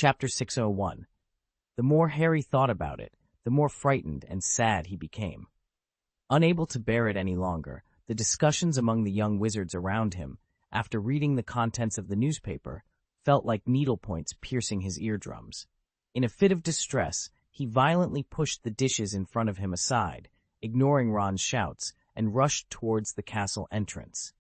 Chapter 601. The more Harry thought about it, the more frightened and sad he became. Unable to bear it any longer, the discussions among the young wizards around him, after reading the contents of the newspaper, felt like needlepoints piercing his eardrums. In a fit of distress, he violently pushed the dishes in front of him aside, ignoring Ron's shouts, and rushed towards the castle entrance.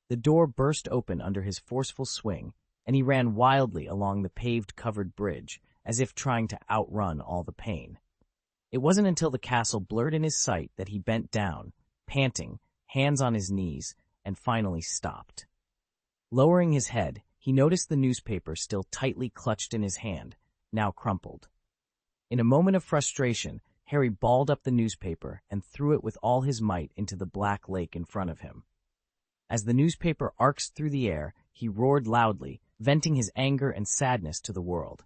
The door burst open under his forceful swing, and he ran wildly along the paved-covered bridge, as if trying to outrun all the pain. It wasn't until the castle blurred in his sight that he bent down, panting, hands on his knees, and finally stopped. Lowering his head, he noticed the newspaper still tightly clutched in his hand, now crumpled. In a moment of frustration, Harry balled up the newspaper and threw it with all his might into the black lake in front of him. As the newspaper arced through the air, he roared loudly, venting his anger and sadness to the world.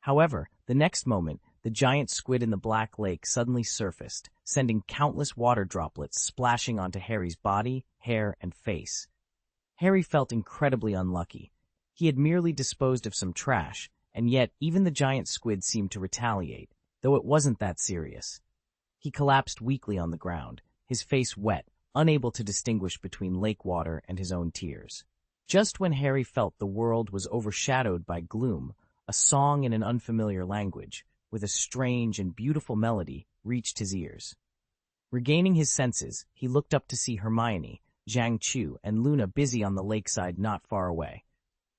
However, the next moment, the giant squid in the black lake suddenly surfaced, sending countless water droplets splashing onto Harry's body, hair, and face. Harry felt incredibly unlucky. He had merely disposed of some trash, and yet even the giant squid seemed to retaliate, though it wasn't that serious. He collapsed weakly on the ground, his face wet, unable to distinguish between lake water and his own tears. Just when Harry felt the world was overshadowed by gloom, a song in an unfamiliar language, with a strange and beautiful melody, reached his ears. Regaining his senses, he looked up to see Hermione, Zhang Chu, and Luna busy on the lakeside not far away.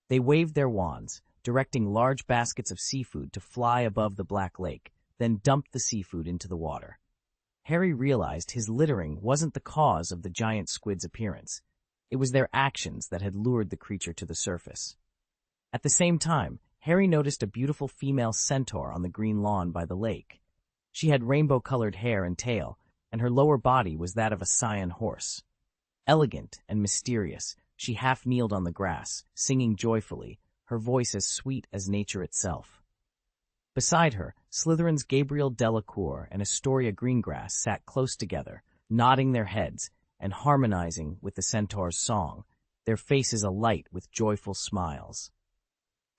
They waved their wands, directing large baskets of seafood to fly above the black lake, then dumped the seafood into the water. Harry realized his littering wasn't the cause of the giant squid's appearance. It was their actions that had lured the creature to the surface. At the same time, Harry noticed a beautiful female centaur on the green lawn by the lake. She had rainbow-colored hair and tail, and her lower body was that of a scion horse. Elegant and mysterious, she half-kneeled on the grass, singing joyfully, her voice as sweet as nature itself. Beside her, Slytherin's Gabriel Delacour and Astoria Greengrass sat close together, nodding their heads and harmonizing with the centaur's song, their faces alight with joyful smiles.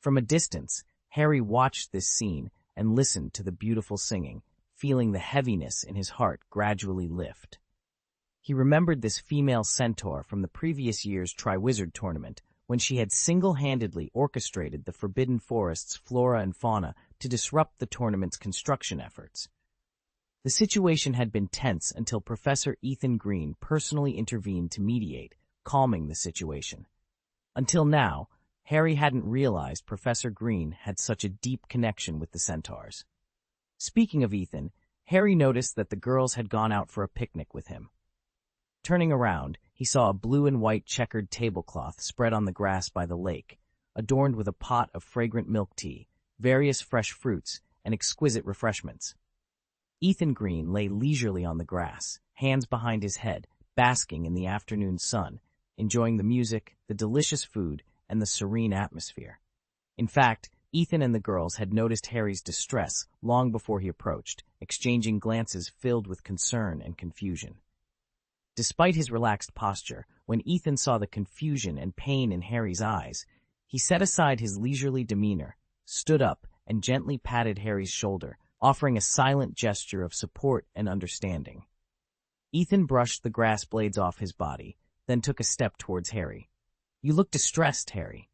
From a distance, Harry watched this scene and listened to the beautiful singing, feeling the heaviness in his heart gradually lift. He remembered this female centaur from the previous year's Triwizard Tournament, when she had single-handedly orchestrated the Forbidden Forest's flora and fauna to disrupt the tournament's construction efforts. The situation had been tense until Professor Ethan Green personally intervened to mediate, calming the situation. Until now, Harry hadn't realized Professor Green had such a deep connection with the centaurs. Speaking of Ethan, Harry noticed that the girls had gone out for a picnic with him. Turning around, he saw a blue and white checkered tablecloth spread on the grass by the lake, adorned with a pot of fragrant milk tea, various fresh fruits, and exquisite refreshments. Ethan Green lay leisurely on the grass, hands behind his head, basking in the afternoon sun, enjoying the music, the delicious food, and the serene atmosphere. In fact, Ethan and the girls had noticed Harry's distress long before he approached, exchanging glances filled with concern and confusion. Despite his relaxed posture, when Ethan saw the confusion and pain in Harry's eyes, he set aside his leisurely demeanor, stood up, and gently patted Harry's shoulder, offering a silent gesture of support and understanding. Ethan brushed the grass blades off his body, then took a step towards Harry. "You look distressed, Harry."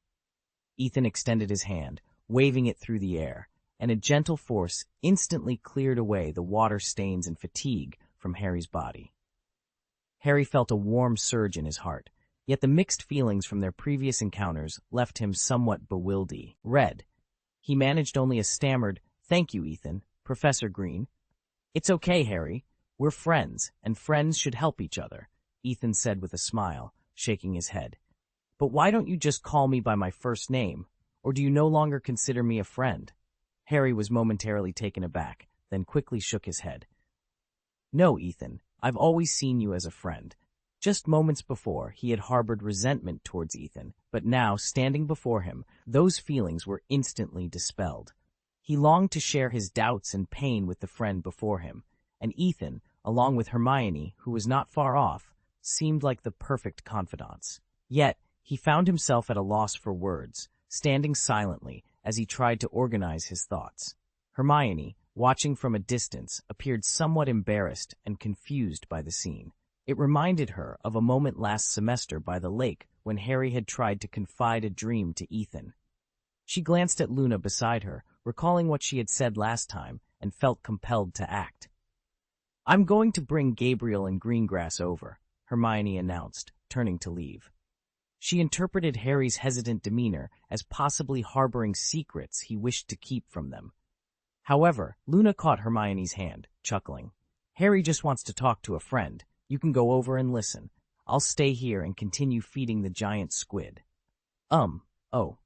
Ethan extended his hand, waving it through the air, and a gentle force instantly cleared away the water stains and fatigue from Harry's body. Harry felt a warm surge in his heart, yet the mixed feelings from their previous encounters left him somewhat bewildered. He managed only a stammered, "Thank you, Ethan, Professor Green." "It's okay, Harry. We're friends, and friends should help each other," Ethan said with a smile, shaking his head. "But why don't you just call me by my first name, or do you no longer consider me a friend?" Harry was momentarily taken aback, then quickly shook his head. "No, Ethan, I've always seen you as a friend." Just moments before, he had harbored resentment towards Ethan, but now, standing before him, those feelings were instantly dispelled. He longed to share his doubts and pain with the friend before him, and Ethan, along with Hermione, who was not far off, seemed like the perfect confidants. Yet, he found himself at a loss for words, standing silently, as he tried to organize his thoughts. Hermione, watching from a distance, appeared somewhat embarrassed and confused by the scene. It reminded her of a moment last semester by the lake when Harry had tried to confide a dream to Ethan. She glanced at Luna beside her, recalling what she had said last time, and felt compelled to act. "I'm going to bring Gabriel and Greengrass over," Hermione announced, turning to leave. She interpreted Harry's hesitant demeanor as possibly harboring secrets he wished to keep from them. However, Luna caught Hermione's hand, chuckling. "Harry just wants to talk to a friend. You can go over and listen. I'll stay here and continue feeding the giant squid." Oh.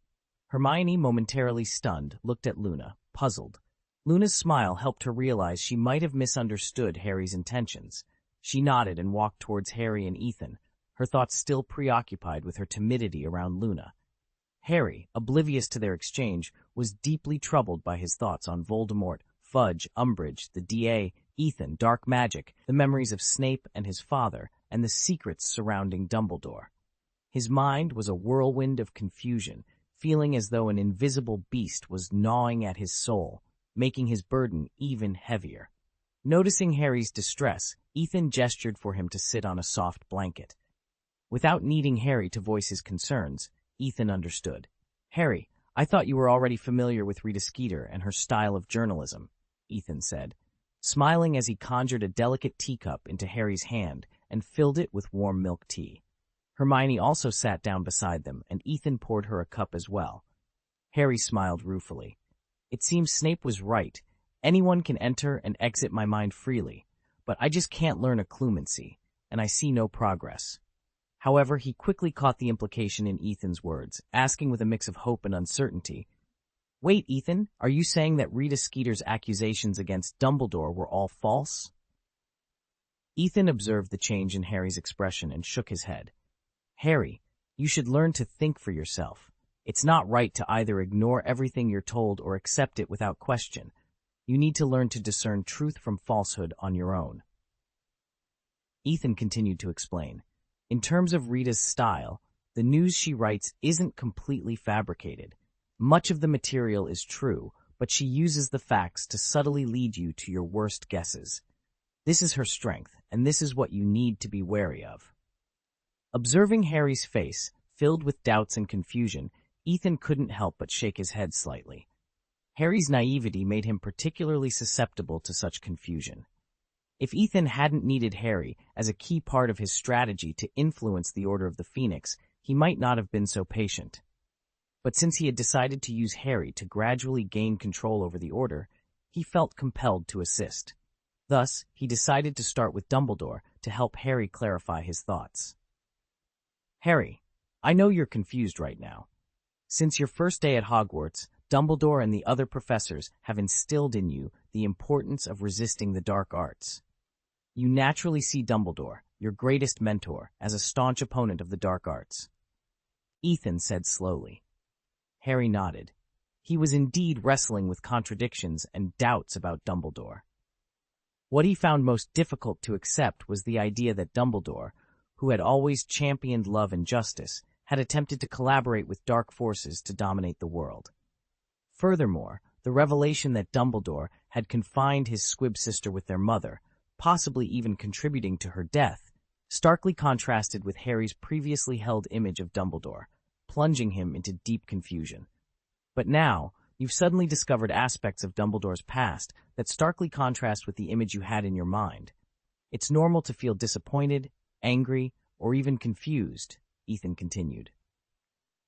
Hermione, momentarily stunned, looked at Luna, puzzled. Luna's smile helped her realize she might have misunderstood Harry's intentions. She nodded and walked towards Harry and Ethan, her thoughts still preoccupied with her timidity around Luna. Harry, oblivious to their exchange, was deeply troubled by his thoughts on Voldemort, Fudge, Umbridge, the DA, Ethan, dark magic, the memories of Snape and his father, and the secrets surrounding Dumbledore. His mind was a whirlwind of confusion, feeling as though an invisible beast was gnawing at his soul, making his burden even heavier. Noticing Harry's distress, Ethan gestured for him to sit on a soft blanket. Without needing Harry to voice his concerns, Ethan understood. "Harry, I thought you were already familiar with Rita Skeeter and her style of journalism," Ethan said, smiling as he conjured a delicate teacup into Harry's hand and filled it with warm milk tea. Hermione also sat down beside them, and Ethan poured her a cup as well. Harry smiled ruefully. "It seems Snape was right. Anyone can enter and exit my mind freely, but I just can't learn occlumency, and I see no progress." However, he quickly caught the implication in Ethan's words, asking with a mix of hope and uncertainty, "Wait, Ethan, are you saying that Rita Skeeter's accusations against Dumbledore were all false?" Ethan observed the change in Harry's expression and shook his head. "Harry, you should learn to think for yourself. It's not right to either ignore everything you're told or accept it without question. You need to learn to discern truth from falsehood on your own." Ethan continued to explain. "In terms of Rita's style, the news she writes isn't completely fabricated. Much of the material is true, but she uses the facts to subtly lead you to your worst guesses. This is her strength, and this is what you need to be wary of." Observing Harry's face, filled with doubts and confusion, Ethan couldn't help but shake his head slightly. Harry's naivety made him particularly susceptible to such confusion. If Ethan hadn't needed Harry as a key part of his strategy to influence the Order of the Phoenix, he might not have been so patient. But since he had decided to use Harry to gradually gain control over the Order, he felt compelled to assist. Thus, he decided to start with Dumbledore to help Harry clarify his thoughts. "Harry, I know you're confused right now. Since your first day at Hogwarts, Dumbledore and the other professors have instilled in you the importance of resisting the dark arts. You naturally see Dumbledore, your greatest mentor, as a staunch opponent of the dark arts." Ethan said slowly. Harry nodded. He was indeed wrestling with contradictions and doubts about Dumbledore. What he found most difficult to accept was the idea that Dumbledore, who had always championed love and justice, had attempted to collaborate with dark forces to dominate the world. Furthermore, the revelation that Dumbledore had confined his squib sister with their mother, possibly even contributing to her death, starkly contrasted with Harry's previously held image of Dumbledore, plunging him into deep confusion. But now, you've suddenly discovered aspects of Dumbledore's past that starkly contrast with the image you had in your mind. It's normal to feel disappointed, angry, or even confused, Ethan continued.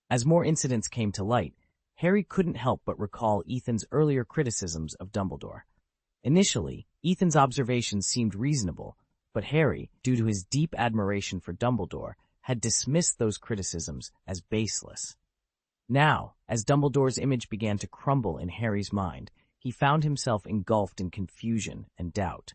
As more incidents came to light, Harry couldn't help but recall Ethan's earlier criticisms of Dumbledore. Initially, Ethan's observations seemed reasonable, but Harry, due to his deep admiration for Dumbledore, had dismissed those criticisms as baseless. Now, as Dumbledore's image began to crumble in Harry's mind, he found himself engulfed in confusion and doubt.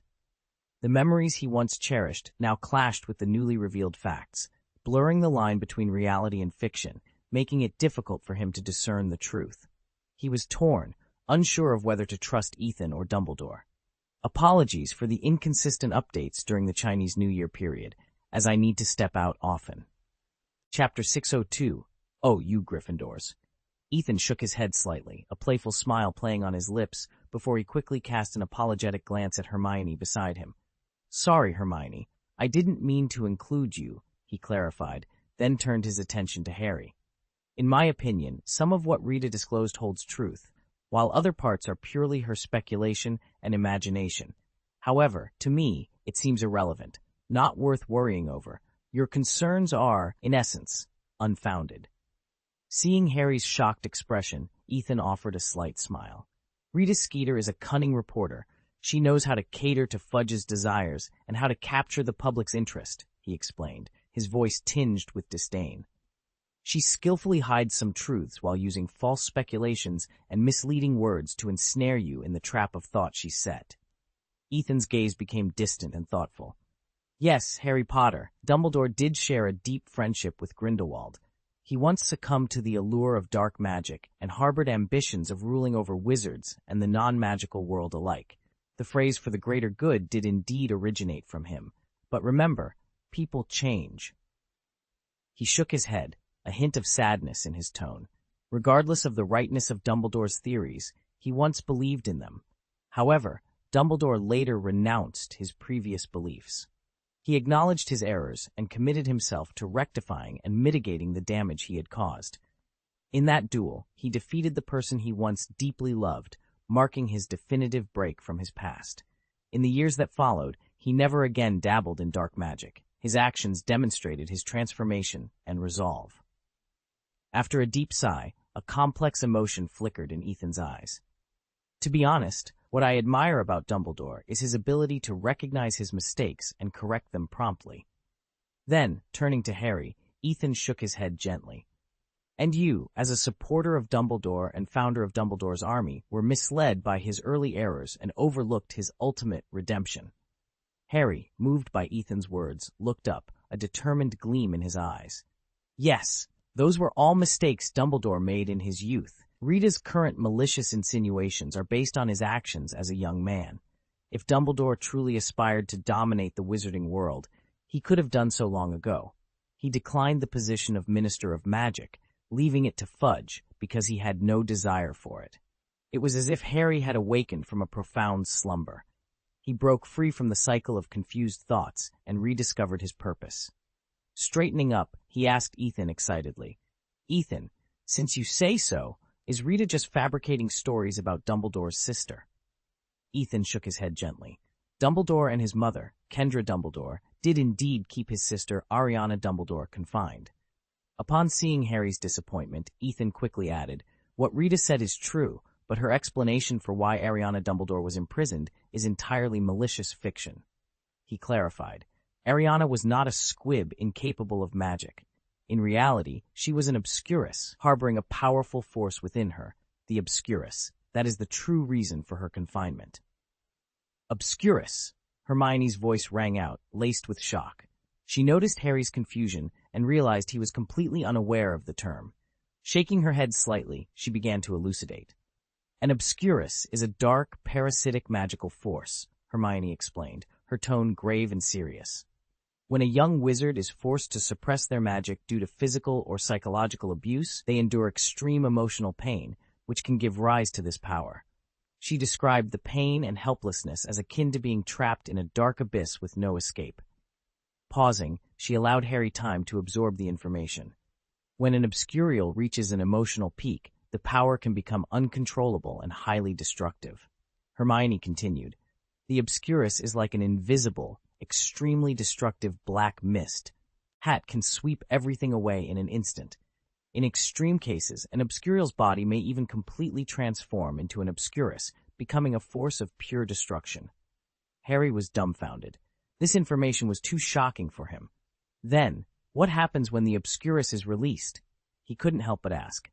The memories he once cherished now clashed with the newly revealed facts, blurring the line between reality and fiction, making it difficult for him to discern the truth. He was torn, unsure of whether to trust Ethan or Dumbledore. Apologies for the inconsistent updates during the Chinese New Year period, as I need to step out often. Chapter 602. Oh, you Gryffindors. Ethan shook his head slightly, a playful smile playing on his lips before he quickly cast an apologetic glance at Hermione beside him. "Sorry, Hermione. I didn't mean to include you," he clarified, then turned his attention to Harry. "In my opinion, some of what Rita disclosed holds truth, while other parts are purely her speculation and imagination. However, to me, it seems irrelevant, not worth worrying over. Your concerns are, in essence, unfounded." Seeing Harry's shocked expression, Ethan offered a slight smile. "Rita Skeeter is a cunning reporter. She knows how to cater to Fudge's desires and how to capture the public's interest," he explained, his voice tinged with disdain. "She skillfully hides some truths while using false speculations and misleading words to ensnare you in the trap of thought she set." Ethan's gaze became distant and thoughtful. "Yes, Harry Potter. Dumbledore did share a deep friendship with Grindelwald. He once succumbed to the allure of dark magic and harbored ambitions of ruling over wizards and the non-magical world alike. The phrase for the greater good did indeed originate from him. But remember, people change." He shook his head, a hint of sadness in his tone. Regardless of the rightness of Dumbledore's theories, he once believed in them. However, Dumbledore later renounced his previous beliefs. He acknowledged his errors and committed himself to rectifying and mitigating the damage he had caused. In that duel, he defeated the person he once deeply loved, marking his definitive break from his past. In the years that followed, he never again dabbled in dark magic. His actions demonstrated his transformation and resolve. After a deep sigh, a complex emotion flickered in Ethan's eyes. "To be honest, what I admire about Dumbledore is his ability to recognize his mistakes and correct them promptly." Then, turning to Harry, Ethan shook his head gently. "And you, as a supporter of Dumbledore and founder of Dumbledore's army, were misled by his early errors and overlooked his ultimate redemption." Harry, moved by Ethan's words, looked up, a determined gleam in his eyes. "Yes, those were all mistakes Dumbledore made in his youth. Rita's current malicious insinuations are based on his actions as a young man. If Dumbledore truly aspired to dominate the wizarding world, he could have done so long ago. He declined the position of Minister of Magic, leaving it to Fudge because he had no desire for it." It was as if Harry had awakened from a profound slumber. He broke free from the cycle of confused thoughts and rediscovered his purpose. Straightening up, he asked Ethan excitedly, "Ethan, since you say so, is Rita just fabricating stories about Dumbledore's sister?" Ethan shook his head gently. Dumbledore and his mother, Kendra Dumbledore, did indeed keep his sister Ariana Dumbledore confined. Upon seeing Harry's disappointment, Ethan quickly added, "What Rita said is true, but her explanation for why Ariana Dumbledore was imprisoned is entirely malicious fiction." He clarified, "Ariana was not a squib incapable of magic. In reality, she was an obscurus, harboring a powerful force within her, the obscurus. That is the true reason for her confinement." "Obscurus!" Hermione's voice rang out, laced with shock. She noticed Harry's confusion and realized he was completely unaware of the term. Shaking her head slightly, she began to elucidate. "An obscurus is a dark, parasitic magical force," Hermione explained, her tone grave and serious. "When a young wizard is forced to suppress their magic due to physical or psychological abuse, they endure extreme emotional pain, which can give rise to this power." She described the pain and helplessness as akin to being trapped in a dark abyss with no escape. Pausing, she allowed Harry time to absorb the information. When an obscurial reaches an emotional peak, the power can become uncontrollable and highly destructive. Hermione continued, "The obscurus is like an invisible, extremely destructive black mist. Hat can sweep everything away in an instant. In extreme cases, an obscurial's body may even completely transform into an obscurus, becoming a force of pure destruction." Harry was dumbfounded. This information was too shocking for him. Then, what happens when the obscurus is released? He couldn't help but ask.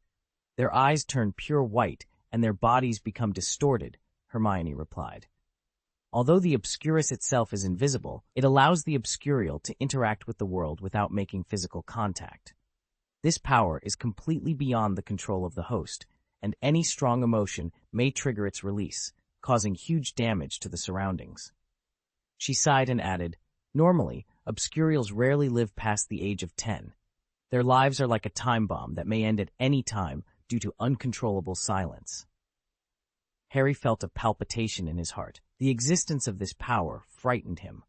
"Their eyes turn pure white, and their bodies become distorted," Hermione replied. Although the obscurus itself is invisible, it allows the obscurial to interact with the world without making physical contact. This power is completely beyond the control of the host, and any strong emotion may trigger its release, causing huge damage to the surroundings. She sighed and added, "Normally, obscurials rarely live past the age of 10. Their lives are like a time bomb that may end at any time due to uncontrollable silence. Harry felt a palpitation in his heart. The existence of this power frightened him.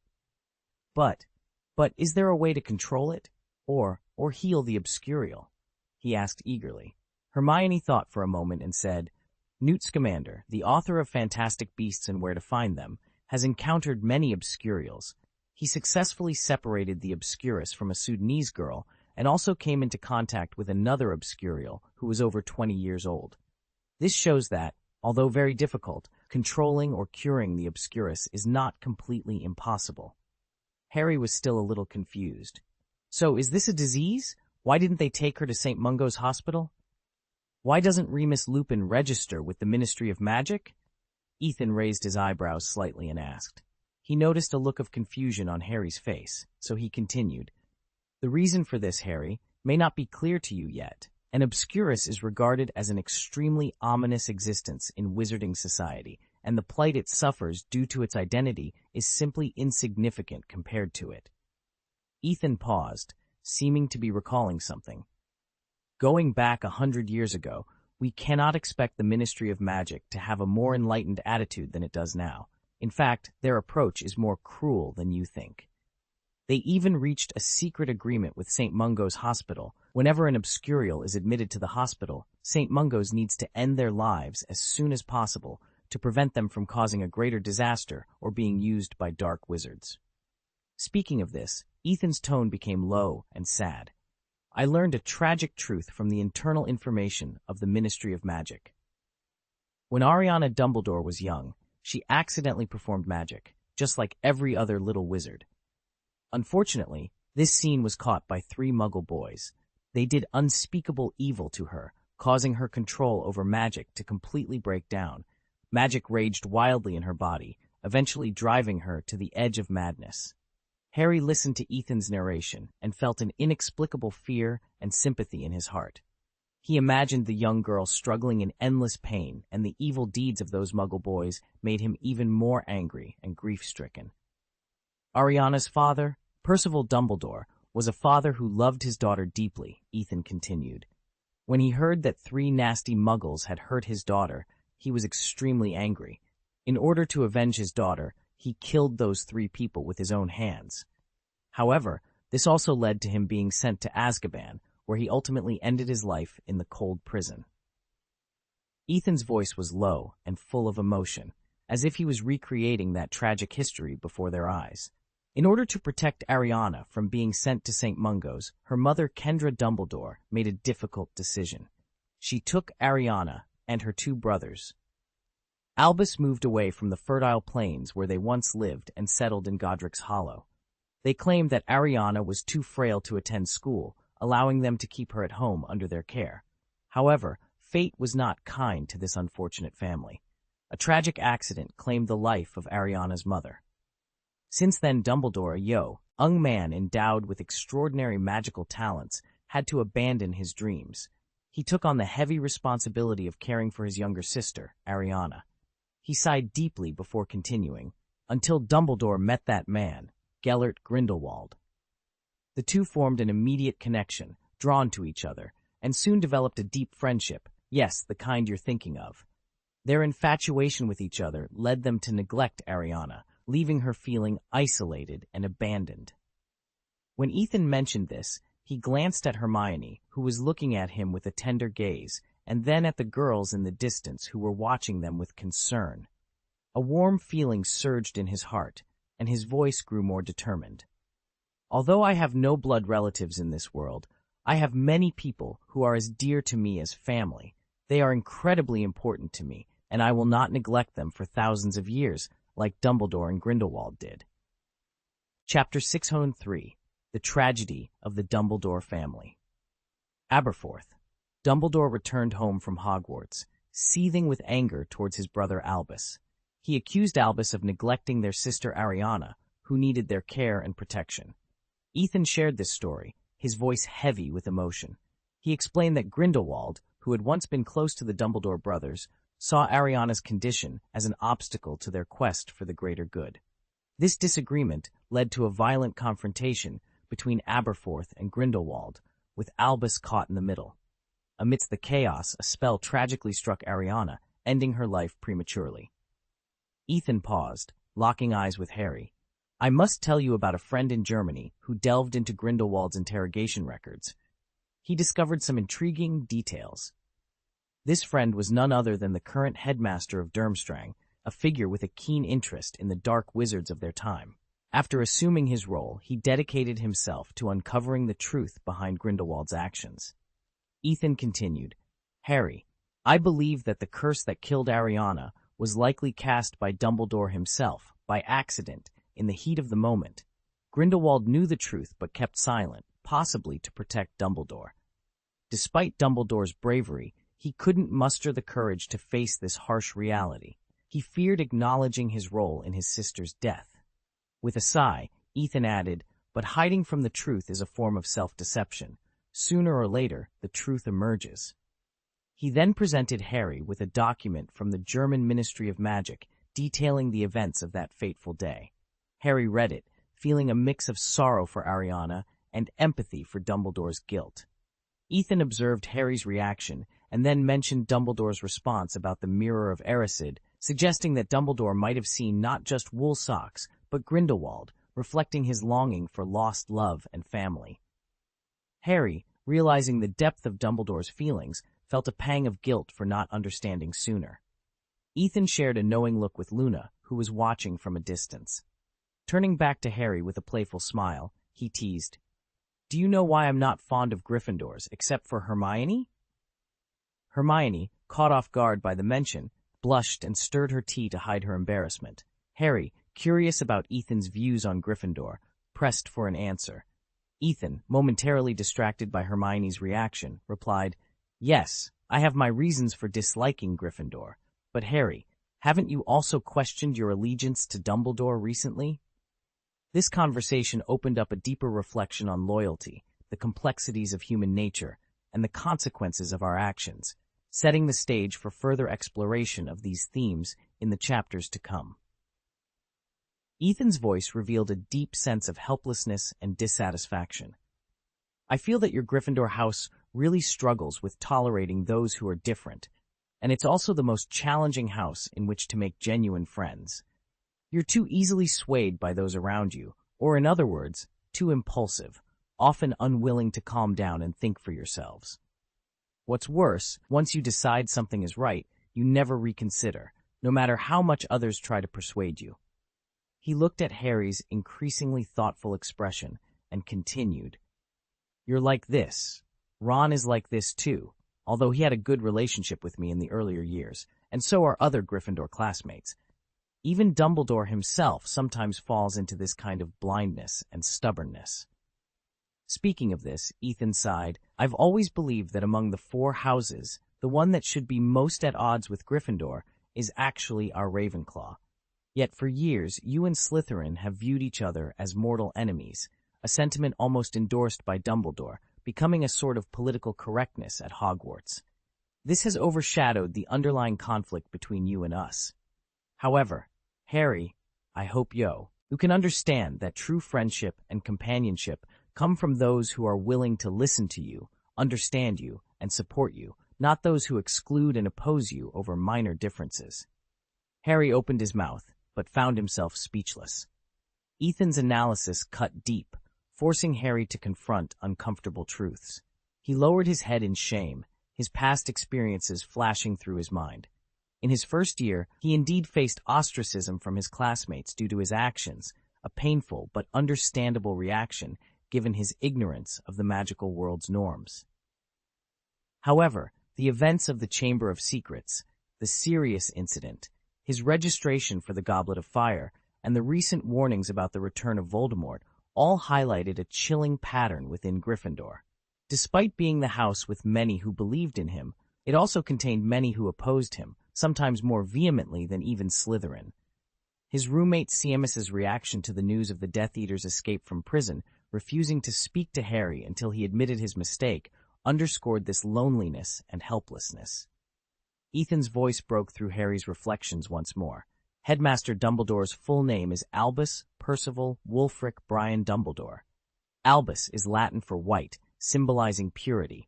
But is there a way to control it? Or heal the obscurial? He asked eagerly. Hermione thought for a moment and said, Newt Scamander, the author of Fantastic Beasts and Where to Find Them, has encountered many obscurials. He successfully separated the obscurus from a Sudanese girl and also came into contact with another obscurial who was over 20 years old. This shows that, although very difficult, controlling or curing the obscurus is not completely impossible. Harry was still a little confused. So, is this a disease? Why didn't they take her to St. Mungo's Hospital? Why doesn't Remus Lupin register with the Ministry of Magic? Ethan raised his eyebrows slightly and asked. He noticed a look of confusion on Harry's face, so he continued. The reason for this, Harry, may not be clear to you yet. An obscurus is regarded as an extremely ominous existence in wizarding society, and the plight it suffers due to its identity is simply insignificant compared to it. Ethan paused, seeming to be recalling something. Going back 100 years ago, we cannot expect the Ministry of Magic to have a more enlightened attitude than it does now. In fact, their approach is more cruel than you think. They even reached a secret agreement with St. Mungo's Hospital. Whenever an obscurial is admitted to the hospital, St. Mungo's needs to end their lives as soon as possible to prevent them from causing a greater disaster or being used by dark wizards. Speaking of this, Ethan's tone became low and sad. I learned a tragic truth from the internal information of the Ministry of Magic. When Ariana Dumbledore was young, she accidentally performed magic, just like every other little wizard. Unfortunately, this scene was caught by 3 Muggle boys. They did unspeakable evil to her, causing her control over magic to completely break down. Magic raged wildly in her body, eventually driving her to the edge of madness. Harry listened to Ethan's narration and felt an inexplicable fear and sympathy in his heart. He imagined the young girl struggling in endless pain, and the evil deeds of those Muggle boys made him even more angry and grief-stricken. Ariana's father, Percival Dumbledore, was a father who loved his daughter deeply, Ethan continued. When he heard that 3 nasty Muggles had hurt his daughter, he was extremely angry. In order to avenge his daughter, he killed those 3 people with his own hands. However, this also led to him being sent to Azkaban, where he ultimately ended his life in the cold prison. Ethan's voice was low and full of emotion, as if he was recreating that tragic history before their eyes. In order to protect Ariana from being sent to St. Mungo's, her mother Kendra Dumbledore made a difficult decision. She took Ariana and her 2 brothers. Albus moved away from the fertile plains where they once lived and settled in Godric's Hollow. They claimed that Ariana was too frail to attend school, allowing them to keep her at home under their care. However, fate was not kind to this unfortunate family. A tragic accident claimed the life of Ariana's mother. Since then, Dumbledore, a young man endowed with extraordinary magical talents, had to abandon his dreams. He took on the heavy responsibility of caring for his younger sister, Ariana. He sighed deeply before continuing, until Dumbledore met that man, Gellert Grindelwald. The two formed an immediate connection, drawn to each other, and soon developed a deep friendship, yes, the kind you're thinking of. Their infatuation with each other led them to neglect Ariana, leaving her feeling isolated and abandoned. When Ethan mentioned this, he glanced at Hermione, who was looking at him with a tender gaze, and then at the girls in the distance who were watching them with concern. A warm feeling surged in his heart, and his voice grew more determined. Although I have no blood relatives in this world, I have many people who are as dear to me as family. They are incredibly important to me, and I will not neglect them for thousands of years, like Dumbledore and Grindelwald did. Chapter 603. The Tragedy of the Dumbledore Family. Aberforth. Dumbledore returned home from Hogwarts, seething with anger towards his brother Albus. He accused Albus of neglecting their sister Ariana, who needed their care and protection. Ethan shared this story, his voice heavy with emotion. He explained that Grindelwald, who had once been close to the Dumbledore brothers, saw Ariana's condition as an obstacle to their quest for the greater good. This disagreement led to a violent confrontation between Aberforth and Grindelwald, with Albus caught in the middle. Amidst the chaos, a spell tragically struck Ariana, ending her life prematurely. Ethan paused, locking eyes with Harry. I must tell you about a friend in Germany who delved into Grindelwald's interrogation records. He discovered some intriguing details. This friend was none other than the current headmaster of Durmstrang, a figure with a keen interest in the dark wizards of their time. After assuming his role, he dedicated himself to uncovering the truth behind Grindelwald's actions. Ethan continued, Harry, I believe that the curse that killed Ariana was likely cast by Dumbledore himself, by accident, in the heat of the moment. Grindelwald knew the truth but kept silent, possibly to protect Dumbledore. Despite Dumbledore's bravery, he couldn't muster the courage to face this harsh reality. He feared acknowledging his role in his sister's death. With a sigh, Ethan added, but hiding from the truth is a form of self-deception. Sooner or later, the truth emerges. He then presented Harry with a document from the German Ministry of Magic detailing the events of that fateful day. Harry read it, feeling a mix of sorrow for Ariana and empathy for Dumbledore's guilt. Ethan observed Harry's reaction and then mentioned Dumbledore's response about the Mirror of Erised, suggesting that Dumbledore might have seen not just Woolsocks, but Grindelwald, reflecting his longing for lost love and family. Harry, realizing the depth of Dumbledore's feelings, felt a pang of guilt for not understanding sooner. Ethan shared a knowing look with Luna, who was watching from a distance. Turning back to Harry with a playful smile, he teased, Do you know why I'm not fond of Gryffindors, except for Hermione? Hermione, caught off guard by the mention, blushed and stirred her tea to hide her embarrassment. Harry, curious about Ethan's views on Gryffindor, pressed for an answer. Ethan, momentarily distracted by Hermione's reaction, replied, Yes, I have my reasons for disliking Gryffindor. But Harry, haven't you also questioned your allegiance to Dumbledore recently? This conversation opened up a deeper reflection on loyalty, the complexities of human nature, and the consequences of our actions, setting the stage for further exploration of these themes in the chapters to come. Ethan's voice revealed a deep sense of helplessness and dissatisfaction. I feel that your Gryffindor house really struggles with tolerating those who are different, and it's also the most challenging house in which to make genuine friends. You're too easily swayed by those around you, or in other words, too impulsive, often unwilling to calm down and think for yourselves. What's worse, once you decide something is right, you never reconsider, no matter how much others try to persuade you. He looked at Harry's increasingly thoughtful expression and continued, You're like this. Ron is like this too, although he had a good relationship with me in the earlier years, and so are other Gryffindor classmates. Even Dumbledore himself sometimes falls into this kind of blindness and stubbornness. Speaking of this, Ethan sighed, I've always believed that among the four houses, the one that should be most at odds with Gryffindor is actually our Ravenclaw. Yet for years, you and Slytherin have viewed each other as mortal enemies, a sentiment almost endorsed by Dumbledore, becoming a sort of political correctness at Hogwarts. This has overshadowed the underlying conflict between you and us. However, Harry, I hope you can understand that true friendship and companionship come from those who are willing to listen to you, understand you, and support you, not those who exclude and oppose you over minor differences. Harry opened his mouth, but found himself speechless. Ethan's analysis cut deep, forcing Harry to confront uncomfortable truths. He lowered his head in shame, his past experiences flashing through his mind. In his first year, he indeed faced ostracism from his classmates due to his actions, a painful but understandable reaction given his ignorance of the magical world's norms. However, the events of the Chamber of Secrets, the Sirius incident, his registration for the Goblet of Fire, and the recent warnings about the return of Voldemort all highlighted a chilling pattern within Gryffindor. Despite being the house with many who believed in him, it also contained many who opposed him, sometimes more vehemently than even Slytherin. His roommate Seamus's reaction to the news of the Death Eater's escape from prison, refusing to speak to Harry until he admitted his mistake, underscored this loneliness and helplessness. Ethan's voice broke through Harry's reflections once more. Headmaster Dumbledore's full name is Albus Percival Wulfric Brian Dumbledore. Albus is Latin for white, symbolizing purity.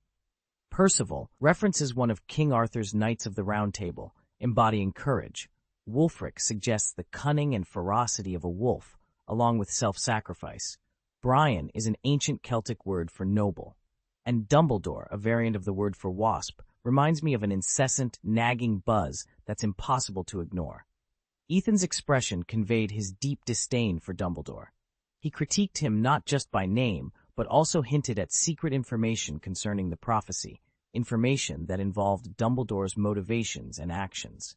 Percival references one of King Arthur's Knights of the Round Table, embodying courage. Wulfric suggests the cunning and ferocity of a wolf, along with self-sacrifice. Brian is an ancient Celtic word for noble. And Dumbledore, a variant of the word for wasp, reminds me of an incessant, nagging buzz that's impossible to ignore. Ethan's expression conveyed his deep disdain for Dumbledore. He critiqued him not just by name, but also hinted at secret information concerning the prophecy, information that involved Dumbledore's motivations and actions.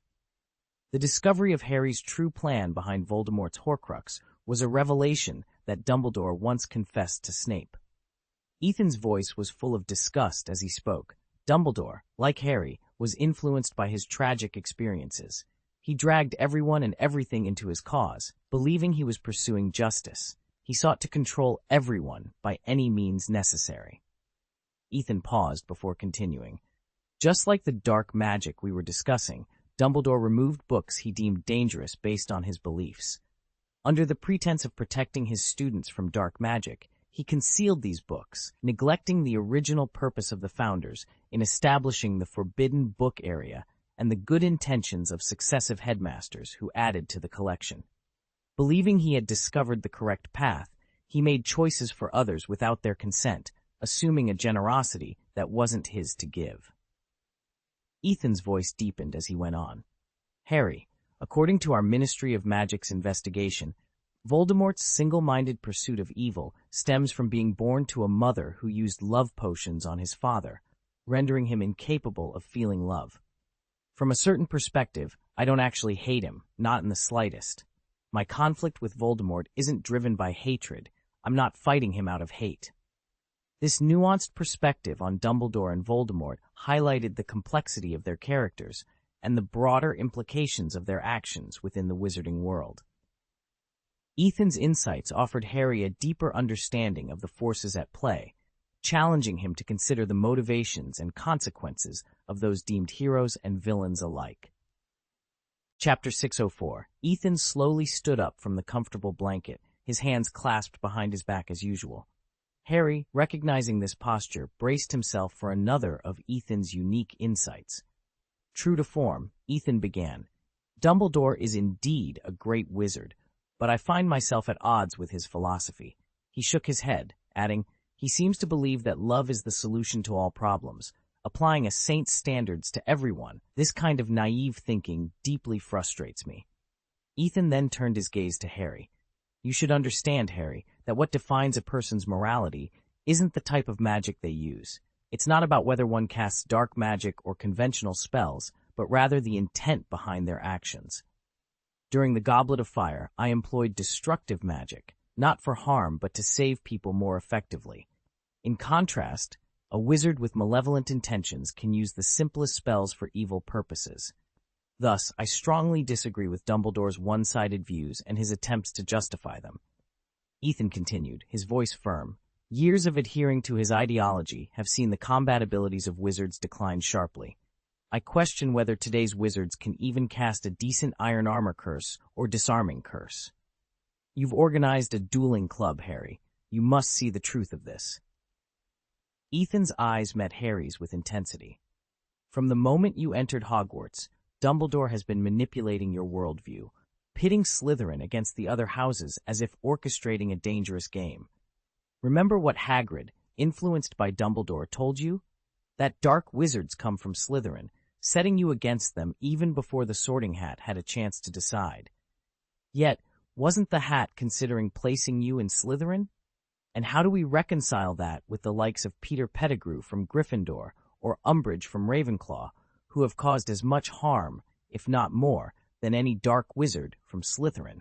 The discovery of Harry's true plan behind Voldemort's Horcrux was a revelation that Dumbledore once confessed to Snape. Ethan's voice was full of disgust as he spoke. Dumbledore, like Harry, was influenced by his tragic experiences. He dragged everyone and everything into his cause, believing he was pursuing justice. He sought to control everyone by any means necessary. Ethan paused before continuing. Just like the dark magic we were discussing, Dumbledore removed books he deemed dangerous based on his beliefs. Under the pretense of protecting his students from dark magic, he concealed these books, neglecting the original purpose of the founders in establishing the forbidden book area and the good intentions of successive headmasters who added to the collection. Believing he had discovered the correct path, he made choices for others without their consent, assuming a generosity that wasn't his to give. Ethan's voice deepened as he went on. Harry, according to our Ministry of Magic's investigation, Voldemort's single-minded pursuit of evil stems from being born to a mother who used love potions on his father, rendering him incapable of feeling love. From a certain perspective, I don't actually hate him, not in the slightest. My conflict with Voldemort isn't driven by hatred. I'm not fighting him out of hate. This nuanced perspective on Dumbledore and Voldemort highlighted the complexity of their characters and the broader implications of their actions within the wizarding world. Ethan's insights offered Harry a deeper understanding of the forces at play, challenging him to consider the motivations and consequences of those deemed heroes and villains alike. Chapter 604. Ethan slowly stood up from the comfortable blanket, his hands clasped behind his back as usual. Harry, recognizing this posture, braced himself for another of Ethan's unique insights. True to form, Ethan began, Dumbledore is indeed a great wizard, but I find myself at odds with his philosophy. He shook his head, adding, he seems to believe that love is the solution to all problems, applying a saint's standards to everyone. This kind of naive thinking deeply frustrates me. Ethan then turned his gaze to Harry. You should understand, Harry, that what defines a person's morality isn't the type of magic they use. It's not about whether one casts dark magic or conventional spells, but rather the intent behind their actions. During the Goblet of Fire, I employed destructive magic, not for harm but to save people more effectively. In contrast, a wizard with malevolent intentions can use the simplest spells for evil purposes. Thus, I strongly disagree with Dumbledore's one-sided views and his attempts to justify them. Ethan continued, his voice firm. Years of adhering to his ideology have seen the combat abilities of wizards decline sharply. I question whether today's wizards can even cast a decent iron armor curse or disarming curse. You've organized a dueling club, Harry. You must see the truth of this. Ethan's eyes met Harry's with intensity. From the moment you entered Hogwarts, Dumbledore has been manipulating your worldview, pitting Slytherin against the other houses as if orchestrating a dangerous game. Remember what Hagrid, influenced by Dumbledore, told you? That dark wizards come from Slytherin, setting you against them even before the Sorting Hat had a chance to decide. Yet, wasn't the Hat considering placing you in Slytherin? And how do we reconcile that with the likes of Peter Pettigrew from Gryffindor or Umbridge from Ravenclaw, who have caused as much harm, if not more, than any dark wizard from Slytherin?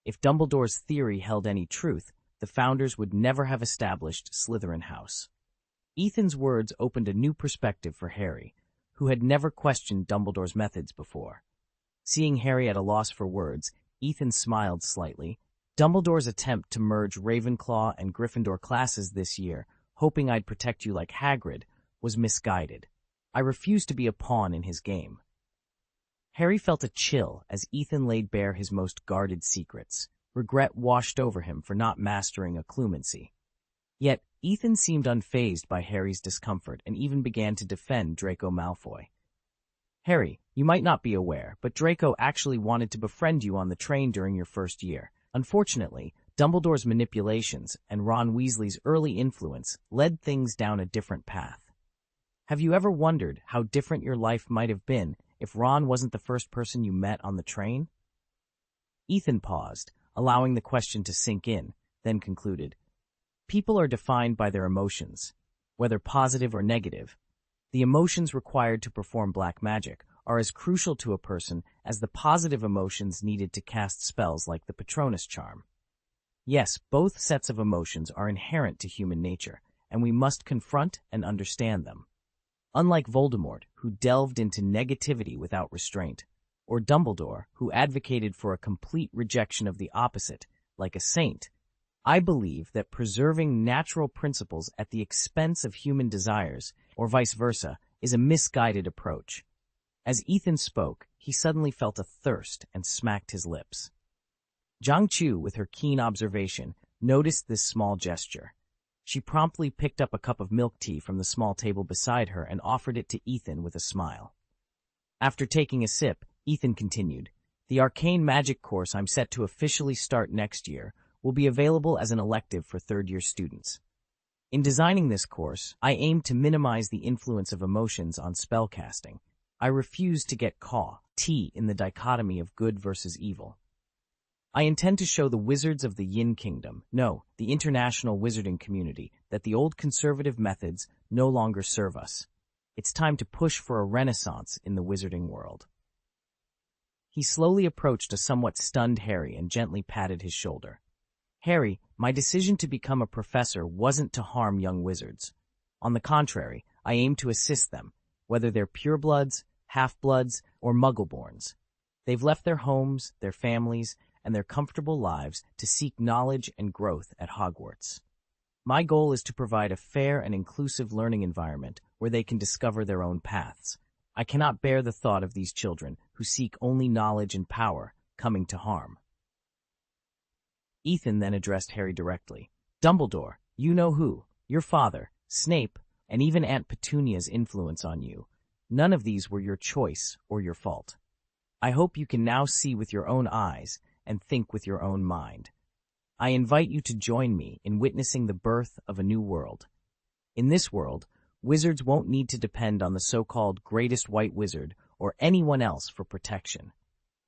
If Dumbledore's theory held any truth, the founders would never have established Slytherin House. Ethan's words opened a new perspective for Harry, who had never questioned Dumbledore's methods before. Seeing Harry at a loss for words, Ethan smiled slightly. Dumbledore's attempt to merge Ravenclaw and Gryffindor classes this year, hoping I'd protect you like Hagrid, was misguided. I refuse to be a pawn in his game. Harry felt a chill as Ethan laid bare his most guarded secrets. Regret washed over him for not mastering occlumency. Yet, Ethan seemed unfazed by Harry's discomfort and even began to defend Draco Malfoy. "Harry, you might not be aware, but Draco actually wanted to befriend you on the train during your first year. Unfortunately, Dumbledore's manipulations and Ron Weasley's early influence led things down a different path. Have you ever wondered how different your life might have been if Ron wasn't the first person you met on the train?" Ethan paused, allowing the question to sink in, then concluded, "People are defined by their emotions, whether positive or negative. The emotions required to perform black magic are as crucial to a person as the positive emotions needed to cast spells like the Patronus charm. Yes, both sets of emotions are inherent to human nature, and we must confront and understand them. Unlike Voldemort, who delved into negativity without restraint, or Dumbledore, who advocated for a complete rejection of the opposite, like a saint, I believe that preserving natural principles at the expense of human desires, or vice versa, is a misguided approach." As Ethan spoke, he suddenly felt a thirst and smacked his lips. Zhang Chu, with her keen observation, noticed this small gesture. She promptly picked up a cup of milk tea from the small table beside her and offered it to Ethan with a smile. After taking a sip, Ethan continued, "The arcane magic course I'm set to officially start next year will be available as an elective for third-year students. In designing this course, I aim to minimize the influence of emotions on spellcasting. I refuse to get caught in the dichotomy of good versus evil. I intend to show the wizards of the Yin Kingdom, no, the international wizarding community, that the old conservative methods no longer serve us. It's time to push for a renaissance in the wizarding world." He slowly approached a somewhat stunned Harry and gently patted his shoulder. "Harry, my decision to become a professor wasn't to harm young wizards. On the contrary, I aim to assist them, whether they're purebloods, half-bloods, or muggleborns. They've left their homes, their families, and their comfortable lives to seek knowledge and growth at Hogwarts. My goal is to provide a fair and inclusive learning environment where they can discover their own paths. I cannot bear the thought of these children who seek only knowledge and power coming to harm." Ethan then addressed Harry directly. "Dumbledore, you know who, your father, Snape, and even Aunt Petunia's influence on you. None of these were your choice or your fault. I hope you can now see with your own eyes and think with your own mind. I invite you to join me in witnessing the birth of a new world. In this world, wizards won't need to depend on the so-called greatest white wizard or anyone else for protection.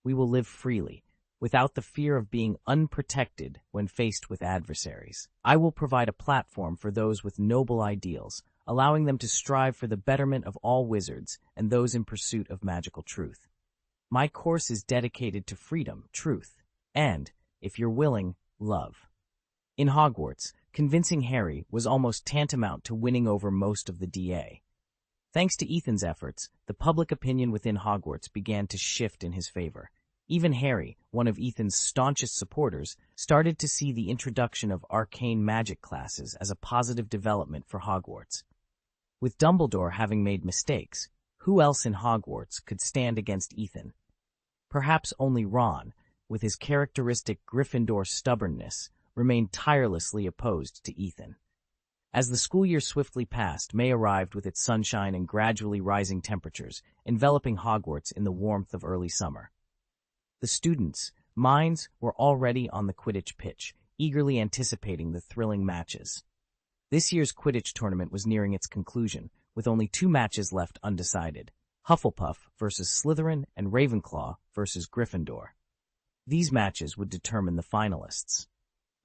We will live freely, without the fear of being unprotected when faced with adversaries. I will provide a platform for those with noble ideals, allowing them to strive for the betterment of all wizards and those in pursuit of magical truth. My course is dedicated to freedom, truth, and, if you're willing, love." In Hogwarts, convincing Harry was almost tantamount to winning over most of the DA. Thanks to Ethan's efforts, the public opinion within Hogwarts began to shift in his favor. Even Harry, one of Ethan's staunchest supporters, started to see the introduction of arcane magic classes as a positive development for Hogwarts. With Dumbledore having made mistakes, who else in Hogwarts could stand against Ethan? Perhaps only Ron, with his characteristic Gryffindor stubbornness, remained tirelessly opposed to Ethan. As the school year swiftly passed, May arrived with its sunshine and gradually rising temperatures, enveloping Hogwarts in the warmth of early summer. The students' minds were already on the Quidditch pitch, eagerly anticipating the thrilling matches. This year's Quidditch tournament was nearing its conclusion, with only 2 matches left undecided: Hufflepuff versus Slytherin and Ravenclaw versus Gryffindor. These matches would determine the finalists.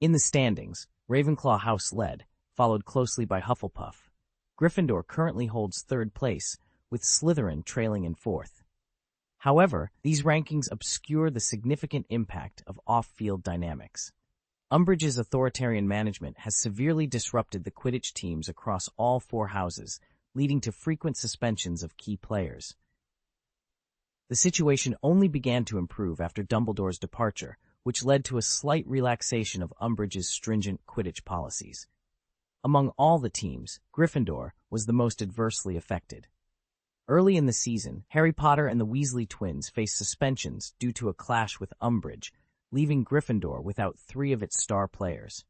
In the standings, Ravenclaw House led, followed closely by Hufflepuff. Gryffindor currently holds 3rd place, with Slytherin trailing in 4th. However, these rankings obscure the significant impact of off-field dynamics. Umbridge's authoritarian management has severely disrupted the Quidditch teams across all 4 houses, leading to frequent suspensions of key players. The situation only began to improve after Dumbledore's departure, which led to a slight relaxation of Umbridge's stringent Quidditch policies. Among all the teams, Gryffindor was the most adversely affected. Early in the season, Harry Potter and the Weasley twins faced suspensions due to a clash with Umbridge, leaving Gryffindor without 3 of its star players.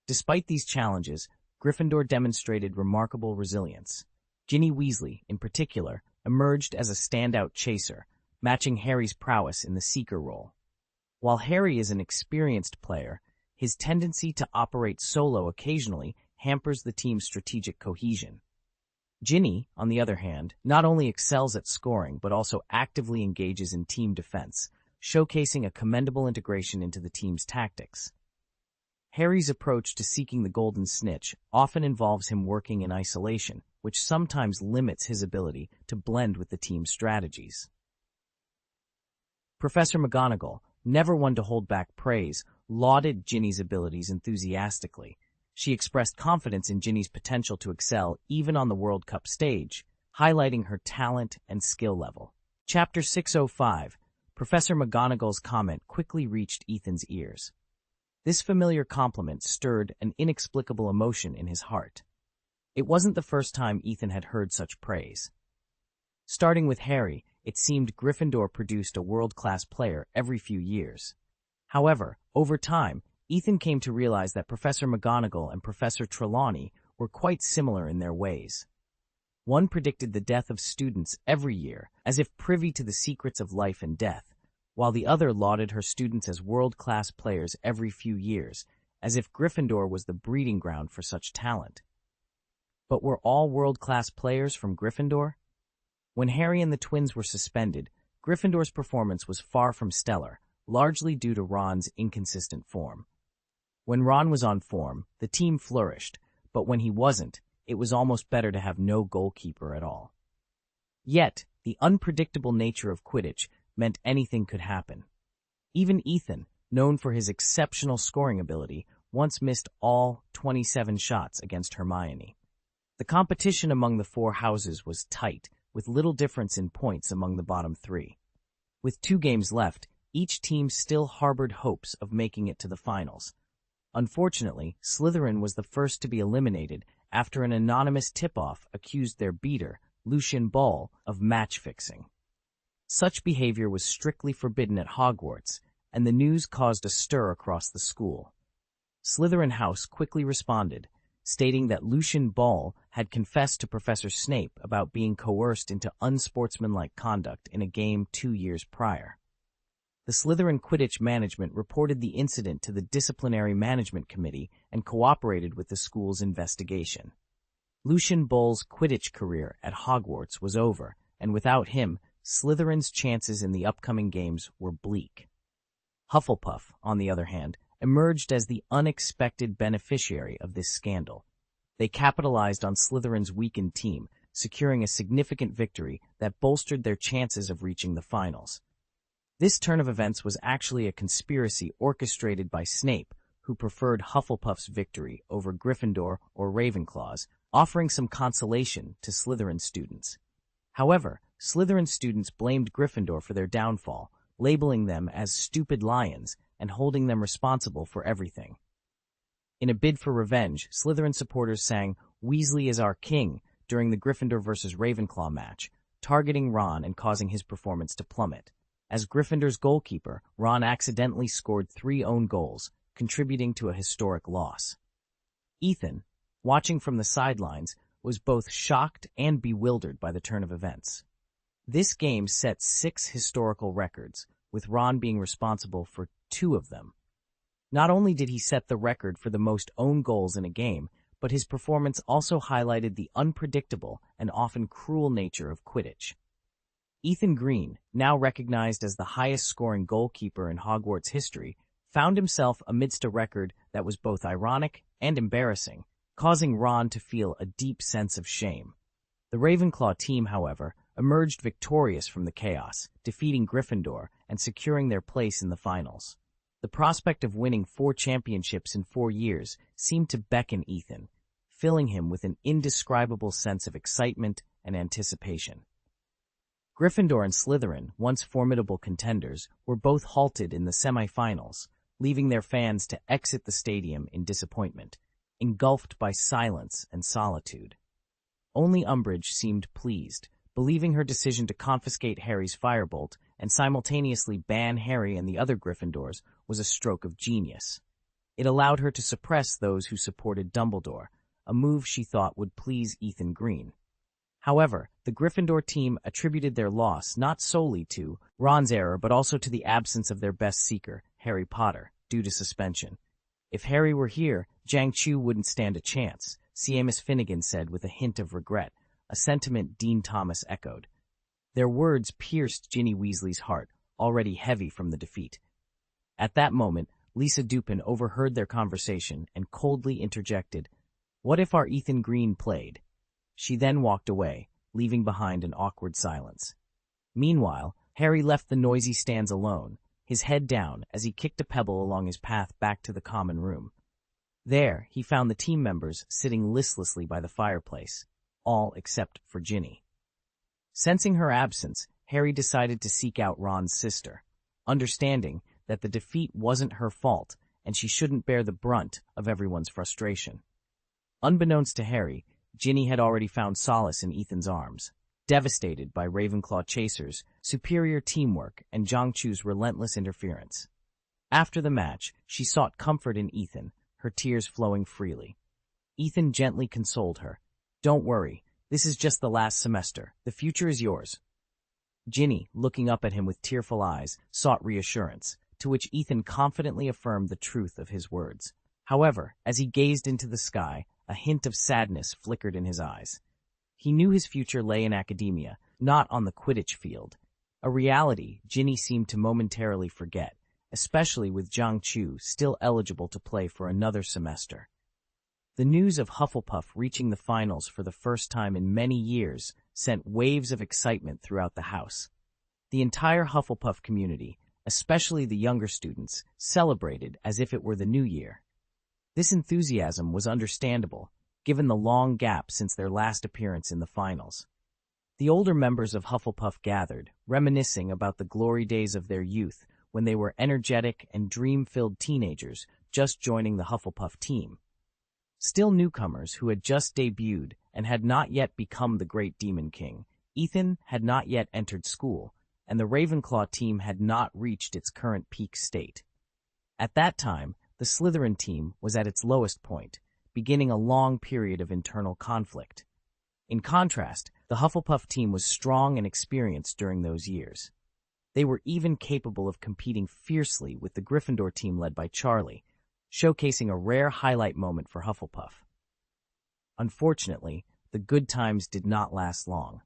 Despite these challenges, Gryffindor demonstrated remarkable resilience. Ginny Weasley, in particular, emerged as a standout chaser, matching Harry's prowess in the seeker role. While Harry is an experienced player, his tendency to operate solo occasionally hampers the team's strategic cohesion. Ginny, on the other hand, not only excels at scoring but also actively engages in team defense, showcasing a commendable integration into the team's tactics. Harry's approach to seeking the golden snitch often involves him working in isolation, which sometimes limits his ability to blend with the team's strategies. Professor McGonagall, never one to hold back praise, lauded Ginny's abilities enthusiastically. She expressed confidence in Ginny's potential to excel even on the World Cup stage, highlighting her talent and skill level. Chapter 605. Professor McGonagall's comment quickly reached Ethan's ears. This familiar compliment stirred an inexplicable emotion in his heart. It wasn't the first time Ethan had heard such praise. Starting with Harry, it seemed Gryffindor produced a world-class player every few years. However, over time, Ethan came to realize that Professor McGonagall and Professor Trelawney were quite similar in their ways. One predicted the death of students every year, as if privy to the secrets of life and death, while the other lauded her students as world-class players every few years, as if Gryffindor was the breeding ground for such talent. But were all world-class players from Gryffindor? When Harry and the twins were suspended, Gryffindor's performance was far from stellar, largely due to Ron's inconsistent form. When Ron was on form, the team flourished, but when he wasn't, it was almost better to have no goalkeeper at all. Yet, the unpredictable nature of Quidditch meant anything could happen. Even Ethan, known for his exceptional scoring ability, once missed all 27 shots against Hermione. The competition among the four houses was tight, with little difference in points among the bottom three. With 2 games left, each team still harbored hopes of making it to the finals. Unfortunately, Slytherin was the first to be eliminated after an anonymous tip-off accused their beater, Lucian Ball, of match-fixing. Such behavior was strictly forbidden at Hogwarts, and the news caused a stir across the school. Slytherin House quickly responded, stating that Lucian Ball had confessed to Professor Snape about being coerced into unsportsmanlike conduct in a game 2 years prior. The Slytherin Quidditch management reported the incident to the Disciplinary Management Committee and cooperated with the school's investigation. Lucian Ball's Quidditch career at Hogwarts was over, and without him, Slytherin's chances in the upcoming games were bleak. Hufflepuff, on the other hand, emerged as the unexpected beneficiary of this scandal. They capitalized on Slytherin's weakened team, securing a significant victory that bolstered their chances of reaching the finals. This turn of events was actually a conspiracy orchestrated by Snape, who preferred Hufflepuff's victory over Gryffindor or Ravenclaw's, offering some consolation to Slytherin students. However, Slytherin students blamed Gryffindor for their downfall, labeling them as stupid lions and holding them responsible for everything. In a bid for revenge, Slytherin supporters sang "Weasley is our king" during the Gryffindor vs. Ravenclaw match, targeting Ron and causing his performance to plummet. As Gryffindor's goalkeeper, Ron accidentally scored 3 own goals, contributing to a historic loss. Ethan, watching from the sidelines, was both shocked and bewildered by the turn of events. This game set 6 historical records, with Ron being responsible for 2 of them. Not only did he set the record for the most own goals in a game, but his performance also highlighted the unpredictable and often cruel nature of Quidditch. Ethan Green, now recognized as the highest-scoring goalkeeper in Hogwarts history, found himself amidst a record that was both ironic and embarrassing, causing Ron to feel a deep sense of shame. The Ravenclaw team, however, emerged victorious from the chaos, defeating Gryffindor and securing their place in the finals. The prospect of winning 4 championships in 4 years seemed to beckon Ethan, filling him with an indescribable sense of excitement and anticipation. Gryffindor and Slytherin, once formidable contenders, were both halted in the semifinals, leaving their fans to exit the stadium in disappointment, engulfed by silence and solitude. Only Umbridge seemed pleased, believing her decision to confiscate Harry's firebolt and simultaneously ban Harry and the other Gryffindors was a stroke of genius. It allowed her to suppress those who supported Dumbledore, a move she thought would please Ethan Green. However, the Gryffindor team attributed their loss not solely to Ron's error but also to the absence of their best seeker, Harry Potter, due to suspension. If Harry were here, Zhang Chu wouldn't stand a chance, Seamus Finnegan said with a hint of regret, a sentiment Dean Thomas echoed. Their words pierced Ginny Weasley's heart, already heavy from the defeat. At that moment, Lisa Dupin overheard their conversation and coldly interjected, "What if our Ethan Green played?" She then walked away, leaving behind an awkward silence. Meanwhile, Harry left the noisy stands alone, his head down as he kicked a pebble along his path back to the common room. There, he found the team members sitting listlessly by the fireplace, all except for Ginny. Sensing her absence, Harry decided to seek out Ron's sister, understanding that the defeat wasn't her fault and she shouldn't bear the brunt of everyone's frustration. Unbeknownst to Harry, Ginny had already found solace in Ethan's arms, devastated by Ravenclaw chasers' superior teamwork and Zhang Chu's relentless interference. After the match, she sought comfort in Ethan, her tears flowing freely. Ethan gently consoled her. "Don't worry, this is just the last semester. The future is yours." Ginny, looking up at him with tearful eyes, sought reassurance, to which Ethan confidently affirmed the truth of his words. However, as he gazed into the sky, a hint of sadness flickered in his eyes. He knew his future lay in academia, not on the Quidditch field, a reality Ginny seemed to momentarily forget, especially with Zhang Chu still eligible to play for another semester. The news of Hufflepuff reaching the finals for the first time in many years sent waves of excitement throughout the house. The entire Hufflepuff community, especially the younger students, celebrated as if it were the new year. This enthusiasm was understandable, given the long gap since their last appearance in the finals. The older members of Hufflepuff gathered, reminiscing about the glory days of their youth when they were energetic and dream-filled teenagers just joining the Hufflepuff team. Still newcomers who had just debuted and had not yet become the Great Demon King, Ethan had not yet entered school, and the Ravenclaw team had not reached its current peak state. At that time, the Slytherin team was at its lowest point, beginning a long period of internal conflict. In contrast, the Hufflepuff team was strong and experienced during those years. They were even capable of competing fiercely with the Gryffindor team led by Charlie, showcasing a rare highlight moment for Hufflepuff. Unfortunately, the good times did not last long.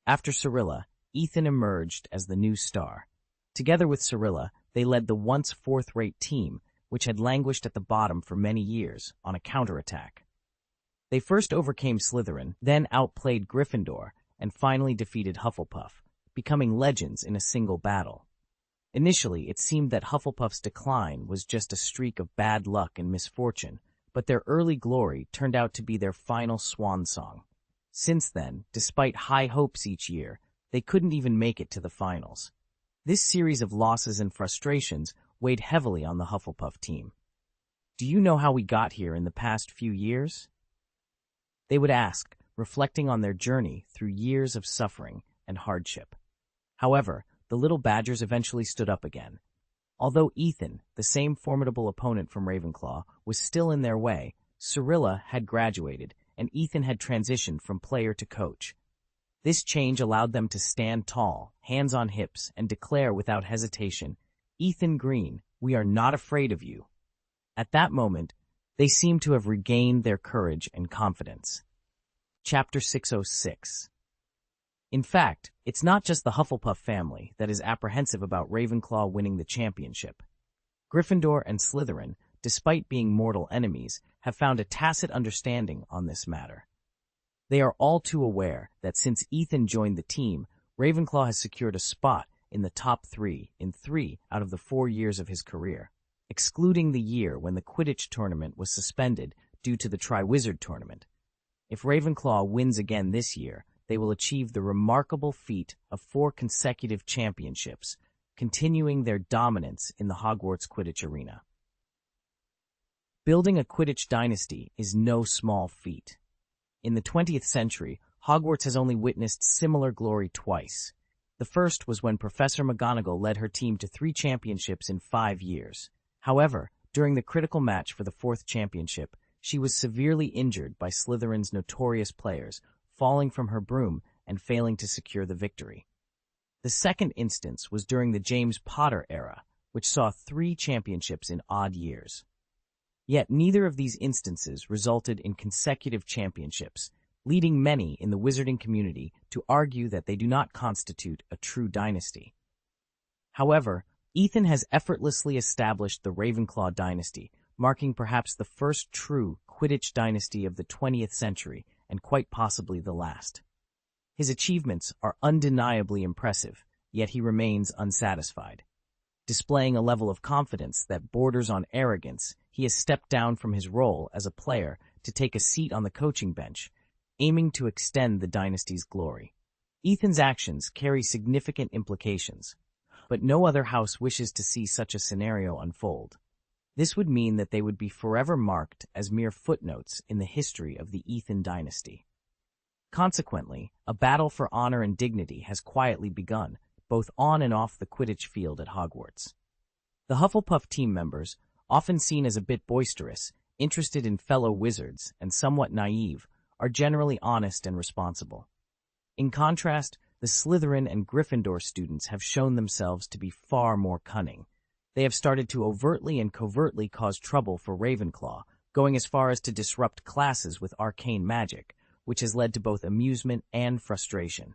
After Cyrilla, Ethan emerged as the new star. Together with Cyrilla, they led the once fourth-rate team, which had languished at the bottom for many years, on a counterattack. They first overcame Slytherin, then outplayed Gryffindor, and finally defeated Hufflepuff, becoming legends in a single battle. Initially, it seemed that Hufflepuff's decline was just a streak of bad luck and misfortune, but their early glory turned out to be their final swan song. Since then, despite high hopes each year, they couldn't even make it to the finals. This series of losses and frustrations weighed heavily on the Hufflepuff team. "Do you know how we got here in the past few years?" They would ask, reflecting on their journey through years of suffering and hardship. However, the little Badgers eventually stood up again. Although Ethan, the same formidable opponent from Ravenclaw, was still in their way, Cyrilla had graduated, and Ethan had transitioned from player to coach. This change allowed them to stand tall, hands on hips, and declare without hesitation, "Ethan Green, we are not afraid of you." At that moment, they seemed to have regained their courage and confidence. Chapter 606. In fact, it's not just the Hufflepuff family that is apprehensive about Ravenclaw winning the championship. Gryffindor and Slytherin, despite being mortal enemies, have found a tacit understanding on this matter. They are all too aware that since Ethan joined the team, Ravenclaw has secured a spot in the top 3 in 3 out of the 4 years of his career, excluding the year when the Quidditch tournament was suspended due to the Triwizard Tournament. If Ravenclaw wins again this year, they will achieve the remarkable feat of 4 consecutive championships, continuing their dominance in the Hogwarts Quidditch arena. Building a Quidditch dynasty is no small feat. In the 20th century, Hogwarts has only witnessed similar glory twice. The first was when Professor McGonagall led her team to 3 championships in 5 years. However, during the critical match for the 4th championship, she was severely injured by Slytherin's notorious players, falling from her broom and failing to secure the victory. The second instance was during the James Potter era, which saw 3 championships in odd years. Yet neither of these instances resulted in consecutive championships, leading many in the wizarding community to argue that they do not constitute a true dynasty. However, Ethan has effortlessly established the Ravenclaw dynasty, marking perhaps the first true Quidditch dynasty of the 20th century and quite possibly the last. His achievements are undeniably impressive, yet he remains unsatisfied. Displaying a level of confidence that borders on arrogance, he has stepped down from his role as a player to take a seat on the coaching bench, aiming to extend the dynasty's glory. Ethan's actions carry significant implications, but no other house wishes to see such a scenario unfold. This would mean that they would be forever marked as mere footnotes in the history of the Ethan dynasty. Consequently, a battle for honor and dignity has quietly begun, both on and off the Quidditch field at Hogwarts. The Hufflepuff team members, often seen as a bit boisterous, interested in fellow wizards, and somewhat naive, are generally honest and responsible. In contrast, the Slytherin and Gryffindor students have shown themselves to be far more cunning. They have started to overtly and covertly cause trouble for Ravenclaw, going as far as to disrupt classes with arcane magic, which has led to both amusement and frustration.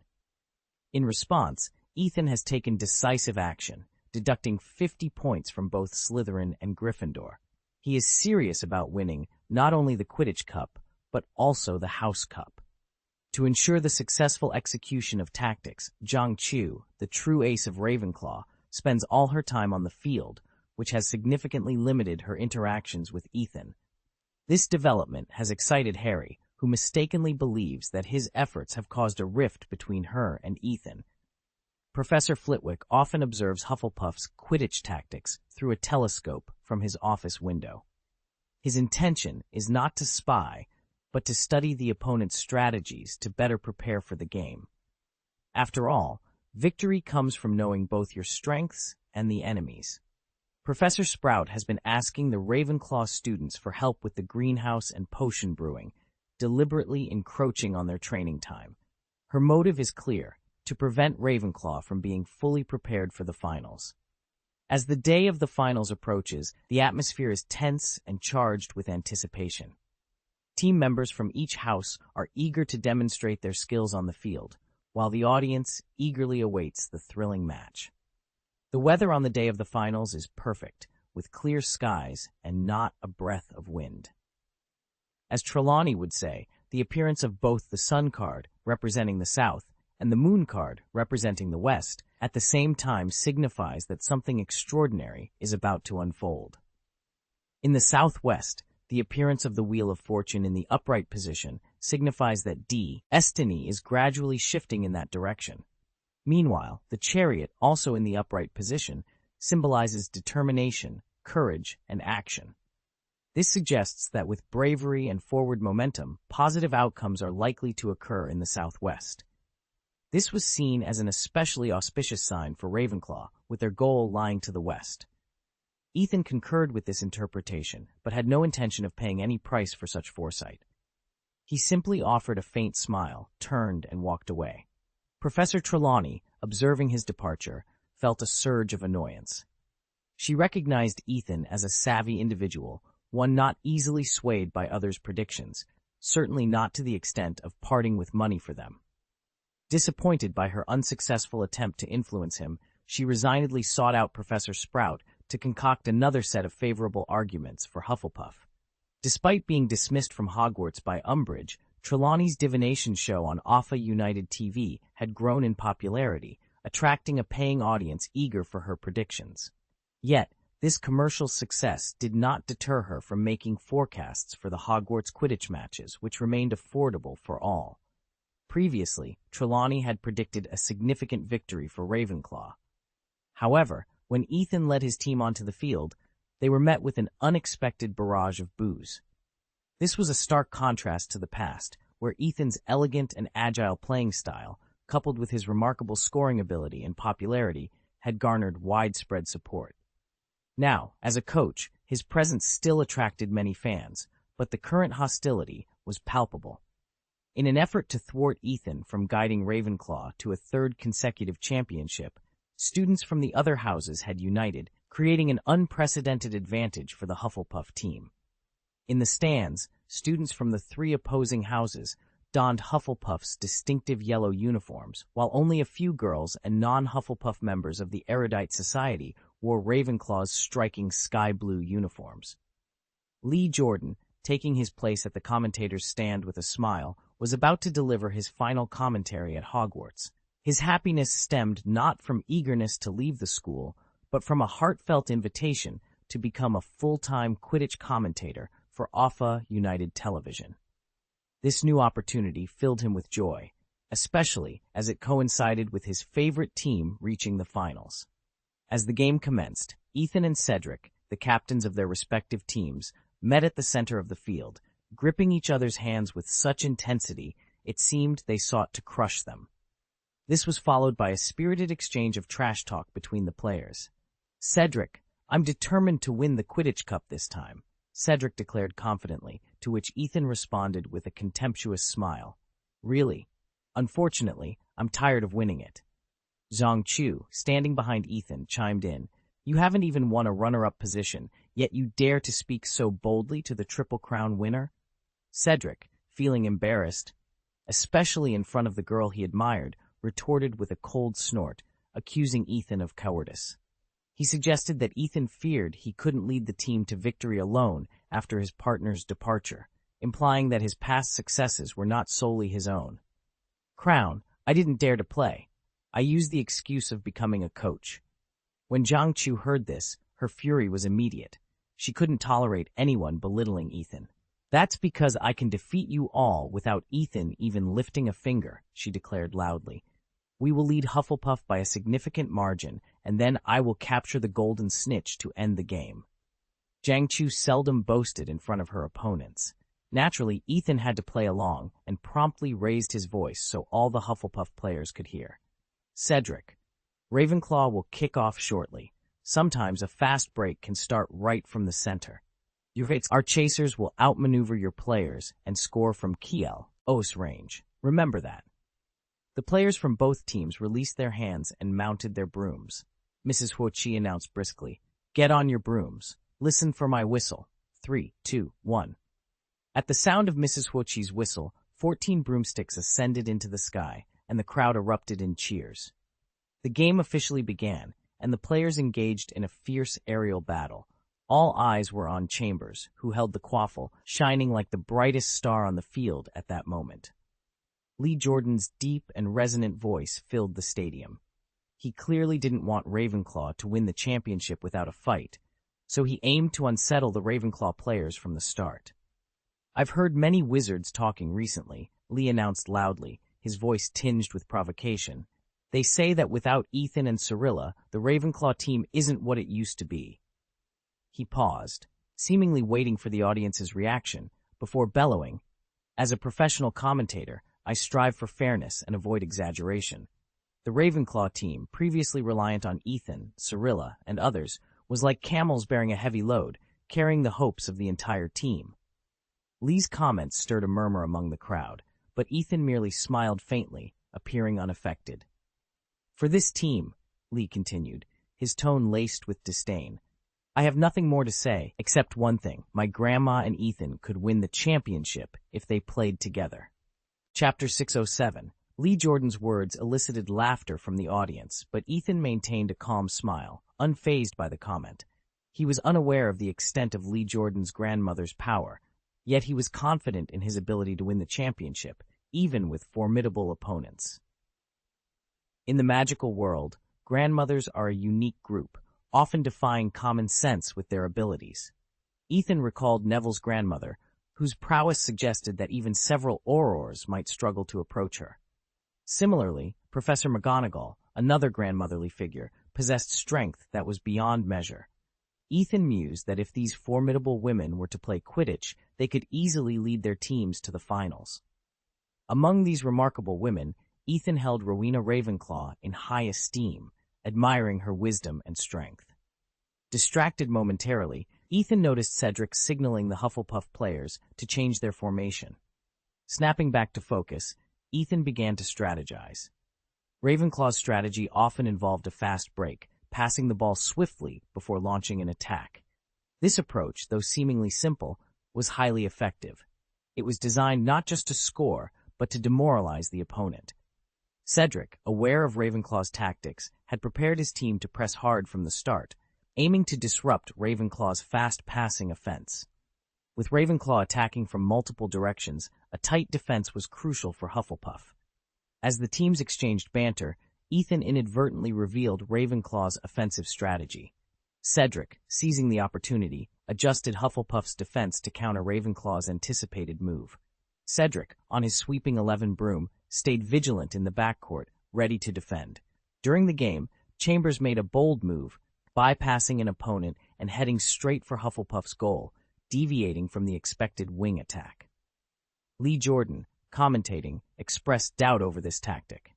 In response, Ethan has taken decisive action, deducting 50 points from both Slytherin and Gryffindor. He is serious about winning not only the Quidditch Cup, but also the House Cup. To ensure the successful execution of tactics, Zhang Chu, the true ace of Ravenclaw, spends all her time on the field, which has significantly limited her interactions with Ethan. This development has excited Harry, who mistakenly believes that his efforts have caused a rift between her and Ethan. Professor Flitwick often observes Hufflepuff's Quidditch tactics through a telescope from his office window. His intention is not to spy, but to study the opponent's strategies to better prepare for the game. After all, victory comes from knowing both your strengths and the enemy's. Professor Sprout has been asking the Ravenclaw students for help with the greenhouse and potion brewing, deliberately encroaching on their training time. Her motive is clear: to prevent Ravenclaw from being fully prepared for the finals. As the day of the finals approaches, the atmosphere is tense and charged with anticipation. Team members from each house are eager to demonstrate their skills on the field, while the audience eagerly awaits the thrilling match. The weather on the day of the finals is perfect, with clear skies and not a breath of wind. As Trelawney would say, the appearance of both the Sun card, representing the South, and the Moon card, representing the West, at the same time signifies that something extraordinary is about to unfold. In the Southwest, the appearance of the Wheel of Fortune in the upright position signifies that destiny is gradually shifting in that direction. Meanwhile, the Chariot, also in the upright position, symbolizes determination, courage, and action. This suggests that with bravery and forward momentum, positive outcomes are likely to occur in the Southwest. This was seen as an especially auspicious sign for Ravenclaw, with their goal lying to the west. Ethan concurred with this interpretation, but had no intention of paying any price for such foresight. He simply offered a faint smile, turned, and walked away. Professor Trelawney, observing his departure, felt a surge of annoyance. She recognized Ethan as a savvy individual, one not easily swayed by others' predictions, certainly not to the extent of parting with money for them. Disappointed by her unsuccessful attempt to influence him, she resignedly sought out Professor Sprout to concoct another set of favorable arguments for Hufflepuff. Despite being dismissed from Hogwarts by Umbridge, Trelawney's divination show on Alpha United TV had grown in popularity, attracting a paying audience eager for her predictions. Yet, this commercial success did not deter her from making forecasts for the Hogwarts Quidditch matches, which remained affordable for all. Previously, Trelawney had predicted a significant victory for Ravenclaw. However, when Ethan led his team onto the field, they were met with an unexpected barrage of boos. This was a stark contrast to the past, where Ethan's elegant and agile playing style, coupled with his remarkable scoring ability and popularity, had garnered widespread support. Now, as a coach, his presence still attracted many fans, but the current hostility was palpable. In an effort to thwart Ethan from guiding Ravenclaw to a third consecutive championship, students from the other houses had united, creating an unprecedented advantage for the Hufflepuff team. In the stands, students from the three opposing houses donned Hufflepuff's distinctive yellow uniforms, while only a few girls and non-Hufflepuff members of the Erudite Society wore Ravenclaw's striking sky blue uniforms. Lee Jordan, taking his place at the commentator's stand with a smile, was about to deliver his final commentary at Hogwarts. His happiness stemmed not from eagerness to leave the school, but from a heartfelt invitation to become a full-time Quidditch commentator for Offa United Television. This new opportunity filled him with joy, especially as it coincided with his favorite team reaching the finals. As the game commenced, Ethan and Cedric, the captains of their respective teams, met at the center of the field, gripping each other's hands with such intensity it seemed they sought to crush them. This was followed by a spirited exchange of trash talk between the players. "Cedric, I'm determined to win the Quidditch Cup this time," Cedric declared confidently, to which Ethan responded with a contemptuous smile. "Really? Unfortunately, I'm tired of winning it." Zhang Chu, standing behind Ethan, chimed in. "You haven't even won a runner-up position, yet you dare to speak so boldly to the Triple Crown winner?" Cedric, feeling embarrassed, especially in front of the girl he admired, retorted with a cold snort, accusing Ethan of cowardice. He suggested that Ethan feared he couldn't lead the team to victory alone after his partner's departure, implying that his past successes were not solely his own. "Crown, I didn't dare to play. I used the excuse of becoming a coach." When Zhang Chu heard this, her fury was immediate. She couldn't tolerate anyone belittling Ethan. "That's because I can defeat you all without Ethan even lifting a finger," she declared loudly. "We will lead Hufflepuff by a significant margin, and then I will capture the golden snitch to end the game." Zhang Chu seldom boasted in front of her opponents. Naturally, Ethan had to play along and promptly raised his voice so all the Hufflepuff players could hear. "Cedric, Ravenclaw will kick off shortly. Sometimes a fast break can start right from the center. Our chasers will outmaneuver your players and score from Kiel-Os range. Remember that." The players from both teams released their hands and mounted their brooms. Mrs. Huoqi announced briskly, "Get on your brooms. Listen for my whistle. 3, 2, 1. At the sound of Mrs. Huoqi's whistle, 14 broomsticks ascended into the sky, and the crowd erupted in cheers. The game officially began, and the players engaged in a fierce aerial battle. All eyes were on Chambers, who held the quaffle, shining like the brightest star on the field at that moment. Lee Jordan's deep and resonant voice filled the stadium. He clearly didn't want Ravenclaw to win the championship without a fight, so he aimed to unsettle the Ravenclaw players from the start. "I've heard many wizards talking recently," Lee announced loudly, his voice tinged with provocation. "They say that without Ethan and Cirilla, the Ravenclaw team isn't what it used to be." He paused, seemingly waiting for the audience's reaction, before bellowing, "As a professional commentator, I strive for fairness and avoid exaggeration. The Ravenclaw team, previously reliant on Ethan, Cirilla, and others, was like camels bearing a heavy load, carrying the hopes of the entire team." Lee's comments stirred a murmur among the crowd, but Ethan merely smiled faintly, appearing unaffected. "For this team," Lee continued, his tone laced with disdain, "I have nothing more to say, except one thing. My grandma and Ethan could win the championship if they played together." Chapter 607. Lee Jordan's words elicited laughter from the audience, but Ethan maintained a calm smile, unfazed by the comment. He was unaware of the extent of Lee Jordan's grandmother's power, yet he was confident in his ability to win the championship, even with formidable opponents. In the magical world, grandmothers are a unique group, often defying common sense with their abilities. Ethan recalled Neville's grandmother, whose prowess suggested that even several Aurors might struggle to approach her. Similarly, Professor McGonagall, another grandmotherly figure, possessed strength that was beyond measure. Ethan mused that if these formidable women were to play Quidditch, they could easily lead their teams to the finals. Among these remarkable women, Ethan held Rowena Ravenclaw in high esteem, admiring her wisdom and strength. Distracted momentarily, Ethan noticed Cedric signaling the Hufflepuff players to change their formation. Snapping back to focus, Ethan began to strategize. Ravenclaw's strategy often involved a fast break, passing the ball swiftly before launching an attack. This approach, though seemingly simple, was highly effective. It was designed not just to score, but to demoralize the opponent. Cedric, aware of Ravenclaw's tactics, had prepared his team to press hard from the start, aiming to disrupt Ravenclaw's fast-passing offense. With Ravenclaw attacking from multiple directions, a tight defense was crucial for Hufflepuff. As the teams exchanged banter, Ethan inadvertently revealed Ravenclaw's offensive strategy. Cedric, seizing the opportunity, adjusted Hufflepuff's defense to counter Ravenclaw's anticipated move. Cedric, on his sweeping 11 broom, stayed vigilant in the backcourt, ready to defend. During the game, Chambers made a bold move, bypassing an opponent and heading straight for Hufflepuff's goal, deviating from the expected wing attack. Lee Jordan, commentating, expressed doubt over this tactic.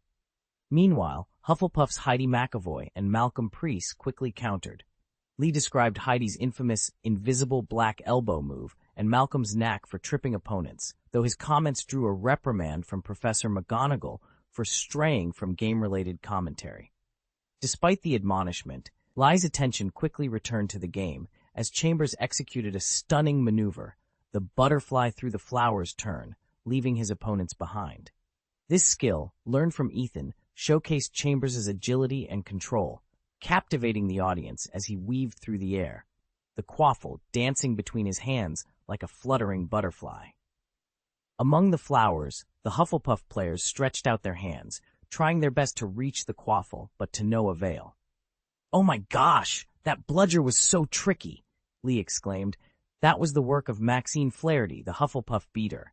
Meanwhile, Hufflepuff's Heidi McAvoy and Malcolm Priest quickly countered. Lee described Heidi's infamous invisible black elbow move and Malcolm's knack for tripping opponents, though his comments drew a reprimand from Professor McGonagall for straying from game-related commentary. Despite the admonishment, Lee's attention quickly returned to the game as Chambers executed a stunning maneuver, the butterfly through the flowers turn, leaving his opponents behind. This skill, learned from Ethan, showcased Chambers' agility and control, captivating the audience as he weaved through the air, the quaffle dancing between his hands like a fluttering butterfly. Among the flowers, the Hufflepuff players stretched out their hands, trying their best to reach the quaffle, but to no avail. "Oh my gosh, that bludger was so tricky," Lee exclaimed. That was the work of Maxine Flaherty, the Hufflepuff beater.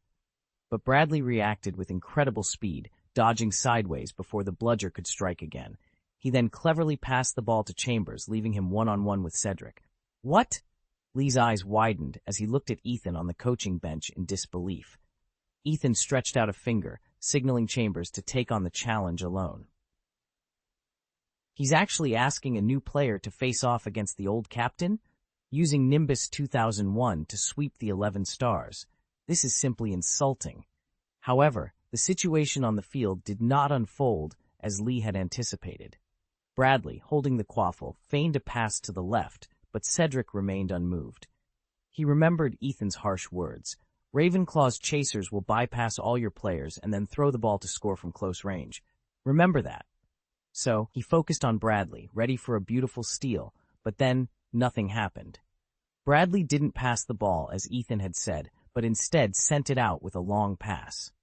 But Bradley reacted with incredible speed, dodging sideways before the bludger could strike again. He then cleverly passed the ball to Chambers, leaving him one-on-one with Cedric. "What?" Lee's eyes widened as he looked at Ethan on the coaching bench in disbelief. Ethan stretched out a finger, signaling Chambers to take on the challenge alone. He's actually asking a new player to face off against the old captain, using Nimbus 2001 to sweep the 11 stars. This is simply insulting. However, the situation on the field did not unfold as Lee had anticipated. Bradley, holding the quaffle, feigned a pass to the left, but Cedric remained unmoved. He remembered Ethan's harsh words. Ravenclaw's chasers will bypass all your players and then throw the ball to score from close range. Remember that. So, he focused on Bradley, ready for a beautiful steal, but then nothing happened. Bradley didn't pass the ball as Ethan had said, but instead sent it out with a long pass.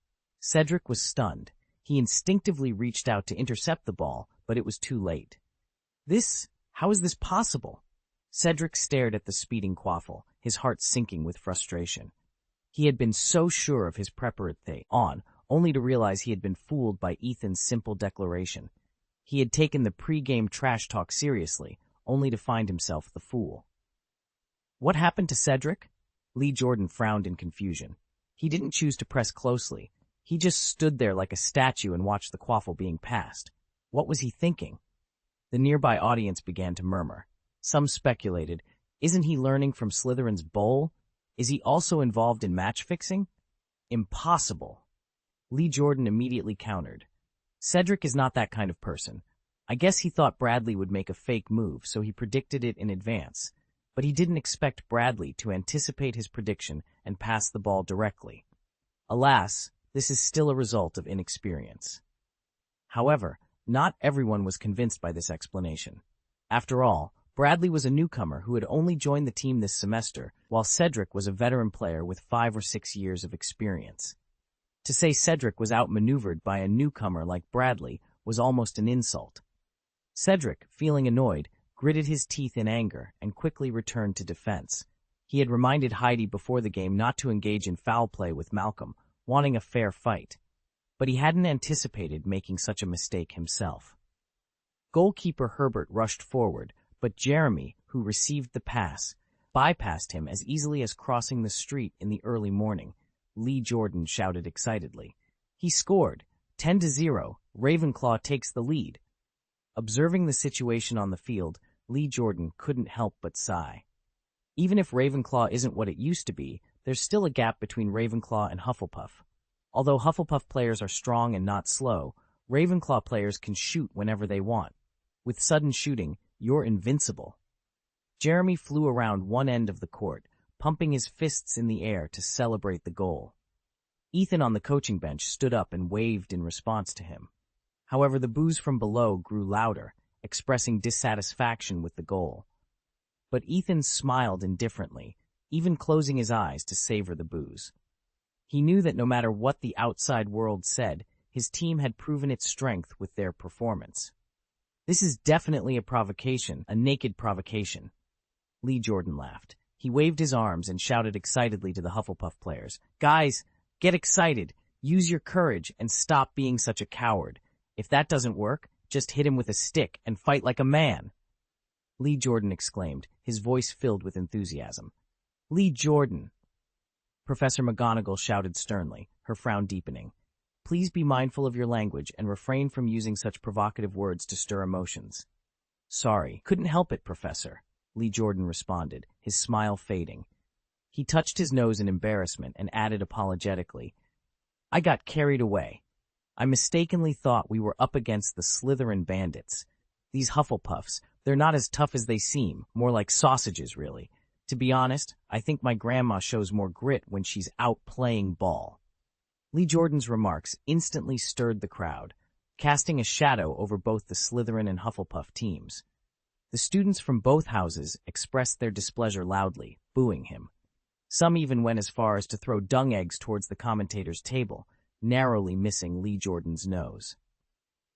Cedric was stunned. He instinctively reached out to intercept the ball, but it was too late. How is this possible? Cedric stared at the speeding quaffle, his heart sinking with frustration. He had been so sure of his preparate only to realize he had been fooled by Ethan's simple declaration. He had taken the pre-game trash talk seriously, only to find himself the fool. What happened to Cedric? Lee Jordan frowned in confusion. He didn't choose to press closely. He just stood there like a statue and watched the quaffle being passed. What was he thinking? The nearby audience began to murmur. Some speculated, isn't he learning from Slytherin's bowl? Is he also involved in match-fixing? Impossible. Lee Jordan immediately countered. Cedric is not that kind of person. I guess he thought Bradley would make a fake move, so he predicted it in advance. But he didn't expect Bradley to anticipate his prediction and pass the ball directly. Alas, this is still a result of inexperience. However, not everyone was convinced by this explanation. After all, Bradley was a newcomer who had only joined the team this semester, while Cedric was a veteran player with 5 or 6 years of experience. To say Cedric was outmaneuvered by a newcomer like Bradley was almost an insult. Cedric, feeling annoyed, gritted his teeth in anger and quickly returned to defense. He had reminded Heidi before the game not to engage in foul play with Malcolm, wanting a fair fight. But he hadn't anticipated making such a mistake himself. Goalkeeper Herbert rushed forward, but Jeremy, who received the pass, bypassed him as easily as crossing the street in the early morning. Lee Jordan shouted excitedly. He scored. 10-0. Ravenclaw takes the lead. Observing the situation on the field, Lee Jordan couldn't help but sigh. Even if Ravenclaw isn't what it used to be, there's still a gap between Ravenclaw and Hufflepuff. Although Hufflepuff players are strong and not slow, Ravenclaw players can shoot whenever they want. With sudden shooting, you're invincible. Jeremy flew around one end of the court, pumping his fists in the air to celebrate the goal. Ethan on the coaching bench stood up and waved in response to him. However, the boos from below grew louder, expressing dissatisfaction with the goal. But Ethan smiled indifferently, even closing his eyes to savor the boos. He knew that no matter what the outside world said, his team had proven its strength with their performance. This is definitely a provocation, a naked provocation. Lee Jordan laughed. He waved his arms and shouted excitedly to the Hufflepuff players, "Guys, get excited, use your courage, and stop being such a coward. If that doesn't work, just hit him with a stick and fight like a man." Lee Jordan exclaimed, his voice filled with enthusiasm. "Lee Jordan!" Professor McGonagall shouted sternly, her frown deepening. "Please be mindful of your language and refrain from using such provocative words to stir emotions." "Sorry, couldn't help it, Professor," Lee Jordan responded, his smile fading. He touched his nose in embarrassment and added apologetically, "I got carried away. I mistakenly thought we were up against the Slytherin bandits. These Hufflepuffs, they're not as tough as they seem, more like sausages, really. To be honest, I think my grandma shows more grit when she's out playing ball." Lee Jordan's remarks instantly stirred the crowd, casting a shadow over both the Slytherin and Hufflepuff teams. The students from both houses expressed their displeasure loudly, booing him. Some even went as far as to throw dung eggs towards the commentator's table, narrowly missing Lee Jordan's nose.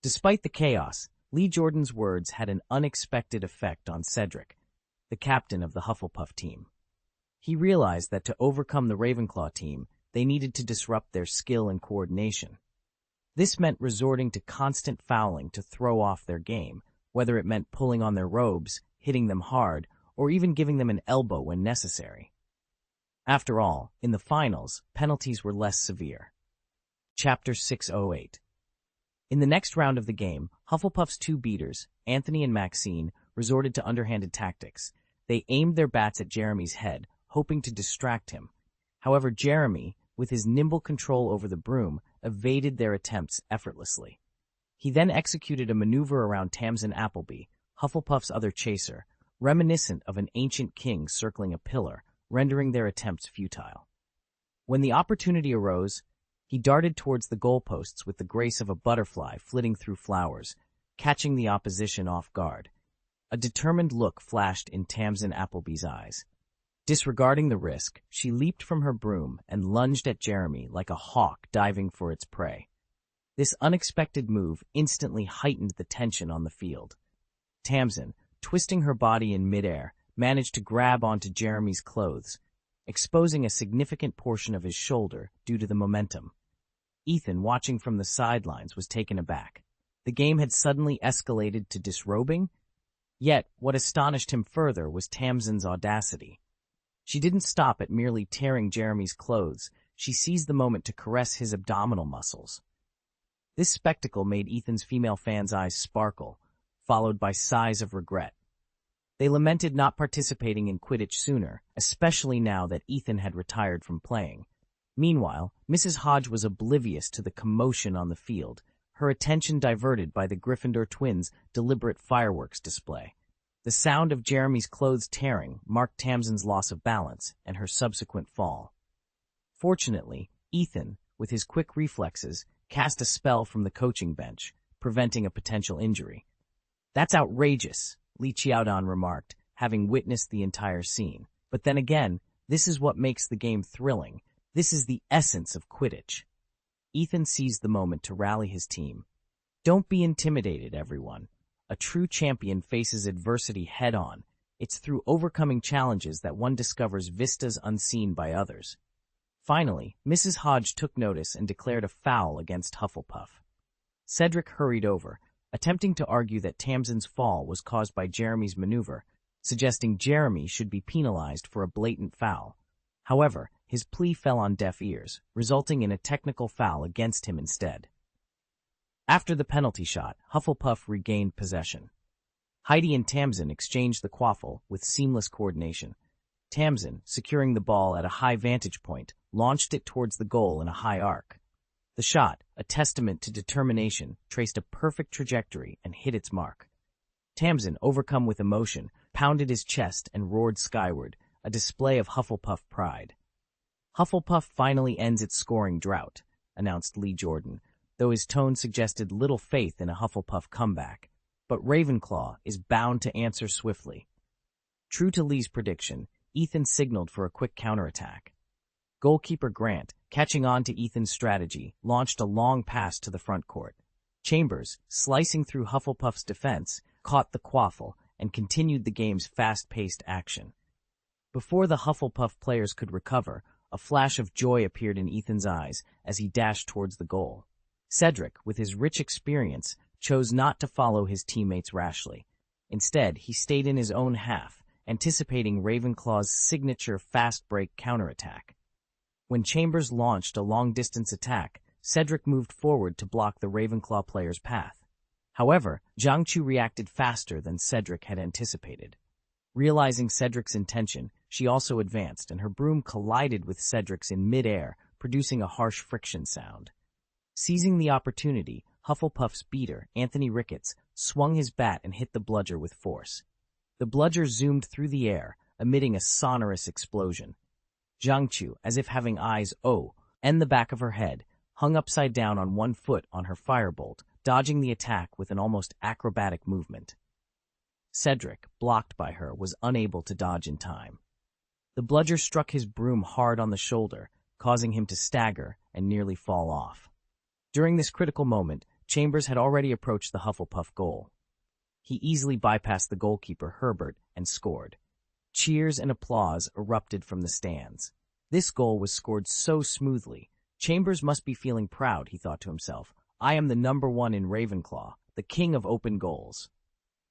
Despite the chaos, Lee Jordan's words had an unexpected effect on Cedric, the captain of the Hufflepuff team. He realized that to overcome the Ravenclaw team, they needed to disrupt their skill and coordination. This meant resorting to constant fouling to throw off their game, whether it meant pulling on their robes, hitting them hard, or even giving them an elbow when necessary. After all, in the finals, penalties were less severe. Chapter 608. In the next round of the game, Hufflepuff's two beaters, Anthony and Maxine, resorted to underhanded tactics. They aimed their bats at Jeremy's head, hoping to distract him. However, Jeremy, with his nimble control over the broom, evaded their attempts effortlessly. He then executed a maneuver around Tamsin Appleby, Hufflepuff's other chaser, reminiscent of an ancient king circling a pillar, rendering their attempts futile. When the opportunity arose, he darted towards the goalposts with the grace of a butterfly flitting through flowers, catching the opposition off guard. A determined look flashed in Tamsin Appleby's eyes. Disregarding the risk, she leaped from her broom and lunged at Jeremy like a hawk diving for its prey. This unexpected move instantly heightened the tension on the field. Tamsin, twisting her body in midair, managed to grab onto Jeremy's clothes, exposing a significant portion of his shoulder due to the momentum. Ethan, watching from the sidelines, was taken aback. The game had suddenly escalated to disrobing? Yet, what astonished him further was Tamsin's audacity. She didn't stop at merely tearing Jeremy's clothes. She seized the moment to caress his abdominal muscles. This spectacle made Ethan's female fans' eyes sparkle, followed by sighs of regret. They lamented not participating in Quidditch sooner, especially now that Ethan had retired from playing. Meanwhile, Mrs. Hodge was oblivious to the commotion on the field, her attention diverted by the Gryffindor twins' deliberate fireworks display. The sound of Jeremy's clothes tearing marked Tamsin's loss of balance and her subsequent fall. Fortunately, Ethan, with his quick reflexes, cast a spell from the coaching bench, preventing a potential injury. "That's outrageous," Li Qiaodan remarked, having witnessed the entire scene. "But then again, this is what makes the game thrilling. This is the essence of Quidditch." Ethan seized the moment to rally his team. "Don't be intimidated, everyone. A true champion faces adversity head-on. It's through overcoming challenges that one discovers vistas unseen by others." Finally, Mrs. Hodge took notice and declared a foul against Hufflepuff. Cedric hurried over, attempting to argue that Tamsin's fall was caused by Jeremy's maneuver, suggesting Jeremy should be penalized for a blatant foul. However, his plea fell on deaf ears, resulting in a technical foul against him instead. After the penalty shot, Hufflepuff regained possession. Heidi and Tamsin exchanged the quaffle with seamless coordination. Tamsin, securing the ball at a high vantage point, launched it towards the goal in a high arc. The shot, a testament to determination, traced a perfect trajectory and hit its mark. Tamsin, overcome with emotion, pounded his chest and roared skyward, a display of Hufflepuff pride. "Hufflepuff finally ends its scoring drought," announced Lee Jordan, though his tone suggested little faith in a Hufflepuff comeback. But Ravenclaw is bound to answer swiftly. True to Lee's prediction, Ethan signaled for a quick counterattack. Goalkeeper Grant, catching on to Ethan's strategy, launched a long pass to the front court. Chambers, slicing through Hufflepuff's defense, caught the quaffle and continued the game's fast-paced action. Before the Hufflepuff players could recover, a flash of joy appeared in Ethan's eyes as he dashed towards the goal. Cedric, with his rich experience, chose not to follow his teammates rashly. Instead, he stayed in his own half, anticipating Ravenclaw's signature fast-break counterattack. When Chambers launched a long-distance attack, Cedric moved forward to block the Ravenclaw player's path. However, Jiangchu reacted faster than Cedric had anticipated. Realizing Cedric's intention, she also advanced, and her broom collided with Cedric's in mid-air, producing a harsh friction sound. Seizing the opportunity, Hufflepuff's beater, Anthony Ricketts, swung his bat and hit the bludger with force. The bludger zoomed through the air, emitting a sonorous explosion. Jiangchu, as if having eyes and the back of her head, hung upside down on one foot on her firebolt, dodging the attack with an almost acrobatic movement. Cedric, blocked by her, was unable to dodge in time. The bludger struck his broom hard on the shoulder, causing him to stagger and nearly fall off. During this critical moment, Chambers had already approached the Hufflepuff goal. He easily bypassed the goalkeeper, Herbert, and scored. Cheers and applause erupted from the stands. This goal was scored so smoothly. Chambers must be feeling proud, he thought to himself. I am the #1 in Ravenclaw, the king of open goals.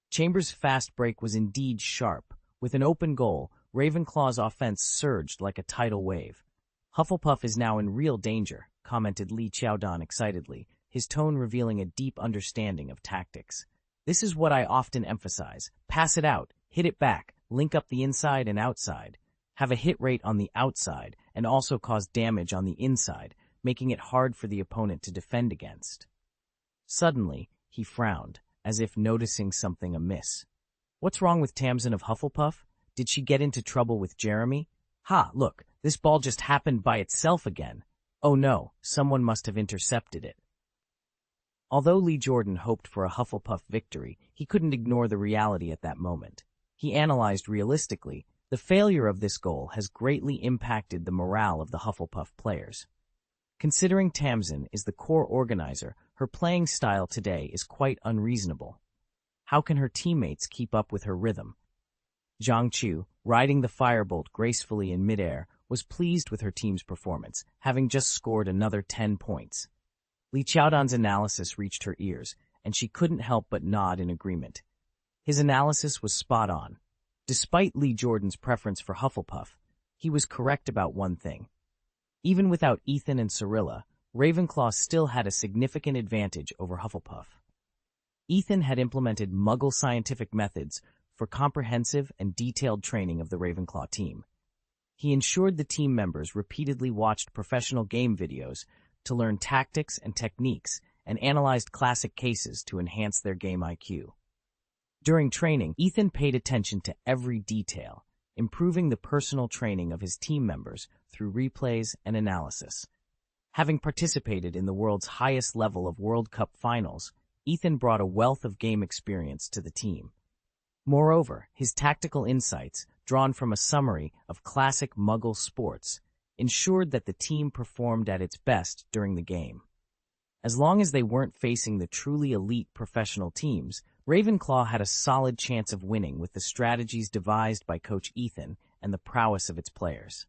Chambers' fast break was indeed sharp. With an open goal, Ravenclaw's offense surged like a tidal wave. Hufflepuff is now in real danger, commented Li Qiaodan excitedly, his tone revealing a deep understanding of tactics. This is what I often emphasize. Pass it out, hit it back, link up the inside and outside. Have a hit rate on the outside and also cause damage on the inside, making it hard for the opponent to defend against. Suddenly, he frowned, as if noticing something amiss. What's wrong with Tamsin of Hufflepuff? Did she get into trouble with Jeremy? Ha, look, this ball just happened by itself again. Oh no, someone must have intercepted it. Although Lee Jordan hoped for a Hufflepuff victory, he couldn't ignore the reality at that moment. He analyzed realistically, the failure of this goal has greatly impacted the morale of the Hufflepuff players. Considering Tamsin is the core organizer, her playing style today is quite unreasonable. How can her teammates keep up with her rhythm? Jiangchu, riding the firebolt gracefully in midair, was pleased with her team's performance, having just scored another 10 points. Li Qiaodan's analysis reached her ears, and she couldn't help but nod in agreement. His analysis was spot on. Despite Lee Jordan's preference for Hufflepuff, he was correct about one thing. Even without Ethan and Cirilla, Ravenclaw still had a significant advantage over Hufflepuff. Ethan had implemented Muggle scientific methods for comprehensive and detailed training of the Ravenclaw team. He ensured the team members repeatedly watched professional game videos to learn tactics and techniques and analyzed classic cases to enhance their game IQ. During training, Ethan paid attention to every detail, improving the personal training of his team members through replays and analysis. Having participated in the world's highest level of World Cup finals, Ethan brought a wealth of game experience to the team. Moreover, his tactical insights, drawn from a summary of classic Muggle sports, ensured that the team performed at its best during the game. As long as they weren't facing the truly elite professional teams, Ravenclaw had a solid chance of winning with the strategies devised by Coach Ethan and the prowess of its players.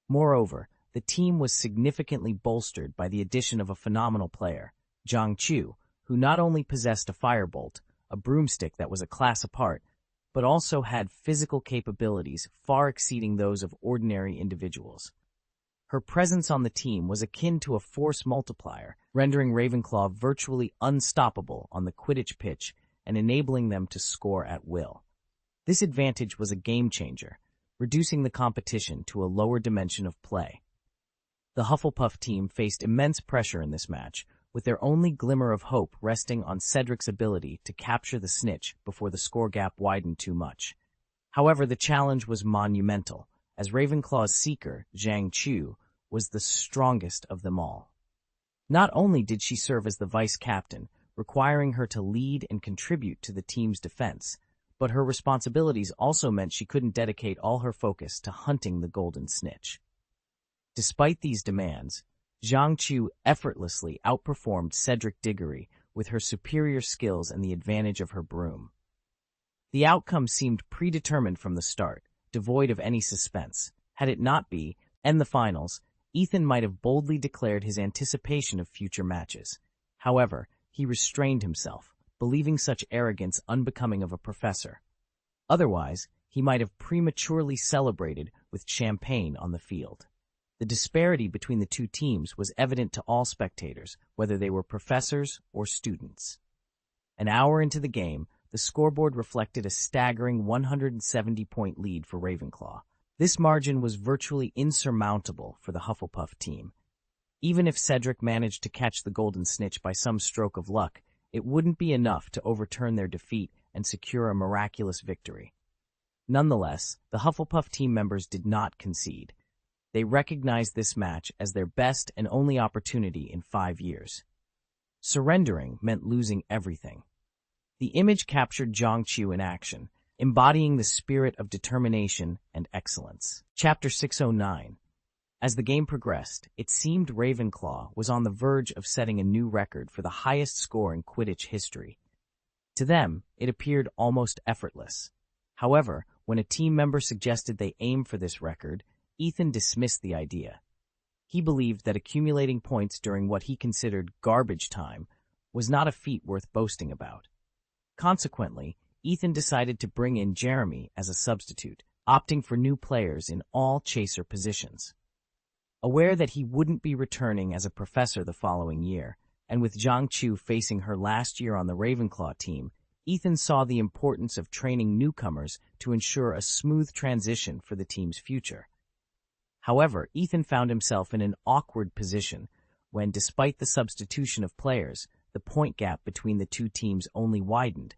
Moreover, the team was significantly bolstered by the addition of a phenomenal player, Jiangchu, who not only possessed a firebolt, a broomstick that was a class apart, but also had physical capabilities far exceeding those of ordinary individuals. Her presence on the team was akin to a force multiplier, rendering Ravenclaw virtually unstoppable on the Quidditch pitch and enabling them to score at will. This advantage was a game-changer. reducing the competition to a lower dimension of play. The Hufflepuff team faced immense pressure in this match, with their only glimmer of hope resting on Cedric's ability to capture the snitch before the score gap widened too much. However, the challenge was monumental, as Ravenclaw's seeker, Zhang Chu, was the strongest of them all. Not only did she serve as the vice-captain, requiring her to lead and contribute to the team's defense, but her responsibilities also meant she couldn't dedicate all her focus to hunting the golden snitch. Despite these demands, Zhang Chu effortlessly outperformed Cedric Diggory with her superior skills and the advantage of her broom. The outcome seemed predetermined from the start, devoid of any suspense. Had it not been, in the finals, Ethan might have boldly declared his anticipation of future matches. However, he restrained himself, believing such arrogance unbecoming of a professor. Otherwise, he might have prematurely celebrated with champagne on the field. The disparity between the two teams was evident to all spectators, whether they were professors or students. An hour into the game, the scoreboard reflected a staggering 170-point lead for Ravenclaw. This margin was virtually insurmountable for the Hufflepuff team. Even if Cedric managed to catch the golden snitch by some stroke of luck, it wouldn't be enough to overturn their defeat and secure a miraculous victory. Nonetheless, the Hufflepuff team members did not concede. They recognized this match as their best and only opportunity in 5 years. Surrendering meant losing everything. The image captured Zhang Chu in action, embodying the spirit of determination and excellence. Chapter 609. As the game progressed, it seemed Ravenclaw was on the verge of setting a new record for the highest score in Quidditch history. To them, it appeared almost effortless. However, when a team member suggested they aim for this record, Ethan dismissed the idea. He believed that accumulating points during what he considered garbage time was not a feat worth boasting about. Consequently, Ethan decided to bring in Jeremy as a substitute, opting for new players in all chaser positions. Aware that he wouldn't be returning as a professor the following year, and with Zhang Chu facing her last year on the Ravenclaw team, Ethan saw the importance of training newcomers to ensure a smooth transition for the team's future. However, Ethan found himself in an awkward position when, despite the substitution of players, the point gap between the two teams only widened,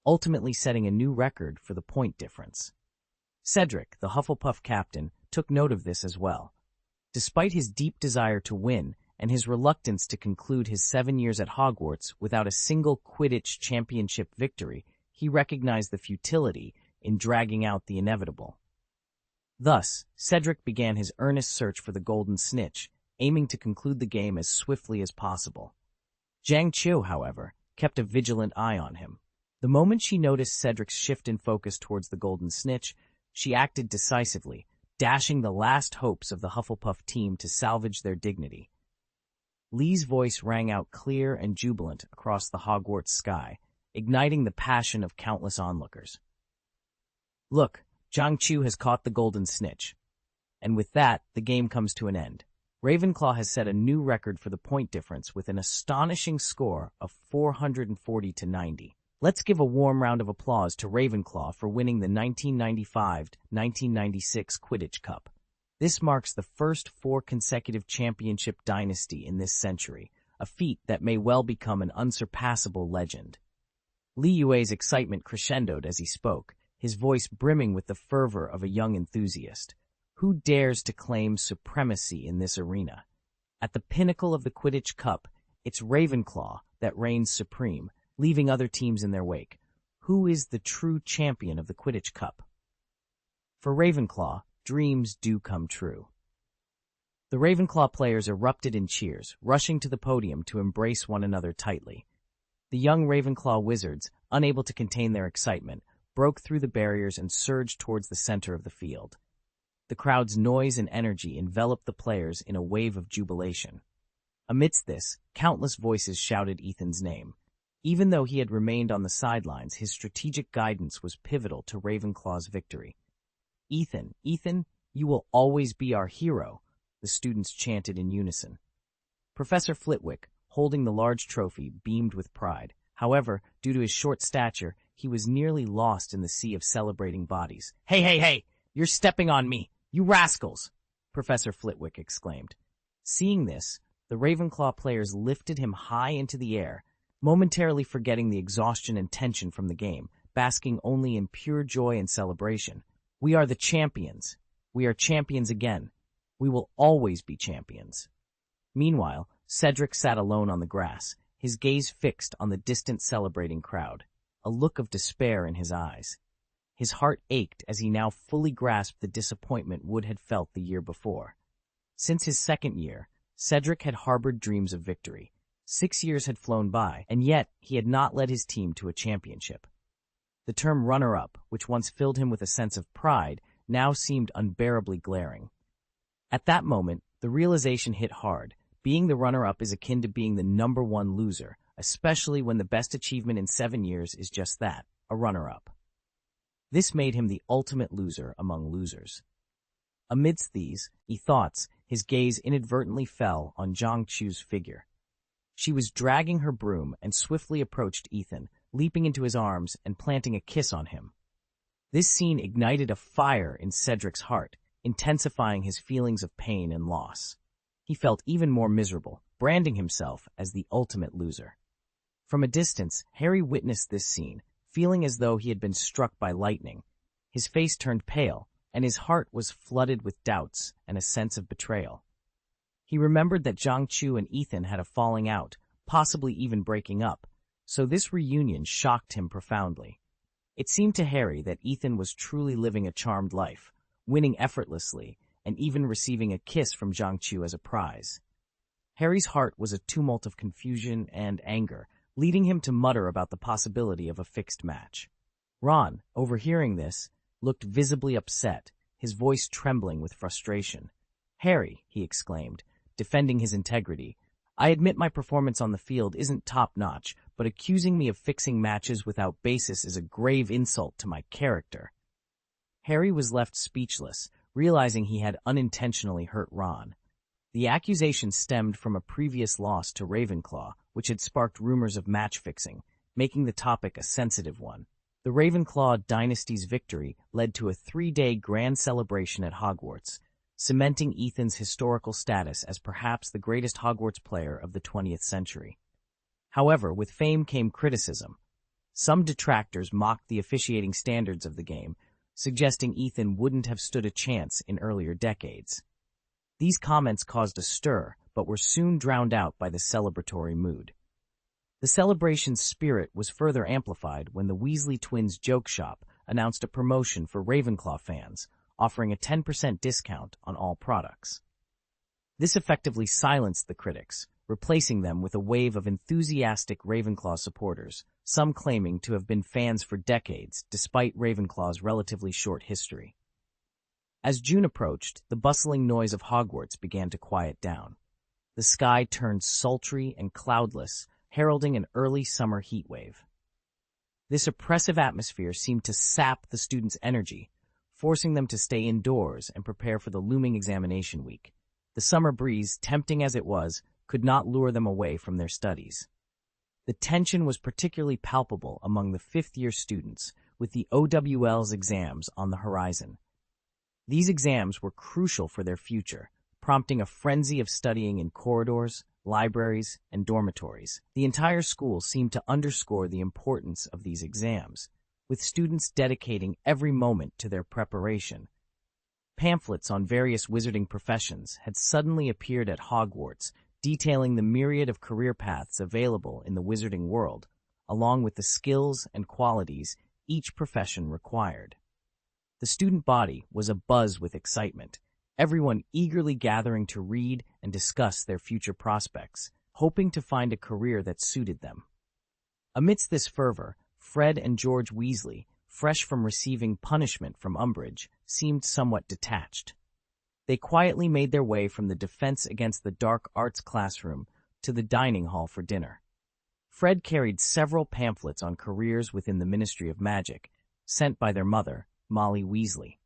ultimately setting a new record for the point difference. Cedric, the Hufflepuff captain, took note of this as well. Despite his deep desire to win and his reluctance to conclude his 7 years at Hogwarts without a single Quidditch championship victory, he recognized the futility in dragging out the inevitable. Thus, Cedric began his earnest search for the golden snitch, aiming to conclude the game as swiftly as possible. Zhang Chu, however, kept a vigilant eye on him. The moment she noticed Cedric's shift in focus towards the golden snitch, she acted decisively, dashing the last hopes of the Hufflepuff team to salvage their dignity. Lee's voice rang out clear and jubilant across the Hogwarts sky, igniting the passion of countless onlookers. Look, Zhang Chu has caught the golden snitch. And with that, the game comes to an end. Ravenclaw has set a new record for the point difference with an astonishing score of 440-90. Let's give a warm round of applause to Ravenclaw for winning the 1995-1996 Quidditch Cup. This marks the first 4 consecutive championship dynasty in this century, a feat that may well become an unsurpassable legend. Li Yue's excitement crescendoed as he spoke, his voice brimming with the fervor of a young enthusiast. Who dares to claim supremacy in this arena? At the pinnacle of the Quidditch Cup, it's Ravenclaw that reigns supreme, leaving other teams in their wake. Who is the true champion of the Quidditch Cup? For Ravenclaw, dreams do come true. The Ravenclaw players erupted in cheers, rushing to the podium to embrace one another tightly. The young Ravenclaw wizards, unable to contain their excitement, broke through the barriers and surged towards the center of the field. The crowd's noise and energy enveloped the players in a wave of jubilation. Amidst this, countless voices shouted Ethan's name. Even though he had remained on the sidelines, his strategic guidance was pivotal to Ravenclaw's victory. Ethan, Ethan, you will always be our hero, the students chanted in unison. Professor Flitwick, holding the large trophy, beamed with pride. However, due to his short stature, he was nearly lost in the sea of celebrating bodies. Hey! "You're stepping on me, you rascals!" Professor Flitwick exclaimed. Seeing this, the Ravenclaw players lifted him high into the air, momentarily forgetting the exhaustion and tension from the game, basking only in pure joy and celebration. "We are the champions. We are champions again. We will always be champions." Meanwhile, Cedric sat alone on the grass, his gaze fixed on the distant celebrating crowd, a look of despair in his eyes. His heart ached as he now fully grasped the disappointment Wood had felt the year before. Since his second year, Cedric had harbored dreams of victory. 6 years had flown by, and yet he had not led his team to a championship. The term runner-up, which once filled him with a sense of pride, now seemed unbearably glaring. At that moment, the realization hit hard. Being the runner-up is akin to being the #1 loser, especially when the best achievement in 7 years is just that, a runner-up. This made him the ultimate loser among losers. Amidst these thoughts, his gaze inadvertently fell on Zhang Chu's figure. She was dragging her broom and swiftly approached Ethan, leaping into his arms and planting a kiss on him. This scene ignited a fire in Cedric's heart, intensifying his feelings of pain and loss. He felt even more miserable, branding himself as the ultimate loser. From a distance, Harry witnessed this scene, feeling as though he had been struck by lightning. His face turned pale, and his heart was flooded with doubts and a sense of betrayal. He remembered that Zhang Chu and Ethan had a falling out, possibly even breaking up, so this reunion shocked him profoundly. It seemed to Harry that Ethan was truly living a charmed life, winning effortlessly, and even receiving a kiss from Zhang Chu as a prize. Harry's heart was a tumult of confusion and anger, leading him to mutter about the possibility of a fixed match. Ron, overhearing this, looked visibly upset, his voice trembling with frustration. "Harry," he exclaimed, defending his integrity, "I admit my performance on the field isn't top-notch, but accusing me of fixing matches without basis is a grave insult to my character." Harry was left speechless, realizing he had unintentionally hurt Ron. The accusation stemmed from a previous loss to Ravenclaw, which had sparked rumors of match-fixing, making the topic a sensitive one. The Ravenclaw dynasty's victory led to a 3-day grand celebration at Hogwarts, cementing Ethan's historical status as perhaps the greatest Hogwarts player of the 20th century. However, with fame came criticism. Some detractors mocked the officiating standards of the game, suggesting Ethan wouldn't have stood a chance in earlier decades. These comments caused a stir, but were soon drowned out by the celebratory mood. The celebration's spirit was further amplified when the Weasley twins' joke shop announced a promotion for Ravenclaw fans, offering a 10% discount on all products. This effectively silenced the critics, replacing them with a wave of enthusiastic Ravenclaw supporters, some claiming to have been fans for decades, despite Ravenclaw's relatively short history. As June approached, the bustling noise of Hogwarts began to quiet down. The sky turned sultry and cloudless, heralding an early summer heatwave. This oppressive atmosphere seemed to sap the students' energy, forcing them to stay indoors and prepare for the looming examination week. The summer breeze, tempting as it was, could not lure them away from their studies. The tension was particularly palpable among the fifth-year students, with the OWL's exams on the horizon. These exams were crucial for their future, prompting a frenzy of studying in corridors, libraries, and dormitories. The entire school seemed to underscore the importance of these exams, with students dedicating every moment to their preparation. Pamphlets on various wizarding professions had suddenly appeared at Hogwarts, detailing the myriad of career paths available in the wizarding world, along with the skills and qualities each profession required. The student body was abuzz with excitement, everyone eagerly gathering to read and discuss their future prospects, hoping to find a career that suited them. Amidst this fervor, Fred and George Weasley, fresh from receiving punishment from Umbridge, seemed somewhat detached. They quietly made their way from the Defense Against the Dark Arts classroom to the dining hall for dinner. Fred carried several pamphlets on careers within the Ministry of Magic, sent by their mother, Molly Weasley.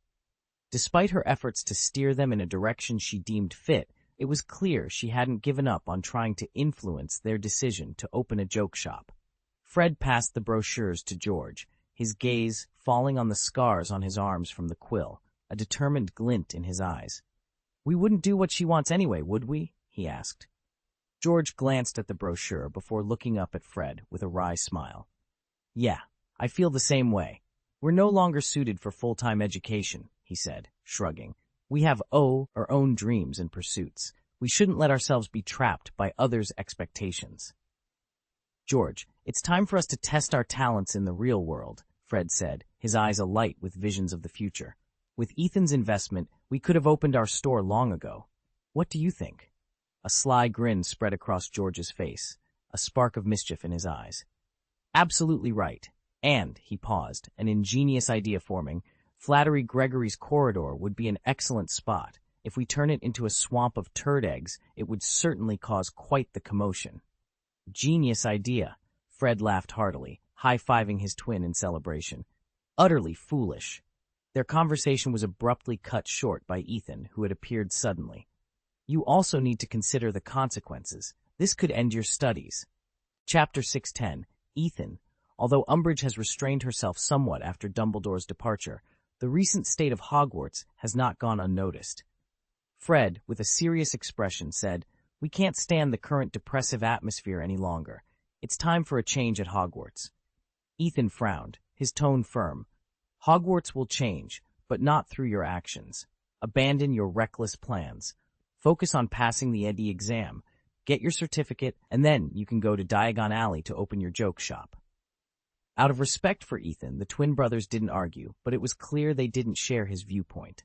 Despite her efforts to steer them in a direction she deemed fit, it was clear she hadn't given up on trying to influence their decision to open a joke shop. Fred passed the brochures to George, his gaze falling on the scars on his arms from the quill, a determined glint in his eyes. "We wouldn't do what she wants anyway, would we?" he asked. George glanced at the brochure before looking up at Fred with a wry smile. "Yeah, I feel the same way. We're no longer suited for full-time education," he said, shrugging. "We have our own dreams and pursuits. We shouldn't let ourselves be trapped by others' expectations." "George, it's time for us to test our talents in the real world," Fred said, his eyes alight with visions of the future. "With Ethan's investment, we could have opened our store long ago. What do you think?" A sly grin spread across George's face, a spark of mischief in his eyes. "Absolutely right. And," he paused, an ingenious idea forming, "Flattery Gregory's corridor would be an excellent spot. If we turn it into a swamp of turd eggs, it would certainly cause quite the commotion." "Genius idea," Fred laughed heartily, high-fiving his twin in celebration. "Utterly foolish." Their conversation was abruptly cut short by Ethan, who had appeared suddenly. "You also need to consider the consequences. This could end your studies." Chapter 610. Ethan. Although Umbridge has restrained herself somewhat after Dumbledore's departure, the recent state of Hogwarts has not gone unnoticed. Fred, with a serious expression, said, "We can't stand the current depressive atmosphere any longer. It's time for a change at Hogwarts." Ethan frowned, his tone firm. "Hogwarts will change, but not through your actions. Abandon your reckless plans. Focus on passing the ED exam. Get your certificate, and then you can go to Diagon Alley to open your joke shop." Out of respect for Ethan, the twin brothers didn't argue, but it was clear they didn't share his viewpoint.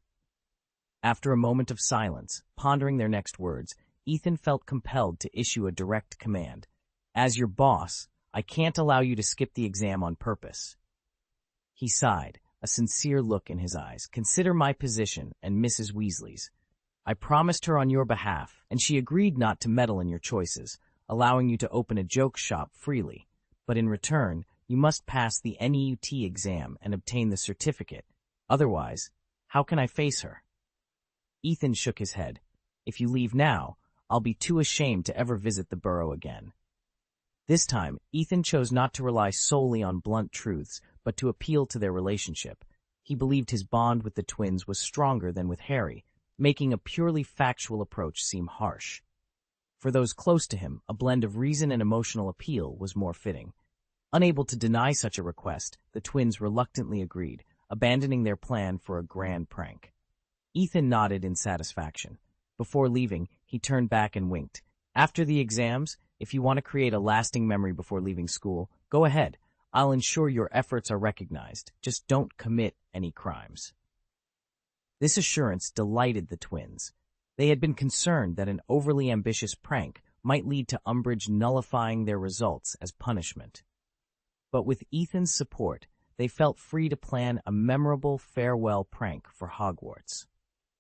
After a moment of silence, pondering their next words, Ethan felt compelled to issue a direct command. "As your boss, I can't allow you to skip the exam on purpose." He sighed, a sincere look in his eyes. "Consider my position and Mrs. Weasley's. I promised her on your behalf, and she agreed not to meddle in your choices, allowing you to open a joke shop freely. But in return, you must pass the NEUT exam and obtain the certificate. Otherwise, how can I face her?" Ethan shook his head. "If you leave now, I'll be too ashamed to ever visit the Burrow again." This time, Ethan chose not to rely solely on blunt truths, but to appeal to their relationship. He believed his bond with the twins was stronger than with Harry, making a purely factual approach seem harsh. For those close to him, a blend of reason and emotional appeal was more fitting. Unable to deny such a request, the twins reluctantly agreed, abandoning their plan for a grand prank. Ethan nodded in satisfaction. Before leaving, he turned back and winked. "After the exams, if you want to create a lasting memory before leaving school, go ahead. I'll ensure your efforts are recognized. Just don't commit any crimes." This assurance delighted the twins. They had been concerned that an overly ambitious prank might lead to Umbridge nullifying their results as punishment. But with Ethan's support, they felt free to plan a memorable farewell prank for Hogwarts.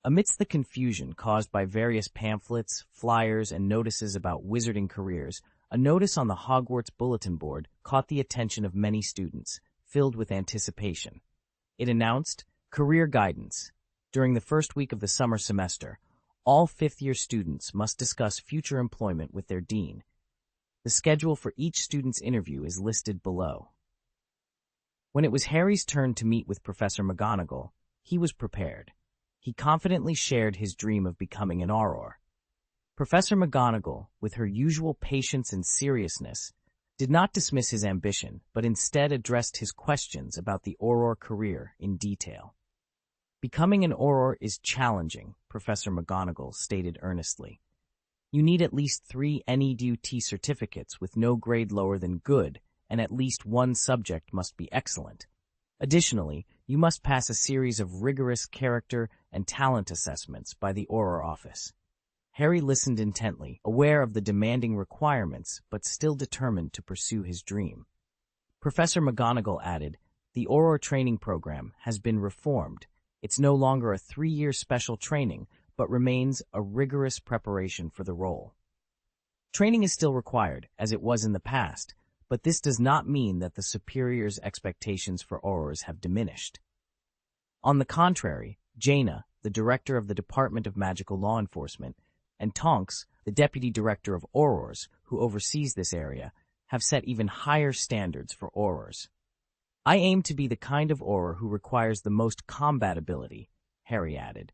Amidst the confusion caused by various pamphlets, flyers, and notices about wizarding careers, a notice on the Hogwarts bulletin board caught the attention of many students, filled with anticipation. It announced, "Career Guidance. During the first week of the summer semester, all fifth-year students must discuss future employment with their dean. The schedule for each student's interview is listed below." When it was Harry's turn to meet with Professor McGonagall, he was prepared. He confidently shared his dream of becoming an Auror. Professor McGonagall, with her usual patience and seriousness, did not dismiss his ambition, but instead addressed his questions about the Auror career in detail. "Becoming an Auror is challenging," Professor McGonagall stated earnestly. "You need at least 3 NEUT certificates with no grade lower than good, and at least one subject must be excellent. Additionally, you must pass a series of rigorous character and talent assessments by the Auror office." Harry listened intently, aware of the demanding requirements, but still determined to pursue his dream. Professor McGonagall added, "The Auror training program has been reformed. It's no longer a 3-year special training, but remains a rigorous preparation for the role. Training is still required, as it was in the past, but this does not mean that the superior's expectations for Aurors have diminished. On the contrary, Jaina, the director of the Department of Magical Law Enforcement, and Tonks, the deputy director of Aurors, who oversees this area, have set even higher standards for Aurors. I aim to be the kind of Auror who requires the most combat ability, Harry added.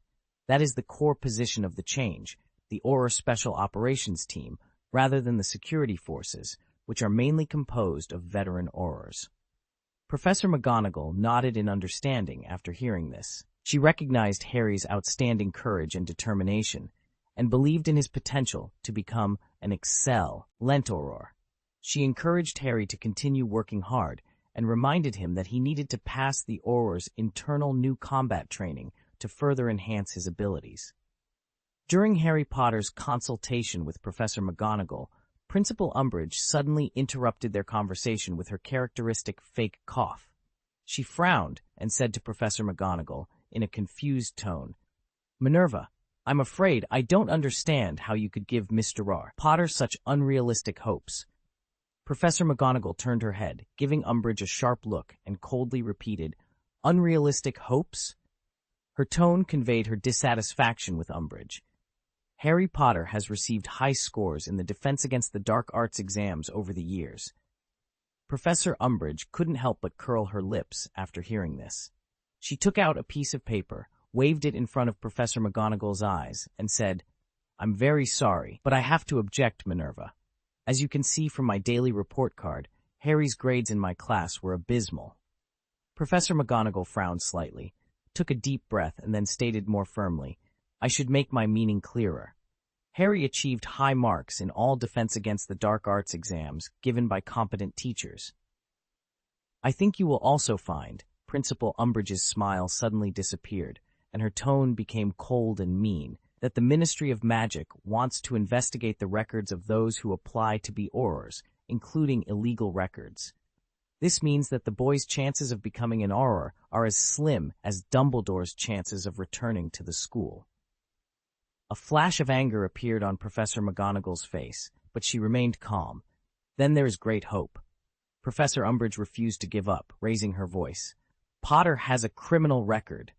That is the core position of the change, the Auror Special Operations Team, rather than the security forces, which are mainly composed of veteran Aurors. Professor McGonagall nodded in understanding after hearing this. She recognized Harry's outstanding courage and determination, and believed in his potential to become an excellent Auror. She encouraged Harry to continue working hard and reminded him that he needed to pass the Auror's internal new combat training to further enhance his abilities. During Harry Potter's consultation with Professor McGonagall, Principal Umbridge suddenly interrupted their conversation with her characteristic fake cough. She frowned and said to Professor McGonagall in a confused tone, "Minerva, I'm afraid I don't understand how you could give Mr. Potter such unrealistic hopes." Professor McGonagall turned her head, giving Umbridge a sharp look, and coldly repeated, "Unrealistic hopes?" Her tone conveyed her dissatisfaction with Umbridge. Harry Potter has received high scores in the Defense Against the Dark Arts exams over the years. Professor Umbridge couldn't help but curl her lips after hearing this. She took out a piece of paper, waved it in front of Professor McGonagall's eyes, and said, "I'm very sorry, but I have to object, Minerva. As you can see from my daily report card, Harry's grades in my class were abysmal." Professor McGonagall frowned slightly, took a deep breath, and then stated more firmly, "I should make my meaning clearer. Harry achieved high marks in all Defense Against the Dark Arts exams given by competent teachers. I think you will also find," Principal Umbridge's smile suddenly disappeared, and her tone became cold and mean, "that the Ministry of Magic wants to investigate the records of those who apply to be Aurors, including illegal records. This means that the boy's chances of becoming an Auror are as slim as Dumbledore's chances of returning to the school." A flash of anger appeared on Professor McGonagall's face, but she remained calm. "Then there is great hope." Professor Umbridge refused to give up, raising her voice. "Potter has a criminal record."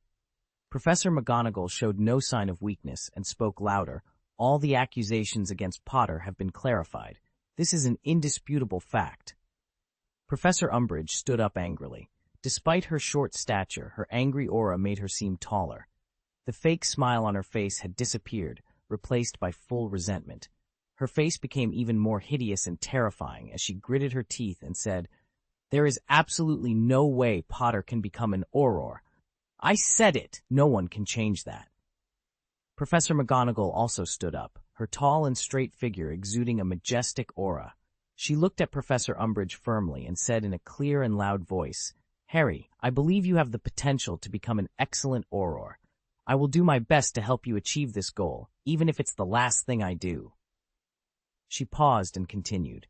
Professor McGonagall showed no sign of weakness and spoke louder. "All the accusations against Potter have been clarified. This is an indisputable fact." Professor Umbridge stood up angrily. Despite her short stature, her angry aura made her seem taller. The fake smile on her face had disappeared, replaced by full resentment. Her face became even more hideous and terrifying as she gritted her teeth and said, "There is absolutely no way Potter can become an Auror. I said it! No one can change that." Professor McGonagall also stood up, her tall and straight figure exuding a majestic aura. She looked at Professor Umbridge firmly and said in a clear and loud voice, "Harry, I believe you have the potential to become an excellent Auror. I will do my best to help you achieve this goal, even if it's the last thing I do." She paused and continued,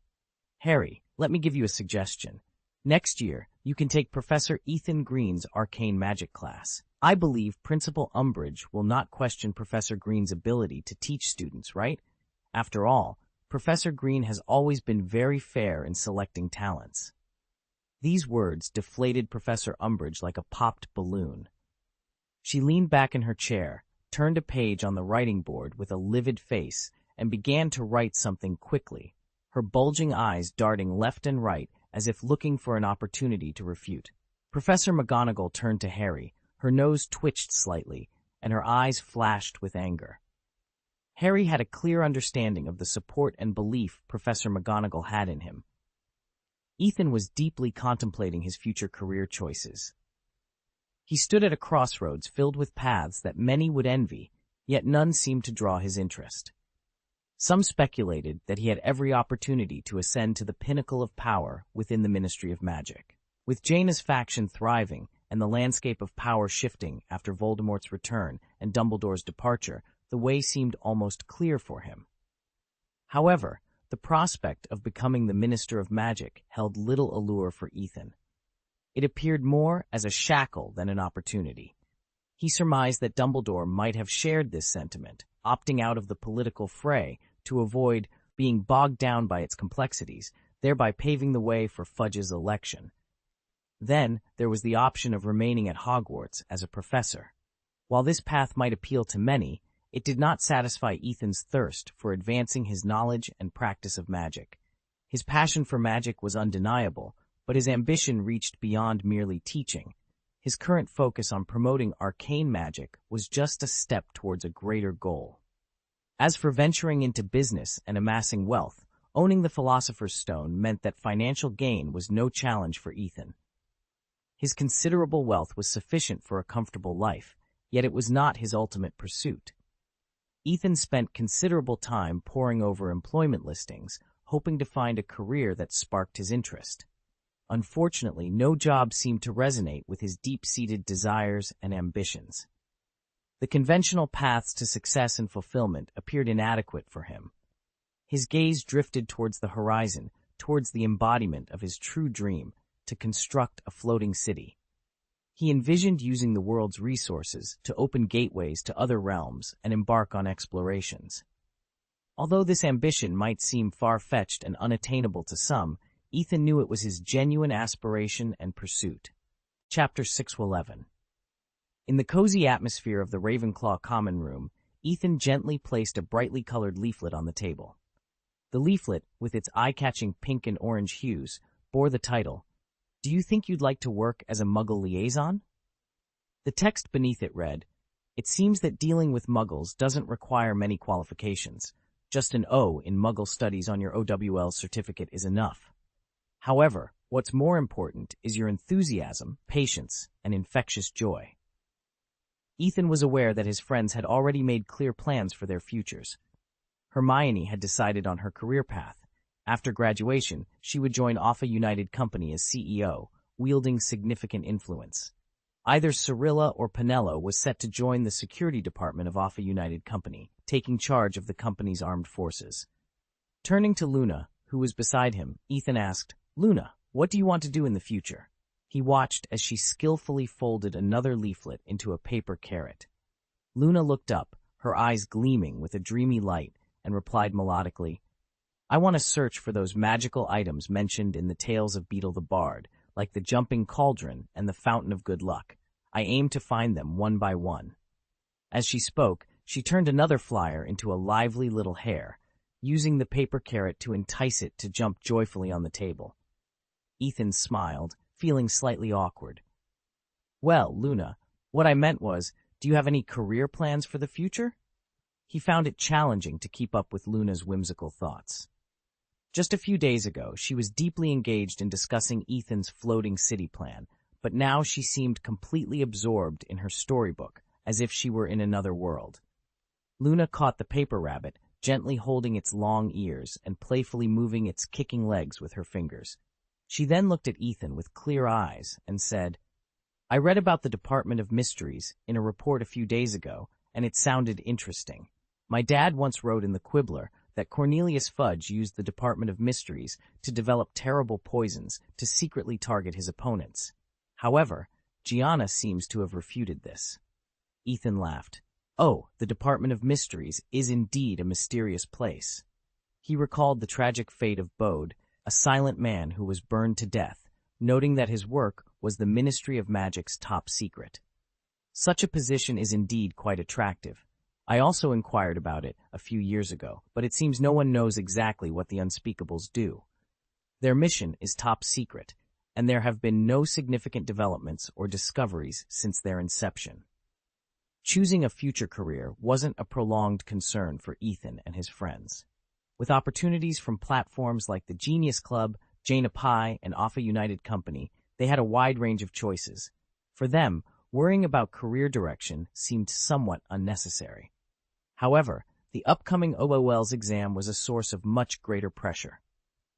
"Harry, let me give you a suggestion. Next year, you can take Professor Ethan Green's arcane magic class. I believe Principal Umbridge will not question Professor Green's ability to teach students, right? After all, Professor Green has always been very fair in selecting talents." These words deflated Professor Umbridge like a popped balloon. She leaned back in her chair, turned a page on the writing board with a livid face, and began to write something quickly, her bulging eyes darting left and right as if looking for an opportunity to refute. Professor McGonagall turned to Harry, her nose twitched slightly, and her eyes flashed with anger. Harry had a clear understanding of the support and belief Professor McGonagall had in him. Ethan was deeply contemplating his future career choices. He stood at a crossroads filled with paths that many would envy, yet none seemed to draw his interest. Some speculated that he had every opportunity to ascend to the pinnacle of power within the Ministry of Magic. With Jaina's faction thriving and the landscape of power shifting after Voldemort's return and Dumbledore's departure, the way seemed almost clear for him. However, the prospect of becoming the Minister of Magic held little allure for Ethan. It appeared more as a shackle than an opportunity. He surmised that Dumbledore might have shared this sentiment, opting out of the political fray to avoid being bogged down by its complexities, thereby paving the way for Fudge's election. Then there was the option of remaining at Hogwarts as a professor. While this path might appeal to many, it did not satisfy Ethan's thirst for advancing his knowledge and practice of magic. His passion for magic was undeniable, but his ambition reached beyond merely teaching. His current focus on promoting arcane magic was just a step towards a greater goal. As for venturing into business and amassing wealth, owning the Philosopher's Stone meant that financial gain was no challenge for Ethan. His considerable wealth was sufficient for a comfortable life, yet it was not his ultimate pursuit. Ethan spent considerable time poring over employment listings, hoping to find a career that sparked his interest. Unfortunately, no job seemed to resonate with his deep-seated desires and ambitions. The conventional paths to success and fulfillment appeared inadequate for him. His gaze drifted towards the horizon, towards the embodiment of his true dream, to construct a floating city. He envisioned using the world's resources to open gateways to other realms and embark on explorations. Although this ambition might seem far-fetched and unattainable to some, Ethan knew it was his genuine aspiration and pursuit. Chapter 6-11. In the cozy atmosphere of the Ravenclaw common room, Ethan gently placed a brightly colored leaflet on the table. The leaflet, with its eye-catching pink and orange hues, bore the title, "Do you think you'd like to work as a Muggle liaison?" The text beneath it read, "It seems that dealing with Muggles doesn't require many qualifications. Just an O in Muggle Studies on your OWL certificate is enough. However, what's more important is your enthusiasm, patience, and infectious joy." Ethan was aware that his friends had already made clear plans for their futures. Hermione had decided on her career path. After graduation, she would join Alpha United Company as CEO, wielding significant influence. Either Cirilla or Penelo was set to join the security department of Alpha United Company, taking charge of the company's armed forces. Turning to Luna, who was beside him, Ethan asked, "Luna, what do you want to do in the future?" He watched as she skillfully folded another leaflet into a paper carrot. Luna looked up, her eyes gleaming with a dreamy light, and replied melodically, "I want to search for those magical items mentioned in the tales of Beetle the Bard, like the Jumping Cauldron and the Fountain of Good Luck. I aim to find them one by one." As she spoke, she turned another flyer into a lively little hare, using the paper carrot to entice it to jump joyfully on the table. Ethan smiled, feeling slightly awkward. "Well, Luna, what I meant was, do you have any career plans for the future?" He found it challenging to keep up with Luna's whimsical thoughts. Just a few days ago, she was deeply engaged in discussing Ethan's floating city plan, but now she seemed completely absorbed in her storybook, as if she were in another world. Luna caught the paper rabbit, gently holding its long ears and playfully moving its kicking legs with her fingers. She then looked at Ethan with clear eyes and said, "I read about the Department of Mysteries in a report a few days ago, and it sounded interesting. My dad once wrote in the Quibbler that Cornelius Fudge used the Department of Mysteries to develop terrible poisons to secretly target his opponents. However, Gianna seems to have refuted this." Ethan laughed. "Oh, the Department of Mysteries is indeed a mysterious place." He recalled the tragic fate of Bode, a silent man who was burned to death, noting that his work was the Ministry of Magic's top secret. "Such a position is indeed quite attractive. I also inquired about it a few years ago, but it seems no one knows exactly what the Unspeakables do. Their mission is top secret, and there have been no significant developments or discoveries since their inception." Choosing a future career wasn't a prolonged concern for Ethan and his friends. With opportunities from platforms like the Genius Club, Jaina Pi, and Alpha United Company, they had a wide range of choices. For them, worrying about career direction seemed somewhat unnecessary. However, the upcoming OOL's exam was a source of much greater pressure.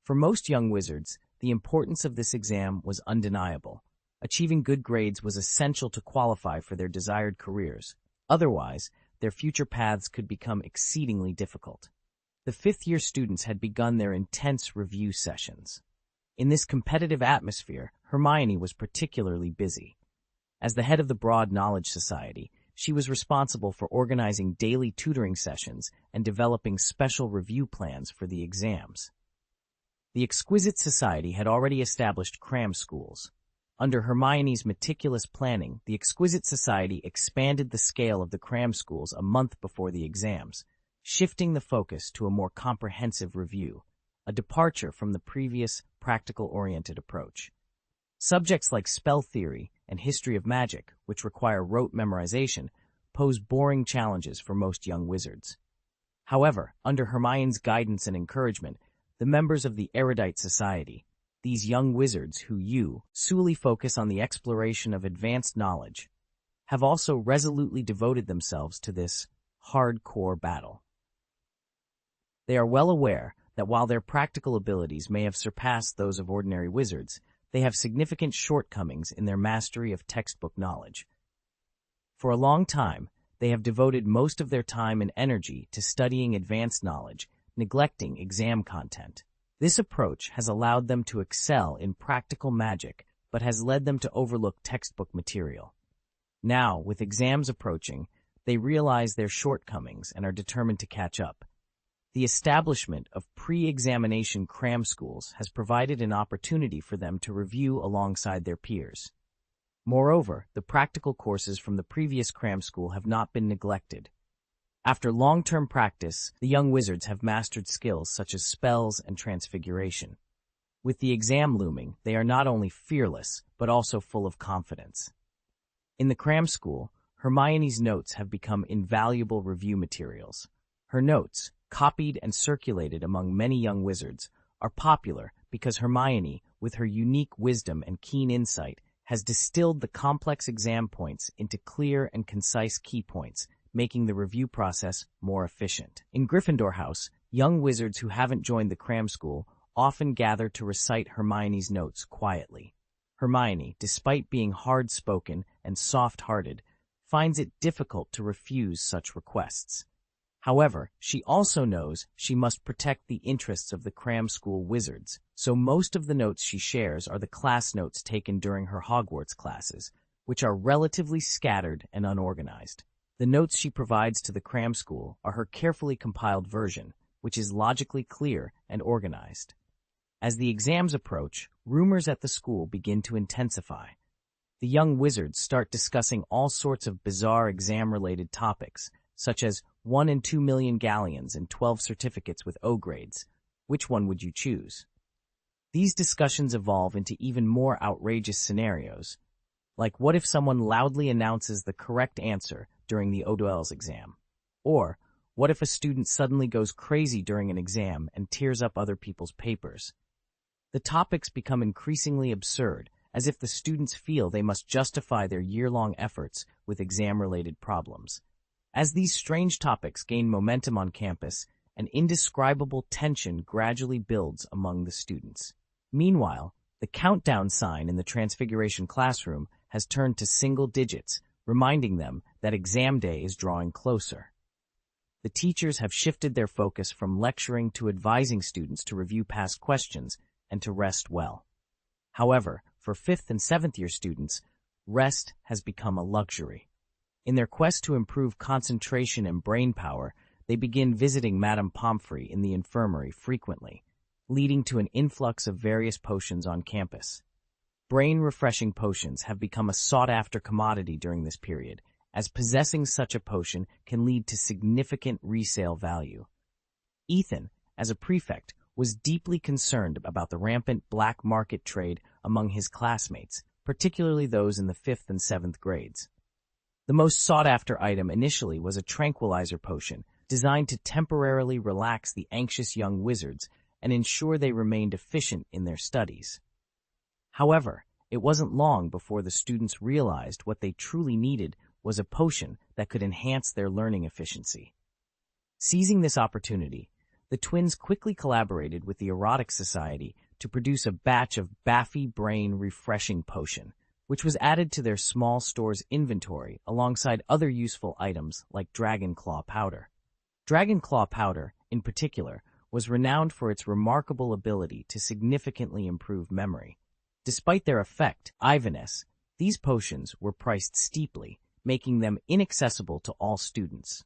For most young wizards, the importance of this exam was undeniable. Achieving good grades was essential to qualify for their desired careers. Otherwise, their future paths could become exceedingly difficult. The fifth-year students had begun their intense review sessions. In this competitive atmosphere, Hermione was particularly busy. As the head of the Broad Knowledge Society, she was responsible for organizing daily tutoring sessions and developing special review plans for the exams. The Exquisite Society had already established cram schools. Under Hermione's meticulous planning, the Exquisite Society expanded the scale of the cram schools a month before the exams, shifting the focus to a more comprehensive review, a departure from the previous practical-oriented approach. Subjects like spell theory, and history of magic, which require rote memorization, pose boring challenges for most young wizards. However, under Hermione's guidance and encouragement, the members of the Erudite Society, these young wizards who solely focus on the exploration of advanced knowledge, have also resolutely devoted themselves to this hardcore battle. They are well aware that while their practical abilities may have surpassed those of ordinary wizards, they have significant shortcomings in their mastery of textbook knowledge. For a long time, they have devoted most of their time and energy to studying advanced knowledge, neglecting exam content. This approach has allowed them to excel in practical magic, but has led them to overlook textbook material. Now, with exams approaching, they realize their shortcomings and are determined to catch up. The establishment of pre-examination cram schools has provided an opportunity for them to review alongside their peers. Moreover, the practical courses from the previous cram school have not been neglected. After long-term practice, the young wizards have mastered skills such as spells and transfiguration. With the exam looming, they are not only fearless, but also full of confidence. In the cram school, Hermione's notes have become invaluable review materials. Her notes, copied and circulated among many young wizards, are popular because Hermione, with her unique wisdom and keen insight, has distilled the complex exam points into clear and concise key points, making the review process more efficient. In Gryffindor House, young wizards who haven't joined the cram school often gather to recite Hermione's notes quietly. Hermione, despite being hard-spoken and soft-hearted, finds it difficult to refuse such requests. However, she also knows she must protect the interests of the cram school wizards, so most of the notes she shares are the class notes taken during her Hogwarts classes, which are relatively scattered and unorganized. The notes she provides to the cram school are her carefully compiled version, which is logically clear and organized. As the exams approach, rumors at the school begin to intensify. The young wizards start discussing all sorts of bizarre exam-related topics, such as 1 in 2 million galleons and 12 certificates with O grades. Which one would you choose? These discussions evolve into even more outrageous scenarios, like what if someone loudly announces the correct answer during the ODL's exam? Or, what if a student suddenly goes crazy during an exam and tears up other people's papers? The topics become increasingly absurd, as if the students feel they must justify their year-long efforts with exam-related problems. As these strange topics gain momentum on campus, an indescribable tension gradually builds among the students. Meanwhile, the countdown sign in the Transfiguration classroom has turned to single digits, reminding them that exam day is drawing closer. The teachers have shifted their focus from lecturing to advising students to review past questions and to rest well. However, for 5th and 7th year students, rest has become a luxury. In their quest to improve concentration and brain power, they begin visiting Madame Pomfrey in the infirmary frequently, leading to an influx of various potions on campus. Brain-refreshing potions have become a sought-after commodity during this period, as possessing such a potion can lead to significant resale value. Ethan, as a prefect, was deeply concerned about the rampant black market trade among his classmates, particularly those in the 5th and 7th grades. The most sought-after item initially was a tranquilizer potion designed to temporarily relax the anxious young wizards and ensure they remained efficient in their studies. However, it wasn't long before the students realized what they truly needed was a potion that could enhance their learning efficiency. Seizing this opportunity, the twins quickly collaborated with the Erotic Society to produce a batch of Baffy Brain Refreshing Potion, which was added to their small store's inventory alongside other useful items like Dragon Claw Powder. Dragon Claw Powder, in particular, was renowned for its remarkable ability to significantly improve memory. Despite their effectiveness, these potions were priced steeply, making them inaccessible to all students.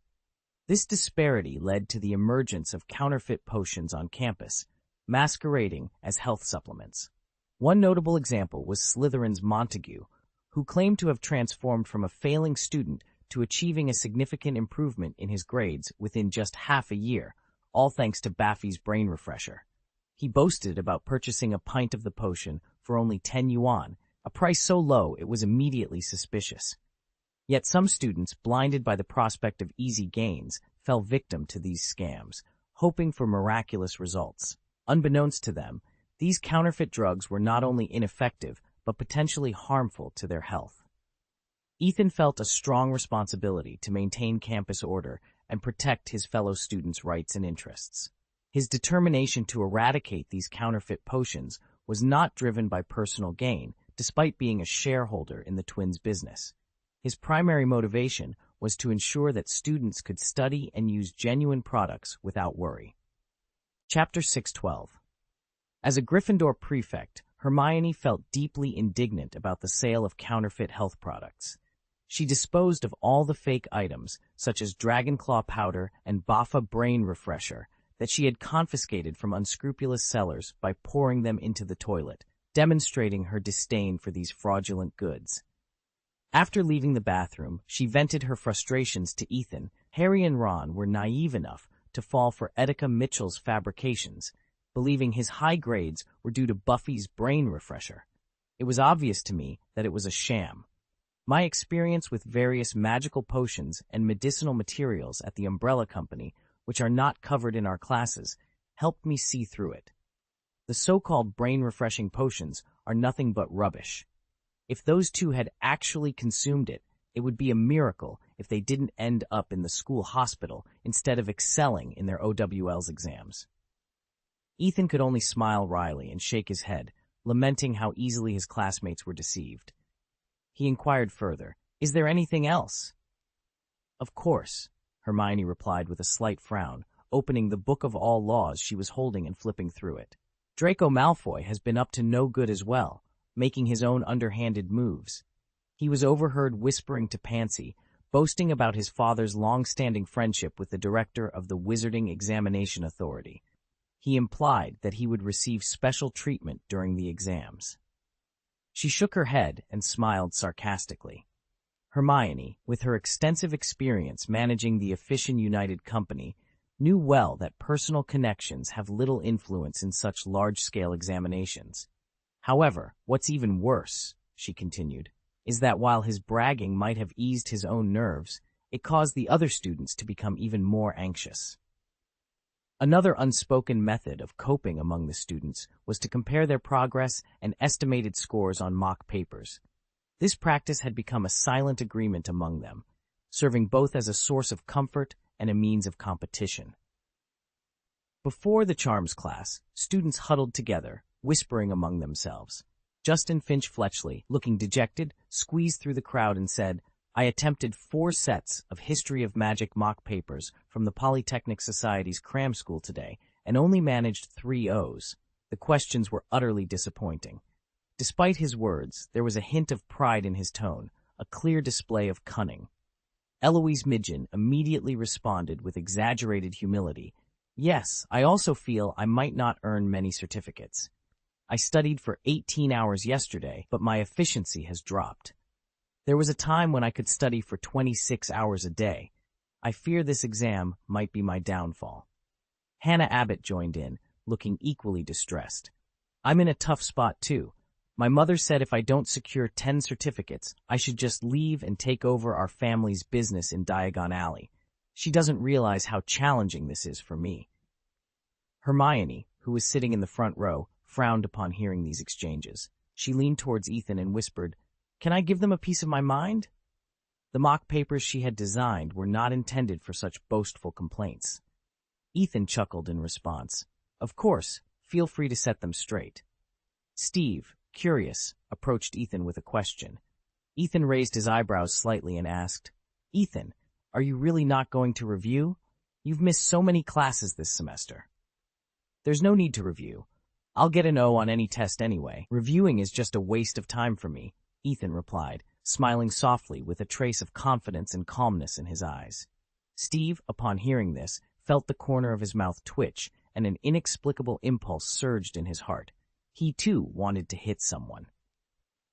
This disparity led to the emergence of counterfeit potions on campus, masquerading as health supplements. One notable example was Slytherin's Montague, who claimed to have transformed from a failing student to achieving a significant improvement in his grades within just half a year, all thanks to Baffy's Brain Refresher. He boasted about purchasing a pint of the potion for only 10 yuan, a price so low it was immediately suspicious. Yet some students, blinded by the prospect of easy gains, fell victim to these scams, hoping for miraculous results. Unbeknownst to them, these counterfeit drugs were not only ineffective, but potentially harmful to their health. Ethan felt a strong responsibility to maintain campus order and protect his fellow students' rights and interests. His determination to eradicate these counterfeit potions was not driven by personal gain, despite being a shareholder in the twins' business. His primary motivation was to ensure that students could study and use genuine products without worry. Chapter 612. As a Gryffindor prefect, Hermione felt deeply indignant about the sale of counterfeit health products. She disposed of all the fake items, such as Dragonclaw powder and Baffa brain refresher, that she had confiscated from unscrupulous sellers by pouring them into the toilet, demonstrating her disdain for these fraudulent goods. After leaving the bathroom, she vented her frustrations to Ethan. Harry and Ron were naive enough to fall for Etika Mitchell's fabrications, believing his high grades were due to Buffy's brain refresher. It was obvious to me that it was a sham. My experience with various magical potions and medicinal materials at the Umbrella Company, which are not covered in our classes, helped me see through it. The so-called brain-refreshing potions are nothing but rubbish. If those two had actually consumed it, it would be a miracle if they didn't end up in the school hospital instead of excelling in their OWL's exams. Ethan could only smile wryly and shake his head, lamenting how easily his classmates were deceived. He inquired further, "Is there anything else?" "Of course," Hermione replied with a slight frown, opening the Book of All Laws she was holding and flipping through it. "Draco Malfoy has been up to no good as well, making his own underhanded moves. He was overheard whispering to Pansy, boasting about his father's long-standing friendship with the director of the Wizarding Examination Authority. He implied that he would receive special treatment during the exams." She shook her head and smiled sarcastically. Hermione, with her extensive experience managing the Efficient United Company, knew well that personal connections have little influence in such large-scale examinations. However, what's even worse, she continued, is that while his bragging might have eased his own nerves, it caused the other students to become even more anxious. Another unspoken method of coping among the students was to compare their progress and estimated scores on mock papers. This practice had become a silent agreement among them, serving both as a source of comfort and a means of competition. Before the charms class, students huddled together, whispering among themselves. Justin Finch Fletchley, looking dejected, squeezed through the crowd and said, "I attempted 4 sets of History of Magic mock papers from the Polytechnic Society's cram school today and only managed 3 O's. The questions were utterly disappointing." Despite his words, there was a hint of pride in his tone, a clear display of cunning. Eloise Midgen immediately responded with exaggerated humility, "Yes, I also feel I might not earn many certificates. I studied for 18 hours yesterday, but my efficiency has dropped. There was a time when I could study for 26 hours a day. I fear this exam might be my downfall." Hannah Abbott joined in, looking equally distressed. "I'm in a tough spot, too. My mother said if I don't secure 10 certificates, I should just leave and take over our family's business in Diagon Alley. She doesn't realize how challenging this is for me." Hermione, who was sitting in the front row, frowned upon hearing these exchanges. She leaned towards Ethan and whispered, "Can I give them a piece of my mind?" The mock papers she had designed were not intended for such boastful complaints. Ethan chuckled in response. "Of course, feel free to set them straight." Steve, curious, approached Ethan with a question. Ethan raised his eyebrows slightly and asked, "Ethan, are you really not going to review? You've missed so many classes this semester." "There's no need to review. I'll get an O on any test anyway. Reviewing is just a waste of time for me," Ethan replied, smiling softly with a trace of confidence and calmness in his eyes. Steve, upon hearing this, felt the corner of his mouth twitch, and an inexplicable impulse surged in his heart. He, too, wanted to hit someone.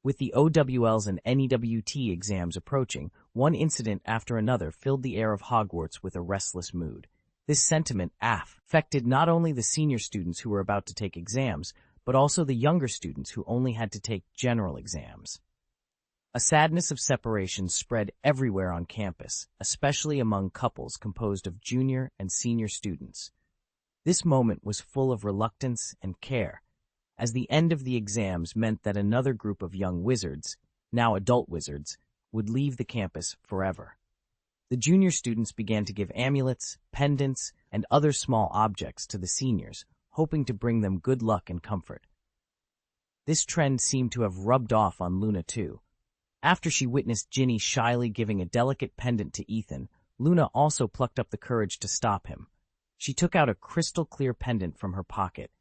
With the OWLs and NEWT exams approaching, one incident after another filled the air of Hogwarts with a restless mood. This sentiment affected not only the senior students who were about to take exams, but also the younger students who only had to take general exams. A sadness of separation spread everywhere on campus, especially among couples composed of junior and senior students. This moment was full of reluctance and care, as the end of the exams meant that another group of young wizards, now adult wizards, would leave the campus forever. The junior students began to give amulets, pendants, and other small objects to the seniors, hoping to bring them good luck and comfort. This trend seemed to have rubbed off on Luna too. After she witnessed Ginny shyly giving a delicate pendant to Ethan, Luna also plucked up the courage to stop him. She took out a crystal-clear pendant from her pocket,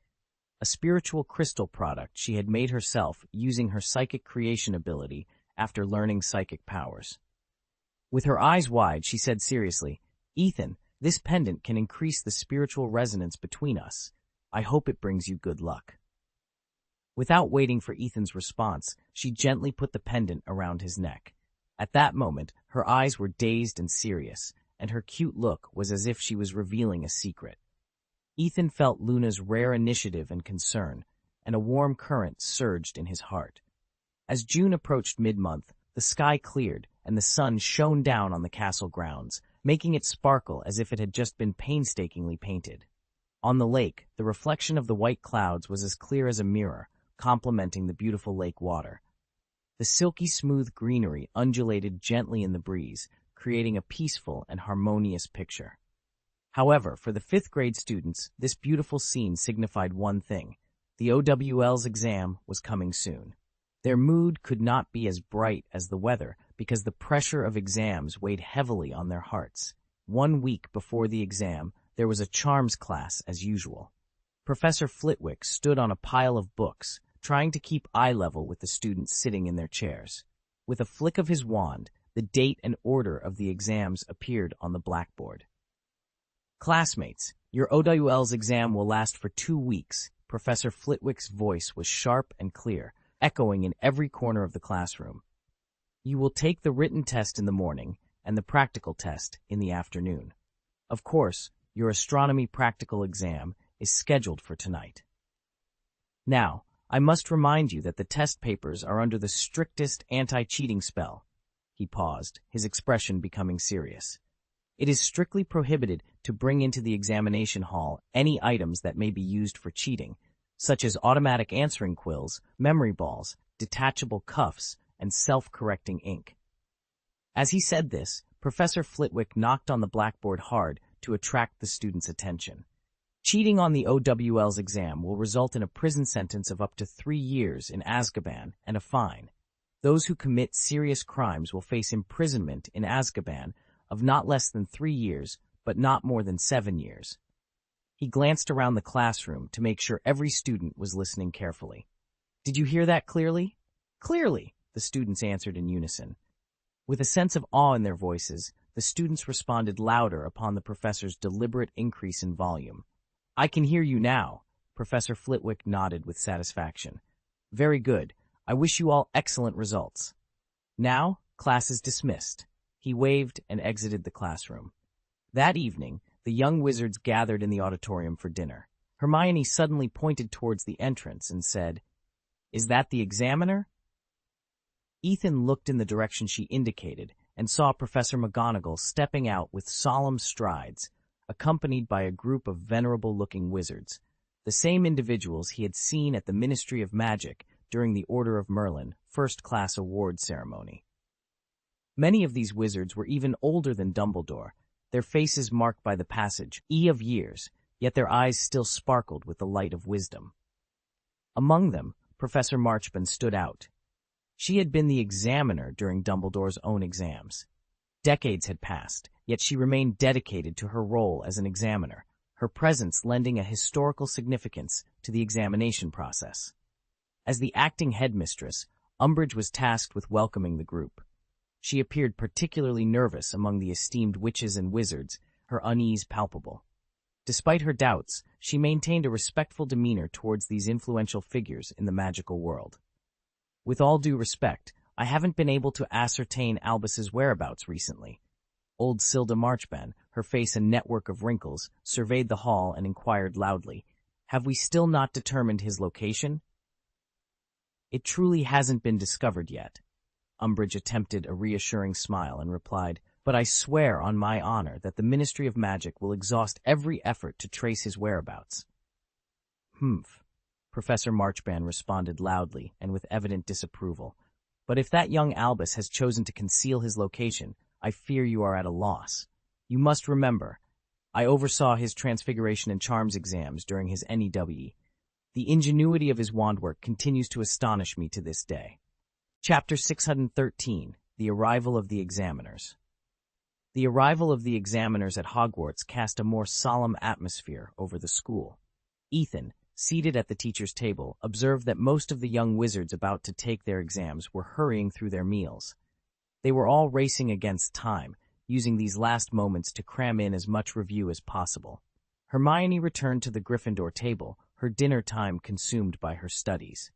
a spiritual crystal product she had made herself using her psychic creation ability after learning psychic powers. With her eyes wide, she said seriously, "Ethan, this pendant can increase the spiritual resonance between us. I hope it brings you good luck." Without waiting for Ethan's response, she gently put the pendant around his neck. At that moment, her eyes were dazed and serious, and her cute look was as if she was revealing a secret. Ethan felt Luna's rare initiative and concern, and a warm current surged in his heart. As June approached mid-month, the sky cleared, and the sun shone down on the castle grounds, making it sparkle as if it had just been painstakingly painted. On the lake, the reflection of the white clouds was as clear as a mirror, complementing the beautiful lake water. The silky smooth greenery undulated gently in the breeze, creating a peaceful and harmonious picture. However, for the 5th grade students, this beautiful scene signified one thing: the OWL's exam was coming soon. Their mood could not be as bright as the weather because the pressure of exams weighed heavily on their hearts. 1 week before the exam, there was a charms class as usual. Professor Flitwick stood on a pile of books, trying to keep eye level with the students sitting in their chairs. With a flick of his wand, the date and order of the exams appeared on the blackboard. "Classmates, your OWL's exam will last for 2 weeks. Professor Flitwick's voice was sharp and clear, echoing in every corner of the classroom. "You will take the written test in the morning and the practical test in the afternoon. Of course, your astronomy practical exam is scheduled for tonight. Now, I must remind you that the test papers are under the strictest anti-cheating spell." He paused, his expression becoming serious. "It is strictly prohibited to bring into the examination hall any items that may be used for cheating, such as automatic answering quills, memory balls, detachable cuffs, and self-correcting ink." As he said this, Professor Flitwick knocked on the blackboard hard to attract the students' attention. Cheating on the OWL's exam will result in a prison sentence of up to 3 years in Azkaban and a fine. Those who commit serious crimes will face imprisonment in Azkaban of not less than 3 years, but not more than 7 years. He glanced around the classroom to make sure every student was listening carefully. "Did you hear that clearly?" "Clearly," the students answered in unison. With a sense of awe in their voices, the students responded louder upon the professor's deliberate increase in volume. "I can hear you now." Professor Flitwick nodded with satisfaction. "Very good. I wish you all excellent results. Now, class is dismissed." He waved and exited the classroom. That evening, the young wizards gathered in the auditorium for dinner. Hermione suddenly pointed towards the entrance and said, "Is that the examiner?" Ethan looked in the direction she indicated and saw Professor McGonagall stepping out with solemn strides, accompanied by a group of venerable-looking wizards, the same individuals he had seen at the Ministry of Magic during the Order of Merlin first-class award ceremony. Many of these wizards were even older than Dumbledore, their faces marked by the passage of years, yet their eyes still sparkled with the light of wisdom. Among them, Professor Marchban stood out. She had been the examiner during Dumbledore's own exams. Decades had passed, yet she remained dedicated to her role as an examiner, her presence lending a historical significance to the examination process. As the acting headmistress, Umbridge was tasked with welcoming the group. She appeared particularly nervous among the esteemed witches and wizards, her unease palpable. Despite her doubts, she maintained a respectful demeanor towards these influential figures in the magical world. "With all due respect, I haven't been able to ascertain Albus's whereabouts recently." Old Silda Marchban, her face a network of wrinkles, surveyed the hall and inquired loudly, Have we still not determined his location? It truly hasn't been discovered yet. Umbridge attempted a reassuring smile and replied, but I swear on my honor that the Ministry of Magic will exhaust every effort to trace his whereabouts. Humph. Professor Marchban responded loudly and with evident disapproval. But if that young Albus has chosen to conceal his location, I fear you are at a loss. You must remember, I oversaw his Transfiguration and Charms exams during his NEW. The ingenuity of his wand work continues to astonish me to this day. Chapter 613, The Arrival of the Examiners. The arrival of the examiners at Hogwarts cast a more solemn atmosphere over the school. Ethan, seated at the teacher's table, observed that most of the young wizards about to take their exams were hurrying through their meals. They were all racing against time, using these last moments to cram in as much review as possible. Hermione returned to the Gryffindor table, her dinner time consumed by her studies.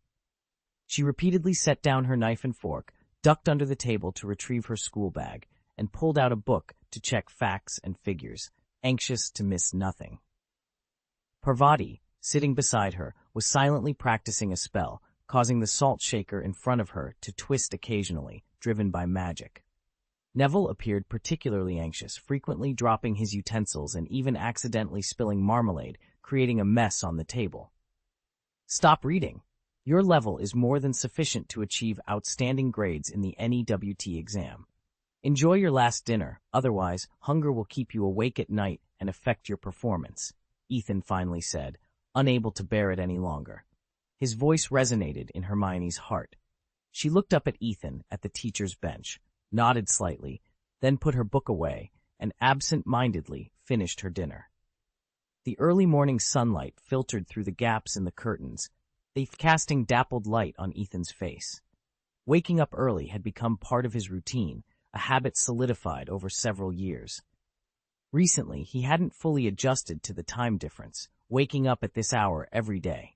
She repeatedly set down her knife and fork, ducked under the table to retrieve her school bag, and pulled out a book to check facts and figures, anxious to miss nothing. Parvati, sitting beside her, was silently practicing a spell, causing the salt shaker in front of her to twist occasionally, driven by magic. Neville appeared particularly anxious, frequently dropping his utensils and even accidentally spilling marmalade, creating a mess on the table. Stop reading. Your level is more than sufficient to achieve outstanding grades in the NEWT exam. Enjoy your last dinner, otherwise hunger will keep you awake at night and affect your performance, Ethan finally said, unable to bear it any longer. His voice resonated in Hermione's heart. She looked up at Ethan at the teacher's bench, nodded slightly, then put her book away, and absent-mindedly finished her dinner. The early morning sunlight filtered through the gaps in the curtains, casting dappled light on Ethan's face. Waking up early had become part of his routine, a habit solidified over several years. Recently, he hadn't fully adjusted to the time difference, waking up at this hour every day.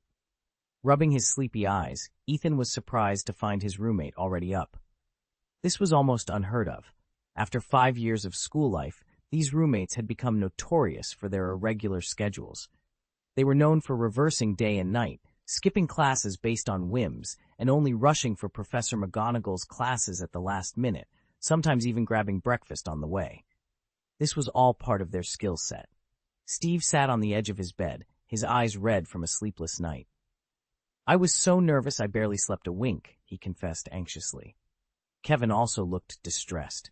Rubbing his sleepy eyes, Ethan was surprised to find his roommate already up. This was almost unheard of. After 5 years of school life, these roommates had become notorious for their irregular schedules. They were known for reversing day and night, skipping classes based on whims, and only rushing for Professor McGonagall's classes at the last minute, sometimes even grabbing breakfast on the way. This was all part of their skill set. Steve sat on the edge of his bed, his eyes red from a sleepless night. I was so nervous I barely slept a wink, he confessed anxiously. Kevin also looked distressed.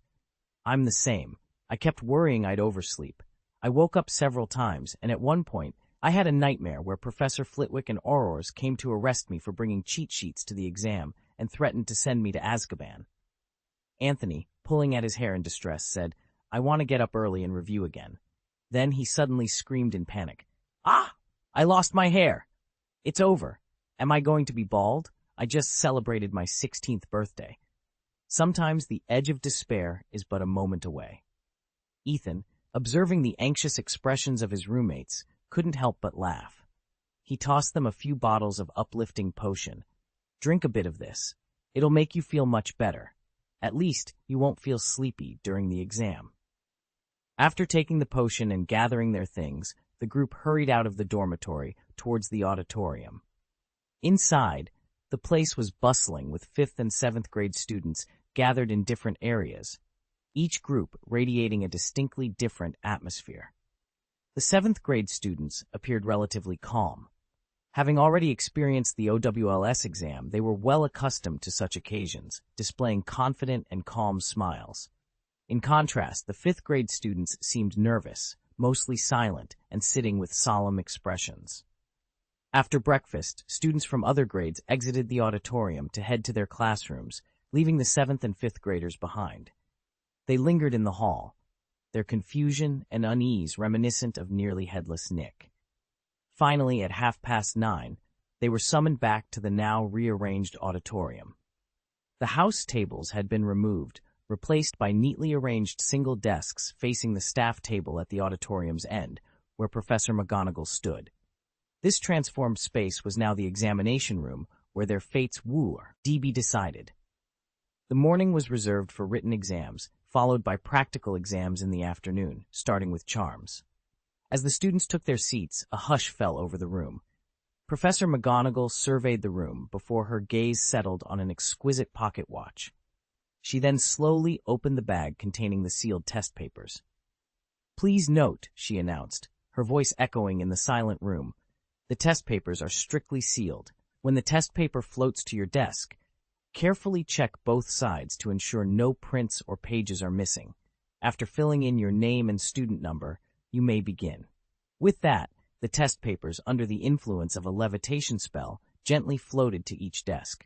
I'm the same. I kept worrying I'd oversleep. I woke up several times, and at one point, I had a nightmare where Professor Flitwick and Aurors came to arrest me for bringing cheat sheets to the exam and threatened to send me to Azkaban. Anthony, pulling at his hair in distress, said, I want to get up early and review again. Then he suddenly screamed in panic. Ah! I lost my hair! It's over. Am I going to be bald? I just celebrated my 16th birthday. Sometimes the edge of despair is but a moment away. Ethan, observing the anxious expressions of his roommates, couldn't help but laugh. He tossed them a few bottles of uplifting potion. Drink a bit of this. It'll make you feel much better. At least you won't feel sleepy during the exam. After taking the potion and gathering their things, the group hurried out of the dormitory towards the auditorium. Inside, the place was bustling with 5th and 7th grade students gathered in different areas, each group radiating a distinctly different atmosphere. The 7th grade students appeared relatively calm. Having already experienced the OWLS exam, they were well accustomed to such occasions, displaying confident and calm smiles. In contrast, the 5th grade students seemed nervous, mostly silent, and sitting with solemn expressions. After breakfast, students from other grades exited the auditorium to head to their classrooms, leaving the 7th and 5th graders behind. They lingered in the hall, their confusion and unease reminiscent of nearly headless Nick. Finally, at 9:30, they were summoned back to the now rearranged auditorium. The house tables had been removed, replaced by neatly arranged single desks facing the staff table at the auditorium's end, where Professor McGonagall stood. This transformed space was now the examination room, where their fates were to be decided. The morning was reserved for written exams, followed by practical exams in the afternoon, starting with charms. As the students took their seats, a hush fell over the room. Professor McGonagall surveyed the room before her gaze settled on an exquisite pocket watch. She then slowly opened the bag containing the sealed test papers. "Please note," she announced, her voice echoing in the silent room, "the test papers are strictly sealed. When the test paper floats to your desk, carefully check both sides to ensure no prints or pages are missing. After filling in your name and student number, you may begin." With that, the test papers, under the influence of a levitation spell, gently floated to each desk.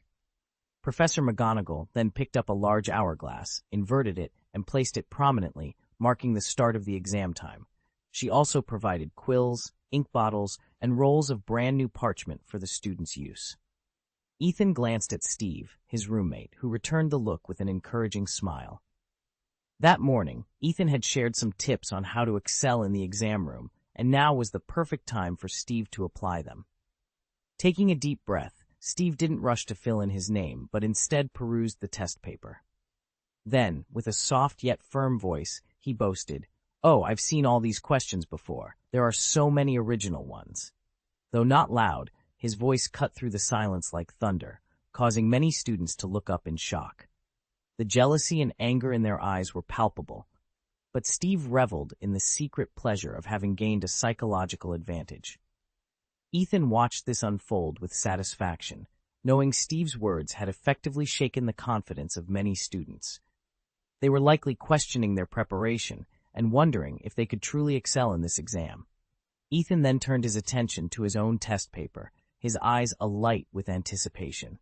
Professor McGonagall then picked up a large hourglass, inverted it, and placed it prominently, marking the start of the exam time. She also provided quills, ink bottles, and rolls of brand-new parchment for the students' use. Ethan glanced at Steve, his roommate, who returned the look with an encouraging smile. That morning, Ethan had shared some tips on how to excel in the exam room, and now was the perfect time for Steve to apply them. Taking a deep breath, Steve didn't rush to fill in his name, but instead perused the test paper. Then, with a soft yet firm voice, he boasted, "Oh, I've seen all these questions before. There are so many original ones." Though not loud, his voice cut through the silence like thunder, causing many students to look up in shock. The jealousy and anger in their eyes were palpable, but Steve reveled in the secret pleasure of having gained a psychological advantage. Ethan watched this unfold with satisfaction, knowing Steve's words had effectively shaken the confidence of many students. They were likely questioning their preparation and wondering if they could truly excel in this exam. Ethan then turned his attention to his own test paper, his eyes alight with anticipation.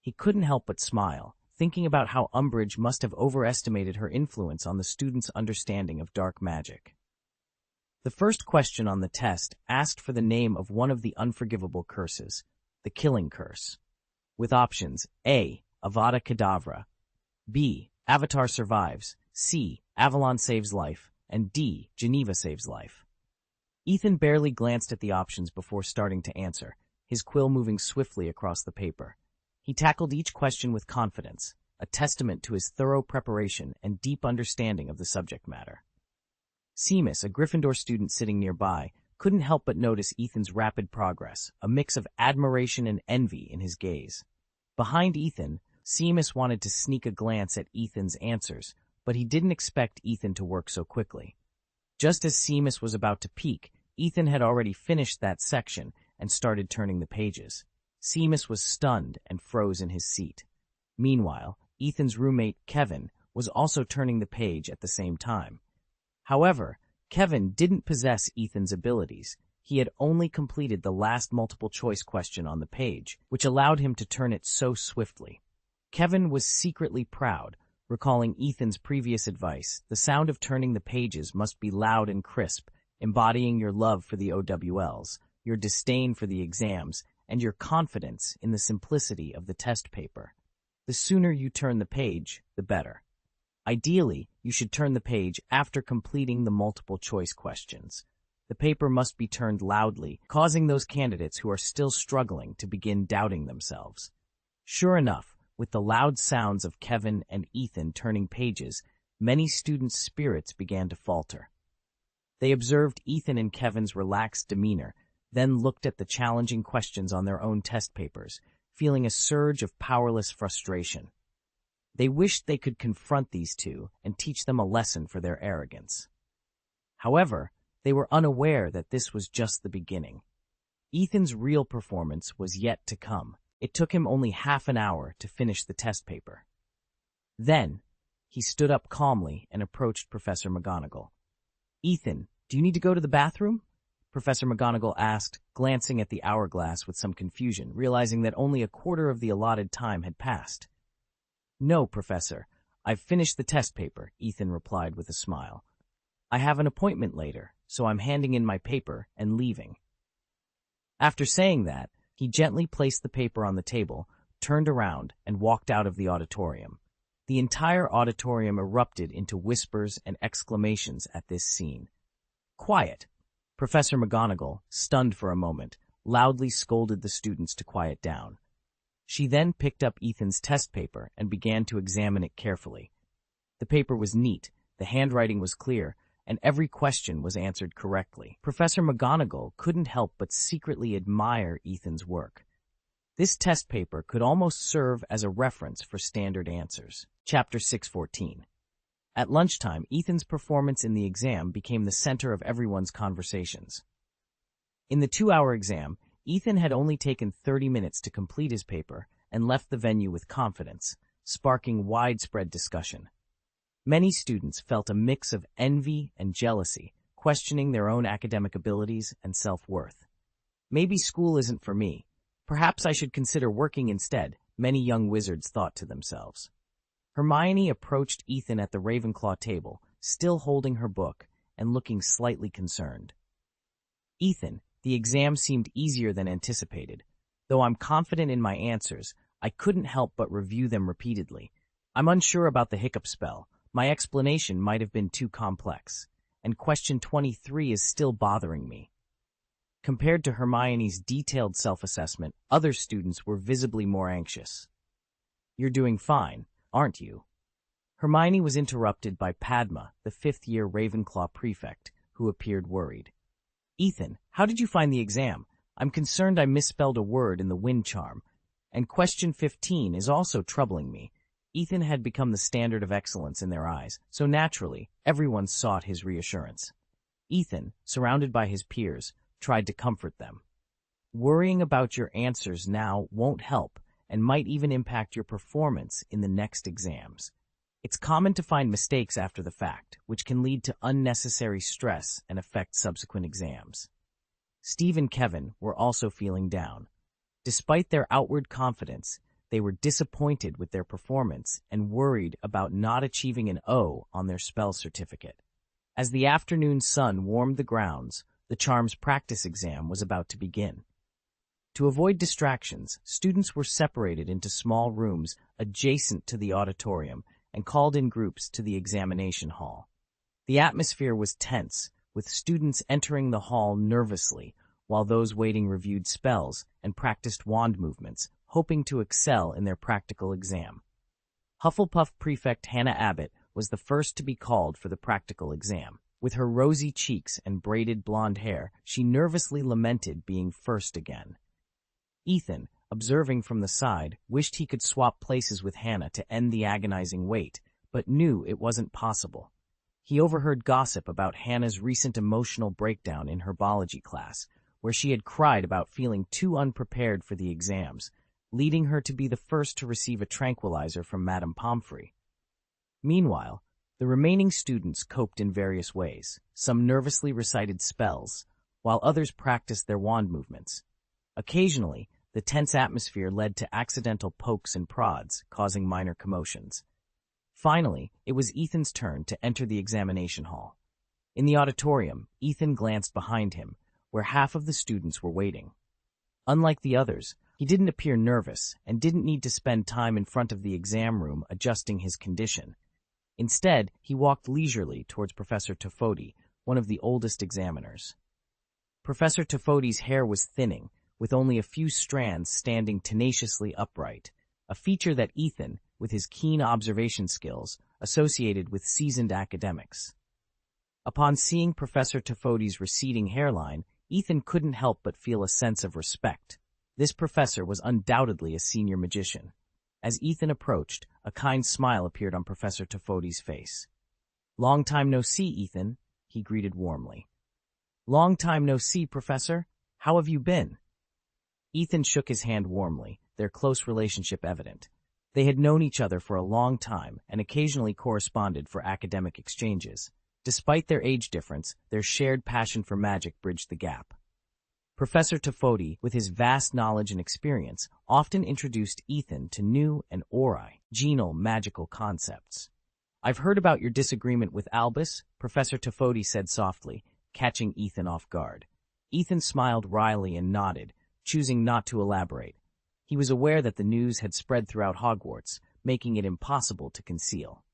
He couldn't help but smile, thinking about how Umbridge must have overestimated her influence on the students' understanding of dark magic. The first question on the test asked for the name of one of the unforgivable curses, the Killing Curse, with options A. Avada Kedavra, B. Avatar Survives, C. Avalon Saves Life, and D. Geneva Saves Life. Ethan barely glanced at the options before starting to answer, his quill moving swiftly across the paper. He tackled each question with confidence, a testament to his thorough preparation and deep understanding of the subject matter. Seamus, a Gryffindor student sitting nearby, couldn't help but notice Ethan's rapid progress, a mix of admiration and envy in his gaze. Behind Ethan, Seamus wanted to sneak a glance at Ethan's answers, but he didn't expect Ethan to work so quickly. Just as Seamus was about to peek, Ethan had already finished that section and started turning the pages. Seamus was stunned and froze in his seat. Meanwhile, Ethan's roommate, Kevin, was also turning the page at the same time. However, Kevin didn't possess Ethan's abilities. He had only completed the last multiple-choice question on the page, which allowed him to turn it so swiftly. Kevin was secretly proud, recalling Ethan's previous advice: the sound of turning the pages must be loud and crisp, embodying your love for the OWLs, your disdain for the exams, and your confidence in the simplicity of the test paper. The sooner you turn the page, the better. Ideally, you should turn the page after completing the multiple-choice questions. The paper must be turned loudly, causing those candidates who are still struggling to begin doubting themselves. Sure enough, with the loud sounds of Kevin and Ethan turning pages, many students' spirits began to falter. They observed Ethan and Kevin's relaxed demeanor, then looked at the challenging questions on their own test papers, feeling a surge of powerless frustration. They wished they could confront these two and teach them a lesson for their arrogance. However, they were unaware that this was just the beginning. Ethan's real performance was yet to come. It took him only half an hour to finish the test paper. Then, he stood up calmly and approached Professor McGonagall. "Ethan, do you need to go to the bathroom?" Professor McGonagall asked, glancing at the hourglass with some confusion, realizing that only a quarter of the allotted time had passed. "No, Professor. I've finished the test paper," Ethan replied with a smile. "I have an appointment later, so I'm handing in my paper and leaving." After saying that, he gently placed the paper on the table, turned around, and walked out of the auditorium. The entire auditorium erupted into whispers and exclamations at this scene. "Quiet!" Professor McGonagall, stunned for a moment, loudly scolded the students to quiet down. She then picked up Ethan's test paper and began to examine it carefully. The paper was neat, the handwriting was clear, and every question was answered correctly. Professor McGonagall couldn't help but secretly admire Ethan's work. This test paper could almost serve as a reference for standard answers. Chapter 614. At lunchtime, Ethan's performance in the exam became the center of everyone's conversations. In the 2-hour exam, Ethan had only taken 30 minutes to complete his paper and left the venue with confidence, sparking widespread discussion. Many students felt a mix of envy and jealousy, questioning their own academic abilities and self-worth. Maybe school isn't for me. Perhaps I should consider working instead, many young wizards thought to themselves. Hermione approached Ethan at the Ravenclaw table, still holding her book and looking slightly concerned. Ethan, the exam seemed easier than anticipated. Though I'm confident in my answers, I couldn't help but review them repeatedly. I'm unsure about the hiccup spell. My explanation might have been too complex, and question 23 is still bothering me. Compared to Hermione's detailed self-assessment, other students were visibly more anxious. You're doing fine, aren't you? Hermione was interrupted by Padma, the fifth-year Ravenclaw prefect, who appeared worried. Ethan, how did you find the exam? I'm concerned I misspelled a word in the wind charm, and question 15 is also troubling me. Ethan had become the standard of excellence in their eyes, so naturally, everyone sought his reassurance. Ethan, surrounded by his peers, tried to comfort them. Worrying about your answers now won't help and might even impact your performance in the next exams. It's common to find mistakes after the fact, which can lead to unnecessary stress and affect subsequent exams. Steve and Kevin were also feeling down. Despite their outward confidence, they were disappointed with their performance and worried about not achieving an O on their spell certificate. As the afternoon sun warmed the grounds, the charms practice exam was about to begin. To avoid distractions, students were separated into small rooms adjacent to the auditorium and called in groups to the examination hall. The atmosphere was tense, with students entering the hall nervously, while those waiting reviewed spells and practiced wand movements, hoping to excel in their practical exam. Hufflepuff prefect Hannah Abbott was the first to be called for the practical exam. With her rosy cheeks and braided blonde hair, she nervously lamented being first again. Ethan, observing from the side, wished he could swap places with Hannah to end the agonizing wait, but knew it wasn't possible. He overheard gossip about Hannah's recent emotional breakdown in herbology class, where she had cried about feeling too unprepared for the exams, leading her to be the first to receive a tranquilizer from Madame Pomfrey. Meanwhile, the remaining students coped in various ways. Some nervously recited spells, while others practiced their wand movements. Occasionally, the tense atmosphere led to accidental pokes and prods, causing minor commotions. Finally, it was Ethan's turn to enter the examination hall. In the auditorium, Ethan glanced behind him, where half of the students were waiting. Unlike the others, he didn't appear nervous and didn't need to spend time in front of the exam room adjusting his condition. Instead, he walked leisurely towards Professor Toffoli, one of the oldest examiners. Professor Toffoli's hair was thinning, with only a few strands standing tenaciously upright, a feature that Ethan, with his keen observation skills, associated with seasoned academics. Upon seeing Professor Toffoli's receding hairline, Ethan couldn't help but feel a sense of respect. This professor was undoubtedly a senior magician. As Ethan approached, a kind smile appeared on Professor Toffoli's face. "Long time no see, Ethan," he greeted warmly. "Long time no see, Professor. How have you been?" Ethan shook his hand warmly, their close relationship evident. They had known each other for a long time and occasionally corresponded for academic exchanges. Despite their age difference, their shared passion for magic bridged the gap. Professor Toffoli, with his vast knowledge and experience, often introduced Ethan to new and original magical concepts. "I've heard about your disagreement with Albus," Professor Toffoli said softly, catching Ethan off guard. Ethan smiled wryly and nodded, choosing not to elaborate. He was aware that the news had spread throughout Hogwarts, making it impossible to conceal.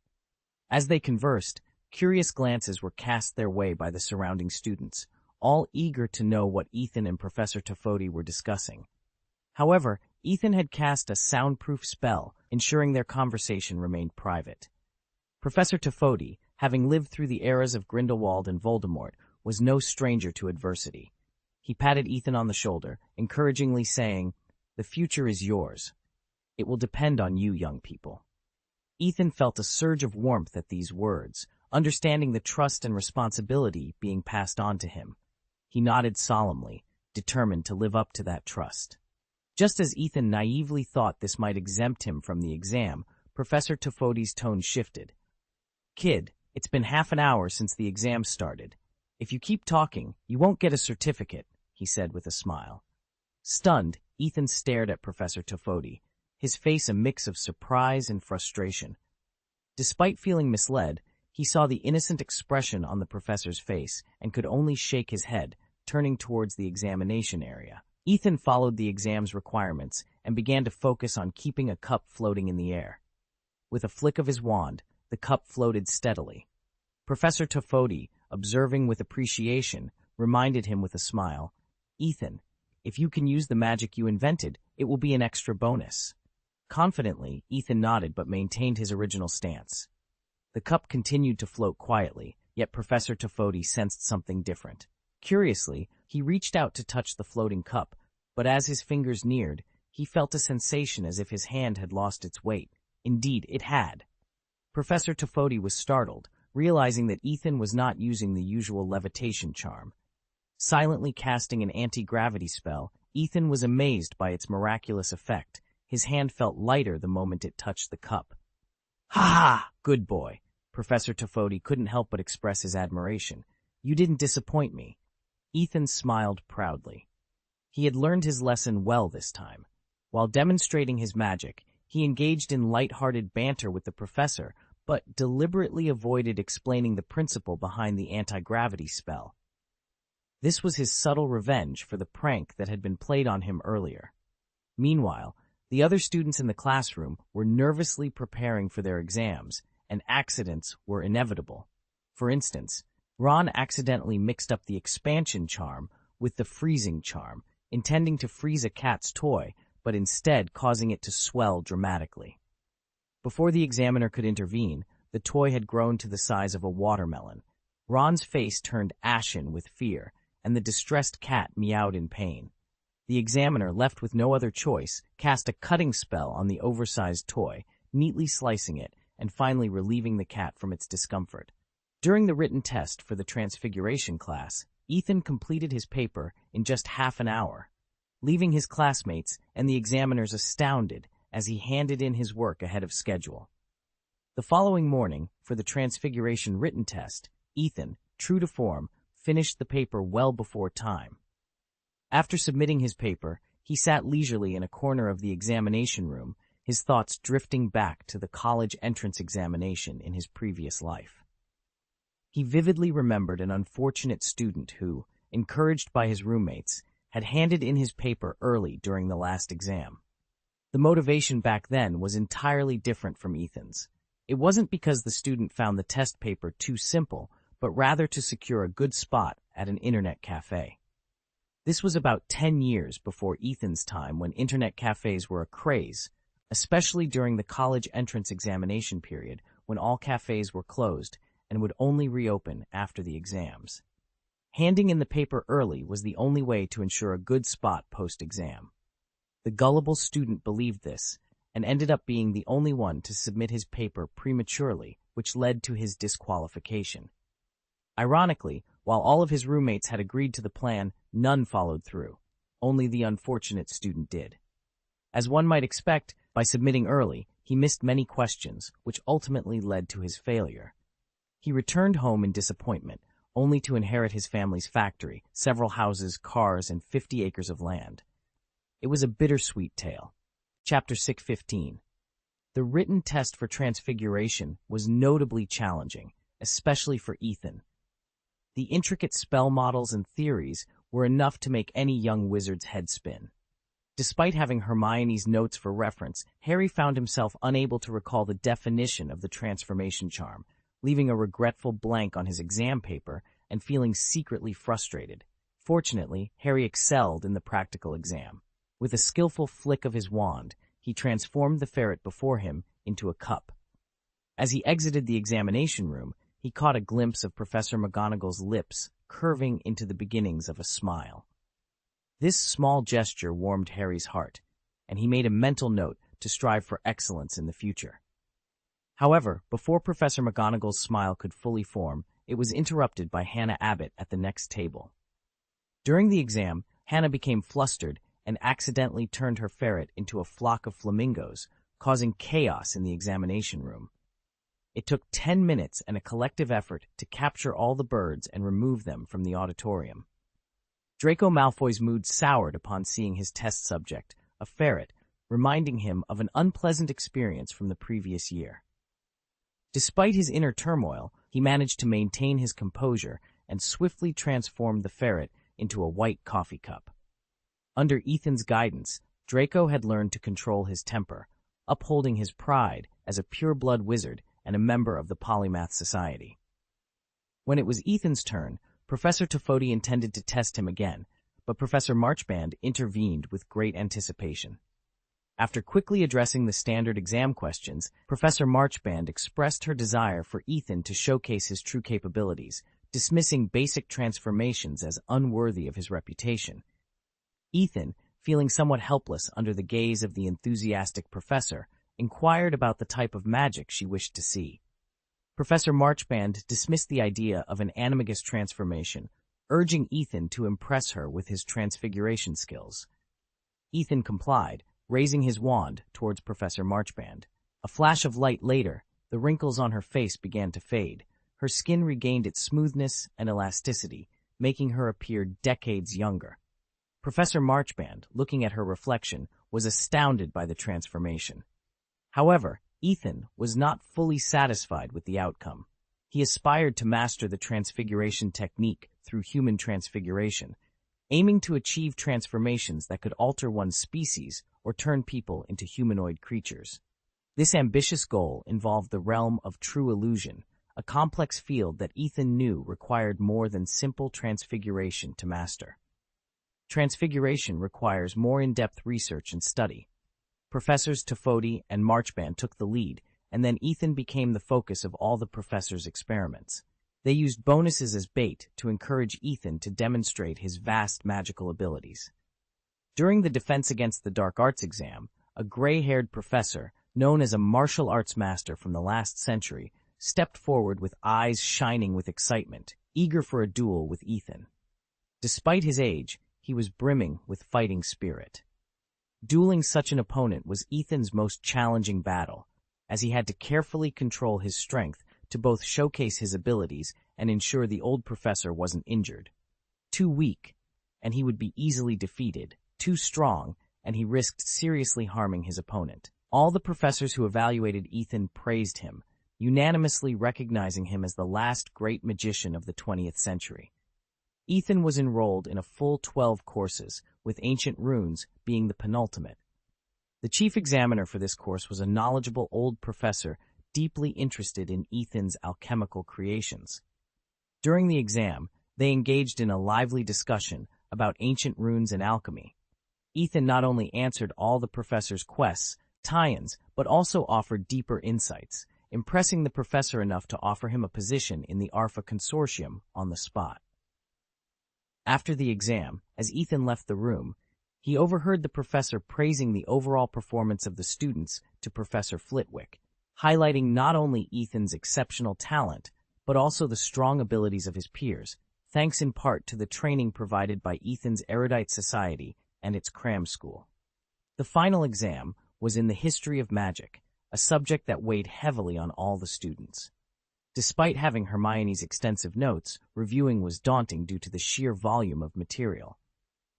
As they conversed, curious glances were cast their way by the surrounding students, all eager to know what Ethan and Professor Toffoli were discussing. However, Ethan had cast a soundproof spell, ensuring their conversation remained private. Professor Toffoli, having lived through the eras of Grindelwald and Voldemort, was no stranger to adversity. He patted Ethan on the shoulder, encouragingly saying, "The future is yours. It will depend on you, young people." Ethan felt a surge of warmth at these words, understanding the trust and responsibility being passed on to him. He nodded solemnly, determined to live up to that trust. Just as Ethan naively thought this might exempt him from the exam, Professor Toffoli's tone shifted. "Kid, it's been half an hour since the exam started. If you keep talking, you won't get a certificate," he said with a smile. Stunned, Ethan stared at Professor Toffoli, his face a mix of surprise and frustration. Despite feeling misled, he saw the innocent expression on the professor's face and could only shake his head, turning towards the examination area. Ethan followed the exam's requirements and began to focus on keeping a cup floating in the air. With a flick of his wand, the cup floated steadily. Professor Toffoli, observing with appreciation, reminded him with a smile, "Ethan, if you can use the magic you invented, it will be an extra bonus." Confidently, Ethan nodded but maintained his original stance. The cup continued to float quietly, yet Professor Toffoli sensed something different. Curiously, he reached out to touch the floating cup, but as his fingers neared, he felt a sensation as if his hand had lost its weight. Indeed, it had. Professor Toffoli was startled, realizing that Ethan was not using the usual levitation charm. Silently casting an anti-gravity spell, Ethan was amazed by its miraculous effect. His hand felt lighter the moment it touched the cup. "Ha ha! Good boy." Professor Toffoli couldn't help but express his admiration. "You didn't disappoint me." Ethan smiled proudly. He had learned his lesson well this time. While demonstrating his magic, he engaged in light-hearted banter with the professor, but deliberately avoided explaining the principle behind the anti-gravity spell. This was his subtle revenge for the prank that had been played on him earlier. Meanwhile, the other students in the classroom were nervously preparing for their exams, and accidents were inevitable. For instance, Ron accidentally mixed up the expansion charm with the freezing charm, intending to freeze a cat's toy, but instead causing it to swell dramatically. Before the examiner could intervene, the toy had grown to the size of a watermelon. Ron's face turned ashen with fear, and the distressed cat meowed in pain. The examiner, left with no other choice, cast a cutting spell on the oversized toy, neatly slicing it and finally relieving the cat from its discomfort. During the written test for the Transfiguration class, Ethan completed his paper in just half an hour, leaving his classmates and the examiners astounded as he handed in his work ahead of schedule. The following morning, for the Transfiguration written test, Ethan, true to form, finished the paper well before time. After submitting his paper, he sat leisurely in a corner of the examination room, his thoughts drifting back to the college entrance examination in his previous life. He vividly remembered an unfortunate student who, encouraged by his roommates, had handed in his paper early during the last exam. The motivation back then was entirely different from Ethan's. It wasn't because the student found the test paper too simple, but rather to secure a good spot at an internet cafe. This was about 10 years before Ethan's time, when internet cafes were a craze, especially during the college entrance examination period when all cafes were closed and would only reopen after the exams. Handing in the paper early was the only way to ensure a good spot post-exam. The gullible student believed this and ended up being the only one to submit his paper prematurely, which led to his disqualification. Ironically, while all of his roommates had agreed to the plan, none followed through. Only the unfortunate student did. As one might expect, by submitting early, he missed many questions, which ultimately led to his failure. He returned home in disappointment, only to inherit his family's factory, several houses, cars, and 50 acres of land. It was a bittersweet tale. Chapter 615. The written test for Transfiguration was notably challenging, especially for Ethan. The intricate spell models and theories were enough to make any young wizard's head spin. Despite having Hermione's notes for reference, Harry found himself unable to recall the definition of the transformation charm, leaving a regretful blank on his exam paper and feeling secretly frustrated. Fortunately, Harry excelled in the practical exam. With a skillful flick of his wand, he transformed the ferret before him into a cup. As he exited the examination room, he caught a glimpse of Professor McGonagall's lips curving into the beginnings of a smile. This small gesture warmed Harry's heart, and he made a mental note to strive for excellence in the future. However, before Professor McGonagall's smile could fully form, it was interrupted by Hannah Abbott at the next table. During the exam, Hannah became flustered and accidentally turned her ferret into a flock of flamingos, causing chaos in the examination room. It took 10 minutes and a collective effort to capture all the birds and remove them from the auditorium. Draco Malfoy's mood soured upon seeing his test subject, a ferret, reminding him of an unpleasant experience from the previous year. Despite his inner turmoil, he managed to maintain his composure and swiftly transformed the ferret into a white coffee cup. Under Ethan's guidance, Draco had learned to control his temper, upholding his pride as a pure-blood wizard and a member of the Polymath Society. When it was Ethan's turn, Professor Toffoli intended to test him again, but Professor Marchband intervened with great anticipation. After quickly addressing the standard exam questions, Professor Marchband expressed her desire for Ethan to showcase his true capabilities, dismissing basic transformations as unworthy of his reputation. Ethan, feeling somewhat helpless under the gaze of the enthusiastic professor, inquired about the type of magic she wished to see. Professor Marchband dismissed the idea of an animagus transformation, urging Ethan to impress her with his transfiguration skills. Ethan complied, raising his wand towards Professor Marchband. A flash of light later, the wrinkles on her face began to fade. Her skin regained its smoothness and elasticity, making her appear decades younger. Professor Marchband, looking at her reflection, was astounded by the transformation. However, Ethan was not fully satisfied with the outcome. He aspired to master the transfiguration technique through human transfiguration, aiming to achieve transformations that could alter one's species or turn people into humanoid creatures. This ambitious goal involved the realm of true illusion, a complex field that Ethan knew required more than simple transfiguration to master. Transfiguration requires more in-depth research and study. Professors Toffoli and Marchband took the lead, and then Ethan became the focus of all the professors' experiments. They used bonuses as bait to encourage Ethan to demonstrate his vast magical abilities. During the Defense Against the Dark Arts exam, a gray-haired professor, known as a martial arts master from the last century, stepped forward with eyes shining with excitement, eager for a duel with Ethan. Despite his age, he was brimming with fighting spirit. Dueling such an opponent was Ethan's most challenging battle, as he had to carefully control his strength to both showcase his abilities and ensure the old professor wasn't injured. Too weak, and he would be easily defeated. Too strong, and he risked seriously harming his opponent. All the professors who evaluated Ethan praised him, unanimously recognizing him as the last great magician of the 20th century. Ethan was enrolled in a full 12 courses, with ancient runes being the penultimate. The chief examiner for this course was a knowledgeable old professor deeply interested in Ethan's alchemical creations. During the exam, they engaged in a lively discussion about ancient runes and alchemy. Ethan not only answered all the professor's quests, tie-ins, but also offered deeper insights, impressing the professor enough to offer him a position in the ARFA consortium on the spot. After the exam, as Ethan left the room, he overheard the professor praising the overall performance of the students to Professor Flitwick, highlighting not only Ethan's exceptional talent, but also the strong abilities of his peers, thanks in part to the training provided by Ethan's erudite society and its cram school. The final exam was in the history of magic, a subject that weighed heavily on all the students. Despite having Hermione's extensive notes, reviewing was daunting due to the sheer volume of material.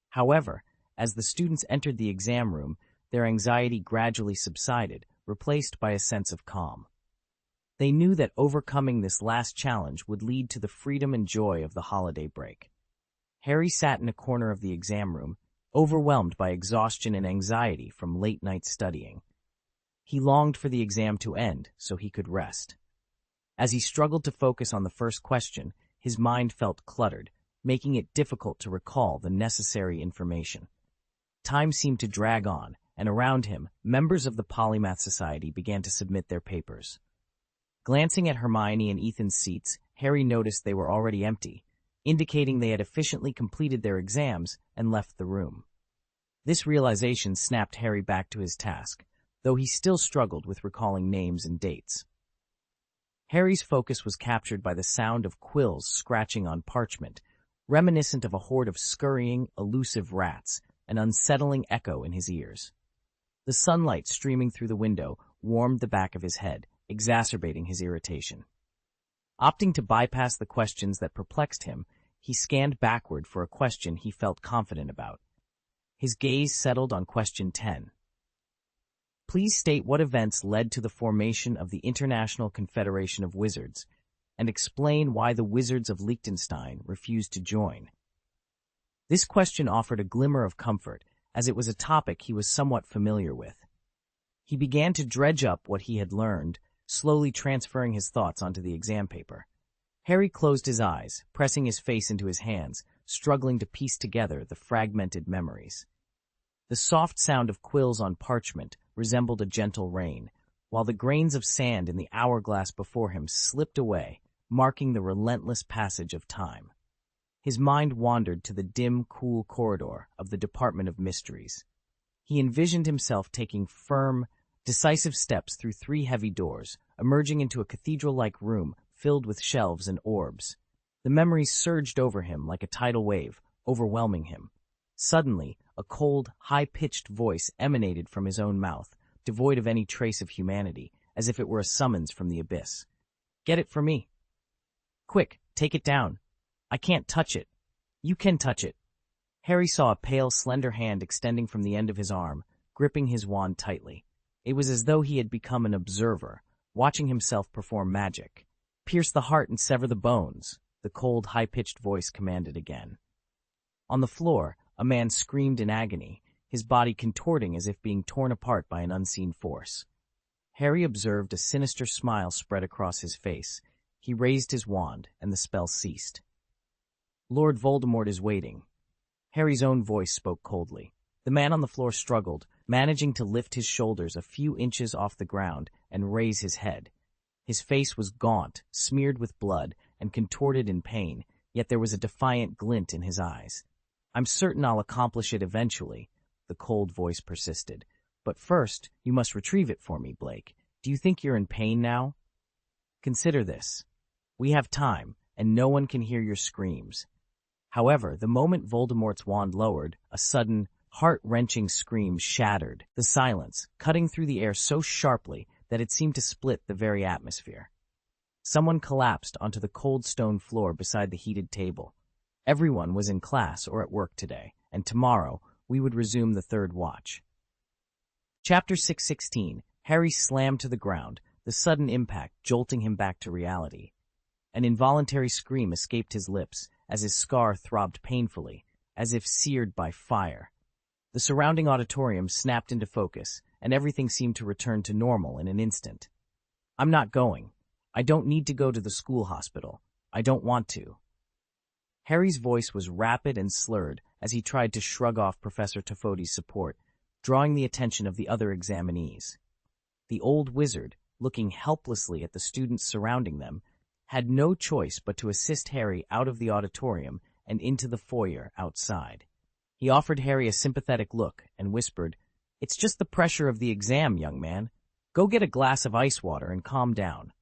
However, as the students entered the exam room, their anxiety gradually subsided, replaced by a sense of calm. They knew that overcoming this last challenge would lead to the freedom and joy of the holiday break. Harry sat in a corner of the exam room, overwhelmed by exhaustion and anxiety from late-night studying. He longed for the exam to end so he could rest. As he struggled to focus on the first question, his mind felt cluttered, making it difficult to recall the necessary information. Time seemed to drag on, and around him, members of the Polymath Society began to submit their papers. Glancing at Hermione and Ethan's seats, Harry noticed they were already empty, indicating they had efficiently completed their exams and left the room. This realization snapped Harry back to his task, though he still struggled with recalling names and dates. Harry's focus was captured by the sound of quills scratching on parchment, reminiscent of a horde of scurrying, elusive rats, an unsettling echo in his ears. The sunlight streaming through the window warmed the back of his head, exacerbating his irritation. Opting to bypass the questions that perplexed him, he scanned backward for a question he felt confident about. His gaze settled on question 10. Please state what events led to the formation of the International Confederation of Wizards, and explain why the Wizards of Liechtenstein refused to join. This question offered a glimmer of comfort, as it was a topic he was somewhat familiar with. He began to dredge up what he had learned, slowly transferring his thoughts onto the exam paper. Harry closed his eyes, pressing his face into his hands, struggling to piece together the fragmented memories. The soft sound of quills on parchment resembled a gentle rain, while the grains of sand in the hourglass before him slipped away, marking the relentless passage of time. His mind wandered to the dim, cool corridor of the Department of Mysteries. He envisioned himself taking firm, decisive steps through 3 heavy doors, emerging into a cathedral-like room filled with shelves and orbs. The memories surged over him like a tidal wave, overwhelming him. Suddenly, a cold, high-pitched voice emanated from his own mouth, devoid of any trace of humanity, as if it were a summons from the abyss. Get it for me. Quick, take it down. I can't touch it. You can touch it. Harry saw a pale, slender hand extending from the end of his arm, gripping his wand tightly. It was as though he had become an observer, watching himself perform magic. Pierce the heart and sever the bones, the cold, high-pitched voice commanded again. On the floor, a man screamed in agony, his body contorting as if being torn apart by an unseen force. Harry observed a sinister smile spread across his face. He raised his wand, and the spell ceased. Lord Voldemort is waiting. Harry's own voice spoke coldly. The man on the floor struggled, managing to lift his shoulders a few inches off the ground and raise his head. His face was gaunt, smeared with blood, and contorted in pain, yet there was a defiant glint in his eyes. I'm certain I'll accomplish it eventually, the cold voice persisted. But first, you must retrieve it for me, Blake. Do you think you're in pain now? Consider this. We have time, and no one can hear your screams. However, the moment Voldemort's wand lowered, a sudden, heart-wrenching scream shattered the silence, cutting through the air so sharply that it seemed to split the very atmosphere. Someone collapsed onto the cold stone floor beside the heated table. Everyone was in class or at work today, and tomorrow we would resume the third watch. Chapter 616. Harry slammed to the ground, the sudden impact jolting him back to reality. An involuntary scream escaped his lips as his scar throbbed painfully, as if seared by fire. The surrounding auditorium snapped into focus, and everything seemed to return to normal in an instant. I'm not going. I don't need to go to the school hospital. I don't want to. Harry's voice was rapid and slurred as he tried to shrug off Professor Toffoli's support, drawing the attention of the other examinees. The old wizard, looking helplessly at the students surrounding them, had no choice but to assist Harry out of the auditorium and into the foyer outside. He offered Harry a sympathetic look and whispered, "It's just the pressure of the exam, young man. Go get a glass of ice water and calm down."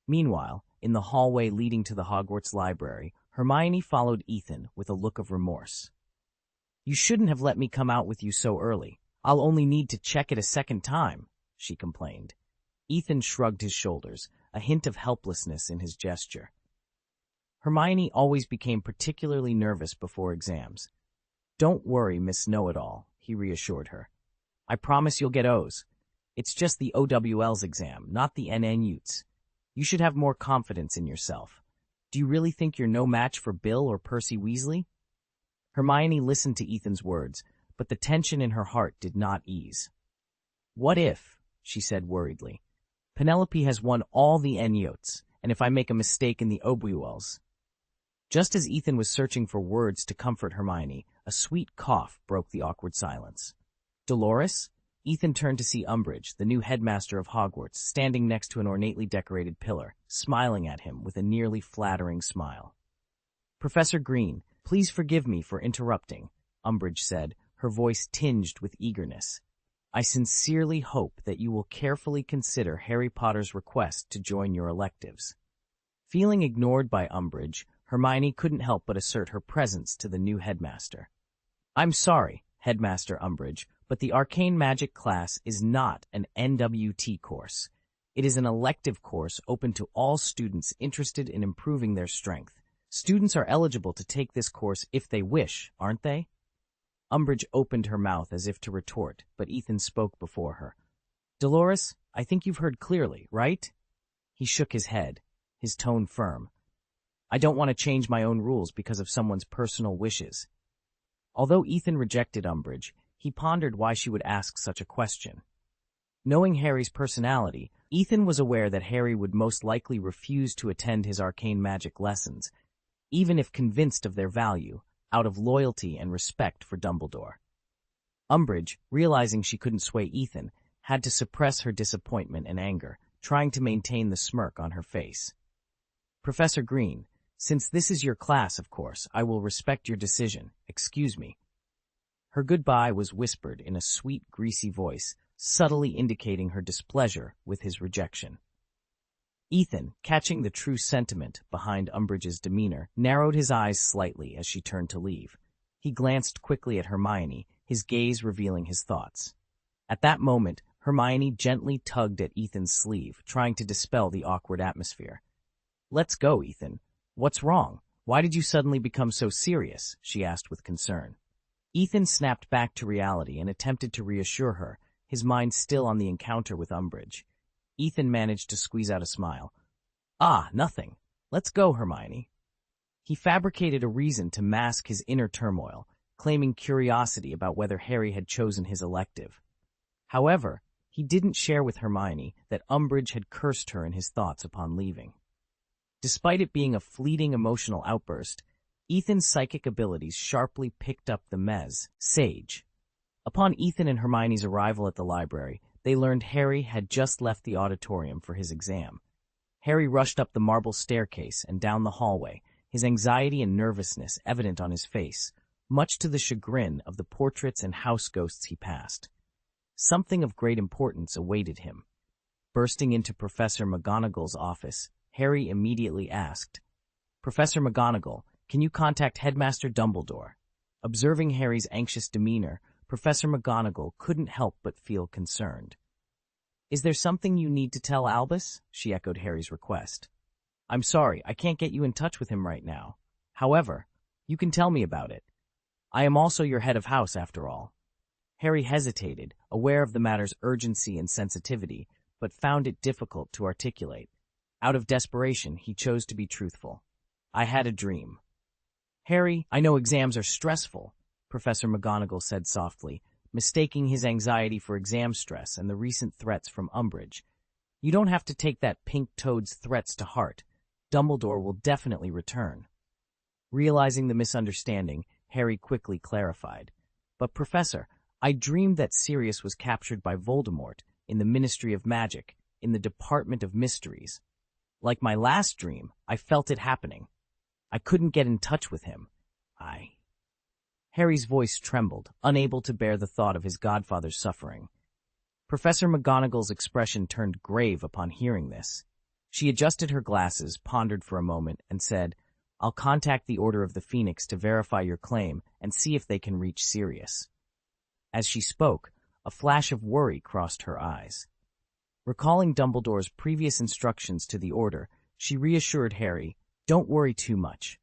Meanwhile, in the hallway leading to the Hogwarts library, Hermione followed Ethan with a look of remorse. "You shouldn't have let me come out with you so early. I'll only need to check it a second time," she complained. Ethan shrugged his shoulders, a hint of helplessness in his gesture. Hermione always became particularly nervous before exams. "Don't worry, Miss Know-It-All," he reassured her. "I promise you'll get O's. It's just the OWL's exam, not the NNUT's. You should have more confidence in yourself. Do you really think you're no match for Bill or Percy Weasley?" Hermione listened to Ethan's words, but the tension in her heart did not ease. "What if," she said worriedly, "Penelope has won all the NYOTs, and if I make a mistake in the OWLs?" Just as Ethan was searching for words to comfort Hermione, a sweet cough broke the awkward silence. "Dolores, Ethan turned to see Umbridge, the new headmaster of Hogwarts, standing next to an ornately decorated pillar, smiling at him with a nearly flattering smile. "Professor Green, please forgive me for interrupting," Umbridge said, her voice tinged with eagerness. "I sincerely hope that you will carefully consider Harry Potter's request to join your electives." Feeling ignored by Umbridge, Hermione couldn't help but assert her presence to the new headmaster. "I'm sorry, Headmaster Umbridge, but the Arcane Magic class is not an NWT course. It is an elective course open to all students interested in improving their strength. Students are eligible to take this course if they wish, aren't they?" Umbridge opened her mouth as if to retort, but Ethan spoke before her. "Dolores, I think you've heard clearly, right?" He shook his head, his tone firm. "I don't want to change my own rules because of someone's personal wishes." Although Ethan rejected Umbridge, he pondered why she would ask such a question. Knowing Harry's personality, Ethan was aware that Harry would most likely refuse to attend his arcane magic lessons, even if convinced of their value, out of loyalty and respect for Dumbledore. Umbridge, realizing she couldn't sway Ethan, had to suppress her disappointment and anger, trying to maintain the smirk on her face. "Professor Green, since this is your class, of course, I will respect your decision. Excuse me." Her goodbye was whispered in a sweet, greasy voice, subtly indicating her displeasure with his rejection. Ethan, catching the true sentiment behind Umbridge's demeanor, narrowed his eyes slightly as she turned to leave. He glanced quickly at Hermione, his gaze revealing his thoughts. At that moment, Hermione gently tugged at Ethan's sleeve, trying to dispel the awkward atmosphere. "Let's go, Ethan. What's wrong? Why did you suddenly become so serious?" she asked with concern. Ethan snapped back to reality and attempted to reassure her, his mind still on the encounter with Umbridge. Ethan managed to squeeze out a smile. "Ah, nothing. Let's go, Hermione." He fabricated a reason to mask his inner turmoil, claiming curiosity about whether Harry had chosen his elective. However, he didn't share with Hermione that Umbridge had cursed her in his thoughts upon leaving. Despite it being a fleeting emotional outburst, Ethan's psychic abilities sharply picked up the sage. Upon Ethan and Hermione's arrival at the library, they learned Harry had just left the auditorium for his exam. Harry rushed up the marble staircase and down the hallway, his anxiety and nervousness evident on his face, much to the chagrin of the portraits and house ghosts he passed. Something of great importance awaited him. Bursting into Professor McGonagall's office, Harry immediately asked, "Professor McGonagall, can you contact Headmaster Dumbledore?" Observing Harry's anxious demeanor, Professor McGonagall couldn't help but feel concerned. "Is there something you need to tell Albus?" she echoed Harry's request. "I'm sorry, I can't get you in touch with him right now. However, you can tell me about it. I am also your head of house, after all." Harry hesitated, aware of the matter's urgency and sensitivity, but found it difficult to articulate. Out of desperation, he chose to be truthful. "I had a dream." "Harry, I know exams are stressful," Professor McGonagall said softly, mistaking his anxiety for exam stress and the recent threats from Umbridge. "You don't have to take that pink toad's threats to heart. Dumbledore will definitely return." Realizing the misunderstanding, Harry quickly clarified. "But Professor, I dreamed that Sirius was captured by Voldemort in the Ministry of Magic, in the Department of Mysteries. Like my last dream, I felt it happening. I couldn't get in touch with him. Harry's voice trembled, unable to bear the thought of his godfather's suffering. Professor McGonagall's expression turned grave upon hearing this. She adjusted her glasses, pondered for a moment, and said, "I'll contact the Order of the Phoenix to verify your claim and see if they can reach Sirius." As she spoke, a flash of worry crossed her eyes. Recalling Dumbledore's previous instructions to the Order, she reassured Harry, "Don't worry too much.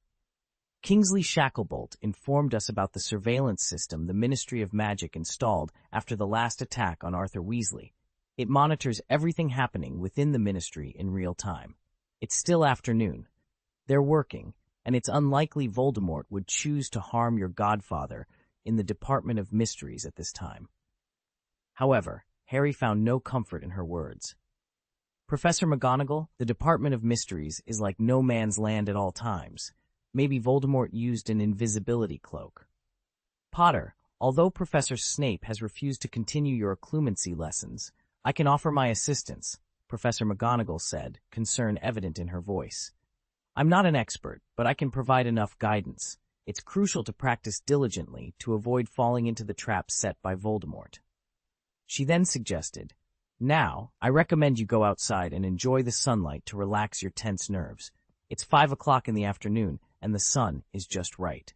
Kingsley Shacklebolt informed us about the surveillance system the Ministry of Magic installed after the last attack on Arthur Weasley. It monitors everything happening within the Ministry in real time. It's still afternoon. They're working, and it's unlikely Voldemort would choose to harm your godfather in the Department of Mysteries at this time." However, Harry found no comfort in her words. "Professor McGonagall, the Department of Mysteries is like no man's land at all times. Maybe Voldemort used an invisibility cloak." "Potter, Although Professor Snape has refused to continue your occlumency lessons, I can offer my assistance, Professor McGonagall said, concern evident in her voice. I'm not an expert, but I can provide enough guidance. It's crucial to practice diligently to avoid falling into the traps set by Voldemort. She then suggested, now, I recommend you go outside and enjoy the sunlight to relax your tense nerves. It's 5 o'clock in the afternoon, and the sun is just right.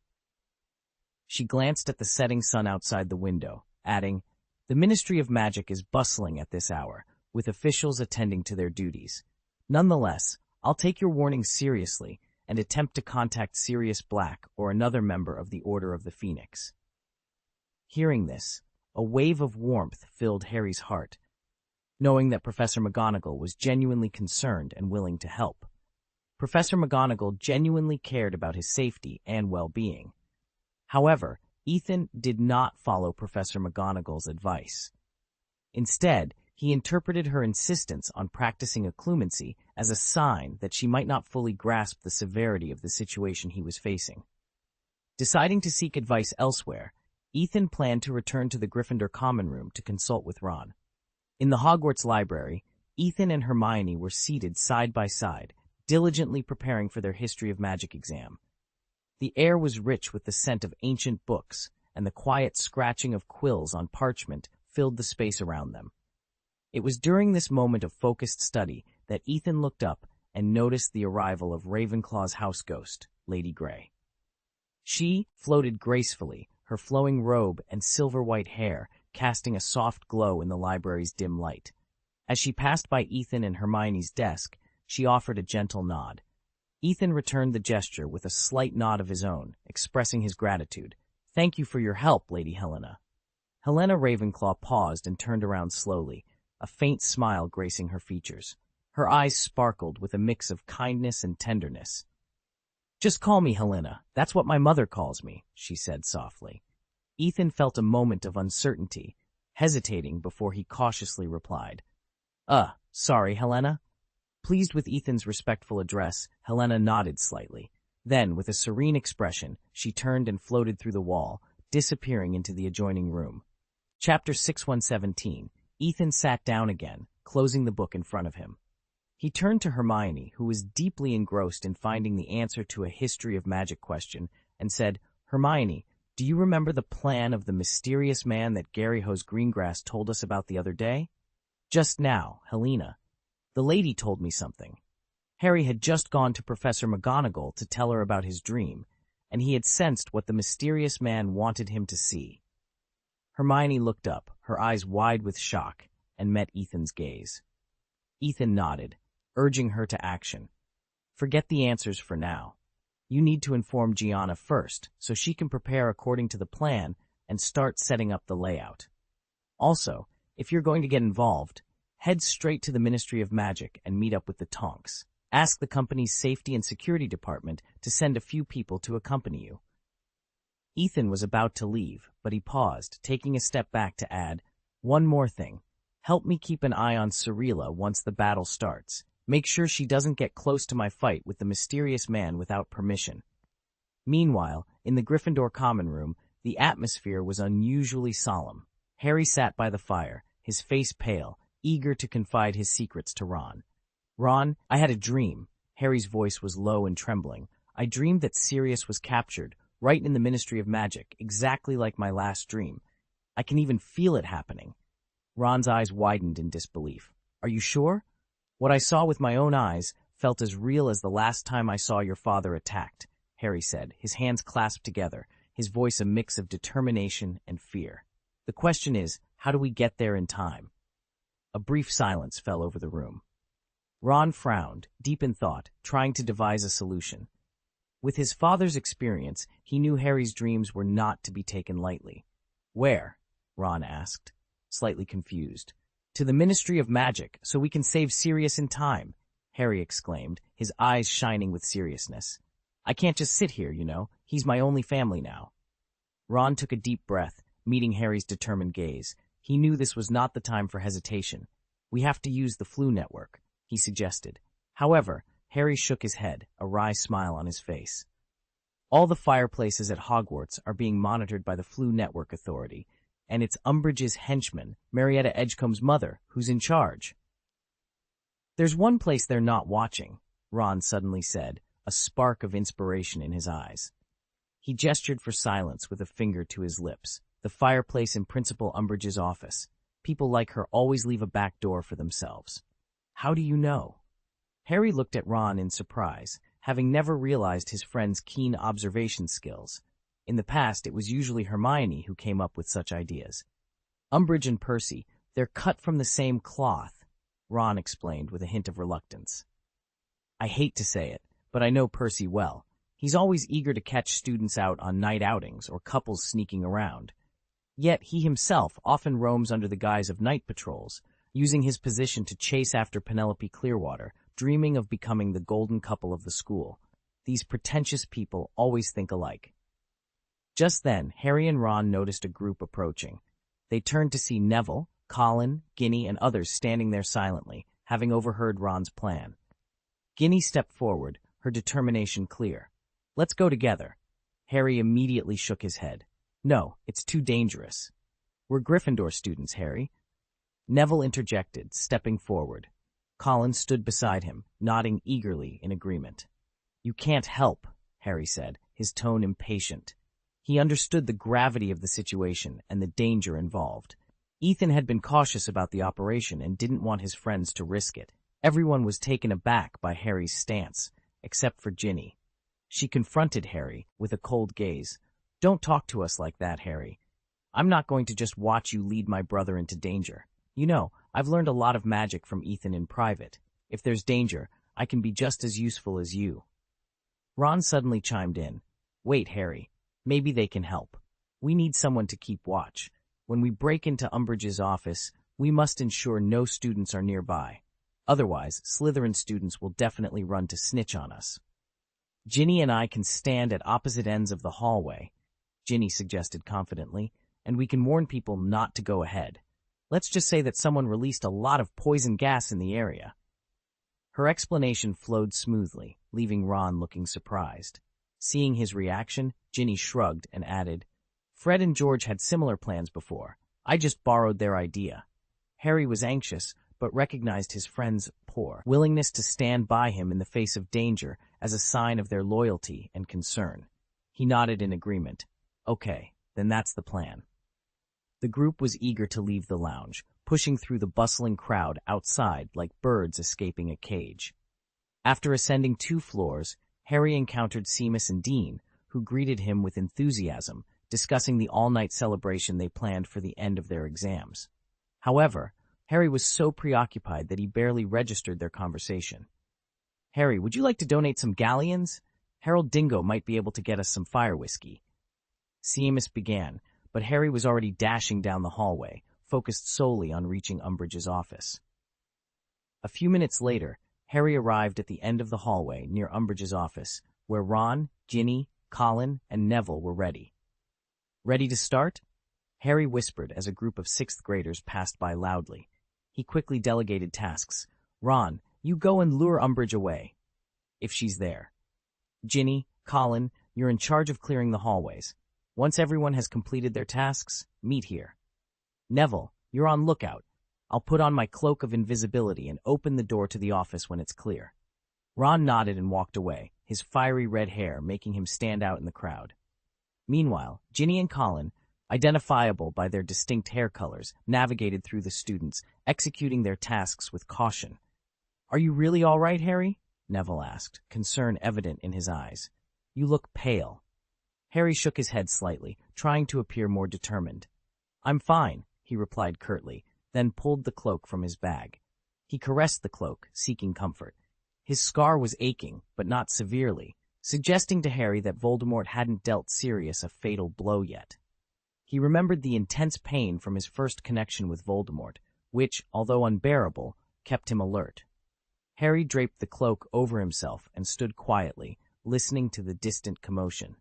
She glanced at the setting sun outside the window, adding, the Ministry of Magic is bustling at this hour, with officials attending to their duties. Nonetheless, I'll take your warning seriously and attempt to contact Sirius Black or another member of the Order of the Phoenix. Hearing this, a wave of warmth filled Harry's heart, knowing that Professor McGonagall was genuinely concerned and willing to help. Professor McGonagall genuinely cared about his safety and well-being. However, Ethan did not follow Professor McGonagall's advice. Instead, he interpreted her insistence on practicing occlumency as a sign that she might not fully grasp the severity of the situation he was facing. Deciding to seek advice elsewhere, Ethan planned to return to the Gryffindor common room to consult with Ron. In the Hogwarts library, Ethan and Hermione were seated side by side, diligently preparing for their History of Magic exam. The air was rich with the scent of ancient books, and the quiet scratching of quills on parchment filled the space around them. It was during this moment of focused study that Ethan looked up and noticed the arrival of Ravenclaw's house ghost, Lady Grey. She floated gracefully, her flowing robe and silver-white hair casting a soft glow in the library's dim light. As she passed by Ethan and Hermione's desk, she offered a gentle nod. Ethan returned the gesture with a slight nod of his own, expressing his gratitude. Thank you for your help, Lady Helena. Helena Ravenclaw paused and turned around slowly, a faint smile gracing her features. Her eyes sparkled with a mix of kindness and tenderness. Just call me Helena. That's what my mother calls me, she said softly. Ethan felt a moment of uncertainty, hesitating before he cautiously replied. Sorry, Helena. Pleased with Ethan's respectful address, Helena nodded slightly. Then, with a serene expression, she turned and floated through the wall, disappearing into the adjoining room. Chapter 6117. Ethan sat down again, closing the book in front of him. He turned to Hermione, who was deeply engrossed in finding the answer to a History of Magic question, and said, Hermione, do you remember the plan of the mysterious man that Garyhouse Greengrass told us about the other day? Just now, Helena. The lady told me something. Harry had just gone to Professor McGonagall to tell her about his dream, and he had sensed what the mysterious man wanted him to see. Hermione looked up, her eyes wide with shock, and met Ethan's gaze. Ethan nodded, urging her to action. Forget the answers for now. You need to inform Gianna first, so she can prepare according to the plan and start setting up the layout. Also, if you're going to get involved, head straight to the Ministry of Magic and meet up with the Tonks. Ask the company's safety and security department to send a few people to accompany you. Ethan was about to leave, but he paused, taking a step back to add, one more thing. Help me keep an eye on Cirilla once the battle starts. Make sure she doesn't get close to my fight with the mysterious man without permission. Meanwhile, in the Gryffindor common room, the atmosphere was unusually solemn. Harry sat by the fire, his face pale, eager to confide his secrets to Ron. Ron, I had a dream. Harry's voice was low and trembling. I dreamed that Sirius was captured, right in the Ministry of Magic, exactly like my last dream. I can even feel it happening. Ron's eyes widened in disbelief. Are you sure? What I saw with my own eyes felt as real as the last time I saw your father attacked, Harry said, his hands clasped together, his voice a mix of determination and fear. The question is, how do we get there in time? A brief silence fell over the room. Ron frowned, deep in thought, trying to devise a solution. With his father's experience, he knew Harry's dreams were not to be taken lightly. Where? Ron asked, slightly confused. To the Ministry of Magic, so we can save Sirius in time, Harry exclaimed, his eyes shining with seriousness. I can't just sit here, you know. He's my only family now. Ron took a deep breath, meeting Harry's determined gaze. He knew this was not the time for hesitation. We have to use the Flu Network, he suggested. However, Harry shook his head, a wry smile on his face. All the fireplaces at Hogwarts are being monitored by the Flu Network Authority, and it's Umbridge's henchman, Marietta Edgecombe's mother, who's in charge. There's one place they're not watching, Ron suddenly said, a spark of inspiration in his eyes. He gestured for silence with a finger to his lips. The fireplace in Principal Umbridge's office. People like her always leave a back door for themselves. How do you know? Harry looked at Ron in surprise, having never realized his friend's keen observation skills. In the past, it was usually Hermione who came up with such ideas. Umbridge and Percy, they're cut from the same cloth, Ron explained with a hint of reluctance. I hate to say it, but I know Percy well. He's always eager to catch students out on night outings or couples sneaking around. Yet he himself often roams under the guise of night patrols, using his position to chase after Penelope Clearwater, dreaming of becoming the golden couple of the school. These pretentious people always think alike. Just then, Harry and Ron noticed a group approaching. They turned to see Neville, Colin, Ginny, and others standing there silently, having overheard Ron's plan. Ginny stepped forward, her determination clear. Let's go together. Harry immediately shook his head. No, it's too dangerous. We're Gryffindor students, Harry. Neville interjected, stepping forward. Colin stood beside him, nodding eagerly in agreement. You can't help, Harry said, his tone impatient. He understood the gravity of the situation and the danger involved. Ethan had been cautious about the operation and didn't want his friends to risk it. Everyone was taken aback by Harry's stance, except for Ginny. She confronted Harry with a cold gaze. Don't talk to us like that, Harry. I'm not going to just watch you lead my brother into danger. You know, I've learned a lot of magic from Ethan in private. If there's danger, I can be just as useful as you. Ron suddenly chimed in. Wait, Harry. Maybe they can help. We need someone to keep watch. When we break into Umbridge's office, we must ensure no students are nearby. Otherwise, Slytherin students will definitely run to snitch on us. Ginny and I can stand at opposite ends of the hallway, Ginny suggested confidently, and we can warn people not to go ahead. Let's just say that someone released a lot of poison gas in the area. Her explanation flowed smoothly, leaving Ron looking surprised. Seeing his reaction, Ginny shrugged and added, Fred and George had similar plans before. I just borrowed their idea. Harry was anxious, but recognized his friend's poor willingness to stand by him in the face of danger as a sign of their loyalty and concern. He nodded in agreement. Okay, then that's the plan. The group was eager to leave the lounge, pushing through the bustling crowd outside like birds escaping a cage. After ascending 2 floors, Harry encountered Seamus and Dean, who greeted him with enthusiasm, discussing the all-night celebration they planned for the end of their exams. However, Harry was so preoccupied that he barely registered their conversation. Harry, would you like to donate some galleons? Harold Dingo might be able to get us some fire whiskey. Seamus began, but Harry was already dashing down the hallway, focused solely on reaching Umbridge's office. A few minutes later, Harry arrived at the end of the hallway near Umbridge's office, where Ron, Ginny, Colin, and Neville were ready. Ready to start? Harry whispered as a group of 6th graders passed by loudly. He quickly delegated tasks. Ron, you go and lure Umbridge away, if she's there. Ginny, Colin, you're in charge of clearing the hallways. Once everyone has completed their tasks, meet here. Neville, you're on lookout. I'll put on my cloak of invisibility and open the door to the office when it's clear. Ron nodded and walked away, his fiery red hair making him stand out in the crowd. Meanwhile, Ginny and Colin, identifiable by their distinct hair colors, navigated through the students, executing their tasks with caution. Are you really all right, Harry? Neville asked, concern evident in his eyes. You look pale. Harry shook his head slightly, trying to appear more determined. I'm fine, he replied curtly, then pulled the cloak from his bag. He caressed the cloak, seeking comfort. His scar was aching, but not severely, suggesting to Harry that Voldemort hadn't dealt Sirius a fatal blow yet. He remembered the intense pain from his first connection with Voldemort, which, although unbearable, kept him alert. Harry draped the cloak over himself and stood quietly, listening to the distant commotion.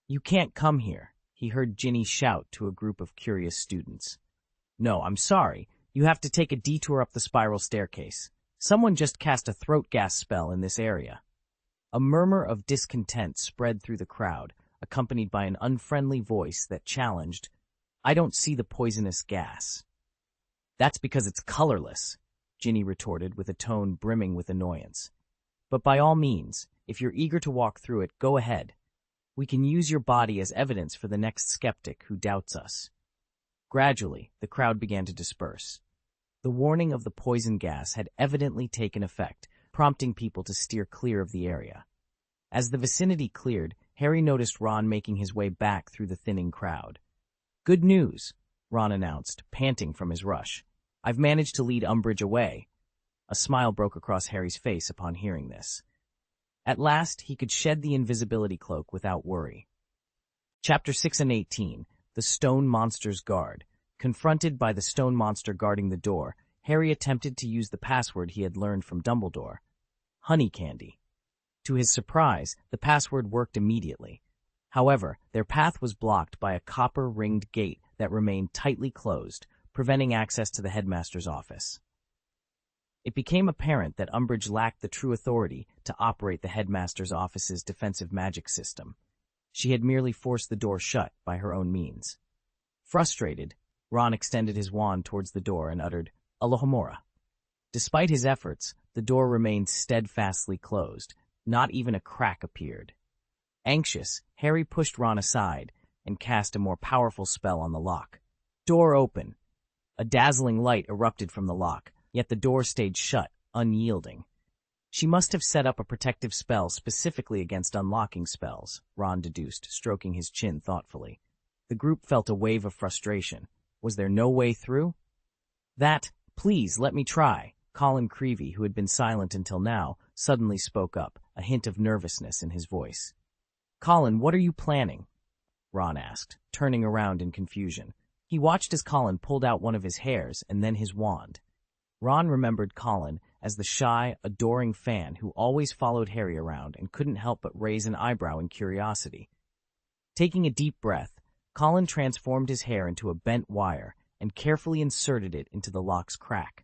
You can't come here, he heard Ginny shout to a group of curious students. No, I'm sorry. You have to take a detour up the spiral staircase. Someone just cast a throat gas spell in this area. A murmur of discontent spread through the crowd, accompanied by an unfriendly voice that challenged, "I don't see the poisonous gas." "That's because it's colorless," Ginny retorted with a tone brimming with annoyance. "But by all means, if you're eager to walk through it, go ahead. We can use your body as evidence for the next skeptic who doubts us." Gradually, the crowd began to disperse. The warning of the poison gas had evidently taken effect, prompting people to steer clear of the area. As the vicinity cleared, Harry noticed Ron making his way back through the thinning crowd. "Good news," Ron announced, panting from his rush. "I've managed to lead Umbridge away." A smile broke across Harry's face upon hearing this. At last, he could shed the invisibility cloak without worry. Chapter 6 and 18, The Stone Monster's Guard. Confronted by the stone monster guarding the door, Harry attempted to use the password he had learned from Dumbledore. Honey candy. To his surprise, the password worked immediately. However, their path was blocked by a copper-ringed gate that remained tightly closed, preventing access to the headmaster's office. It became apparent that Umbridge lacked the true authority to operate the headmaster's office's defensive magic system. She had merely forced the door shut by her own means. Frustrated, Ron extended his wand towards the door and uttered, "Alohomora." Despite his efforts, the door remained steadfastly closed. Not even a crack appeared. Anxious, Harry pushed Ron aside and cast a more powerful spell on the lock. "Door open." A dazzling light erupted from the lock, yet the door stayed shut, unyielding. She must have set up a protective spell specifically against unlocking spells, Ron deduced, stroking his chin thoughtfully. The group felt a wave of frustration. Was there no way through? "Please, let me try." Colin Creevey, who had been silent until now, suddenly spoke up, a hint of nervousness in his voice. "Colin, what are you planning?" Ron asked, turning around in confusion. He watched as Colin pulled out one of his hairs and then his wand. Ron remembered Colin as the shy, adoring fan who always followed Harry around and couldn't help but raise an eyebrow in curiosity. Taking a deep breath, Colin transformed his hair into a bent wire and carefully inserted it into the lock's crack.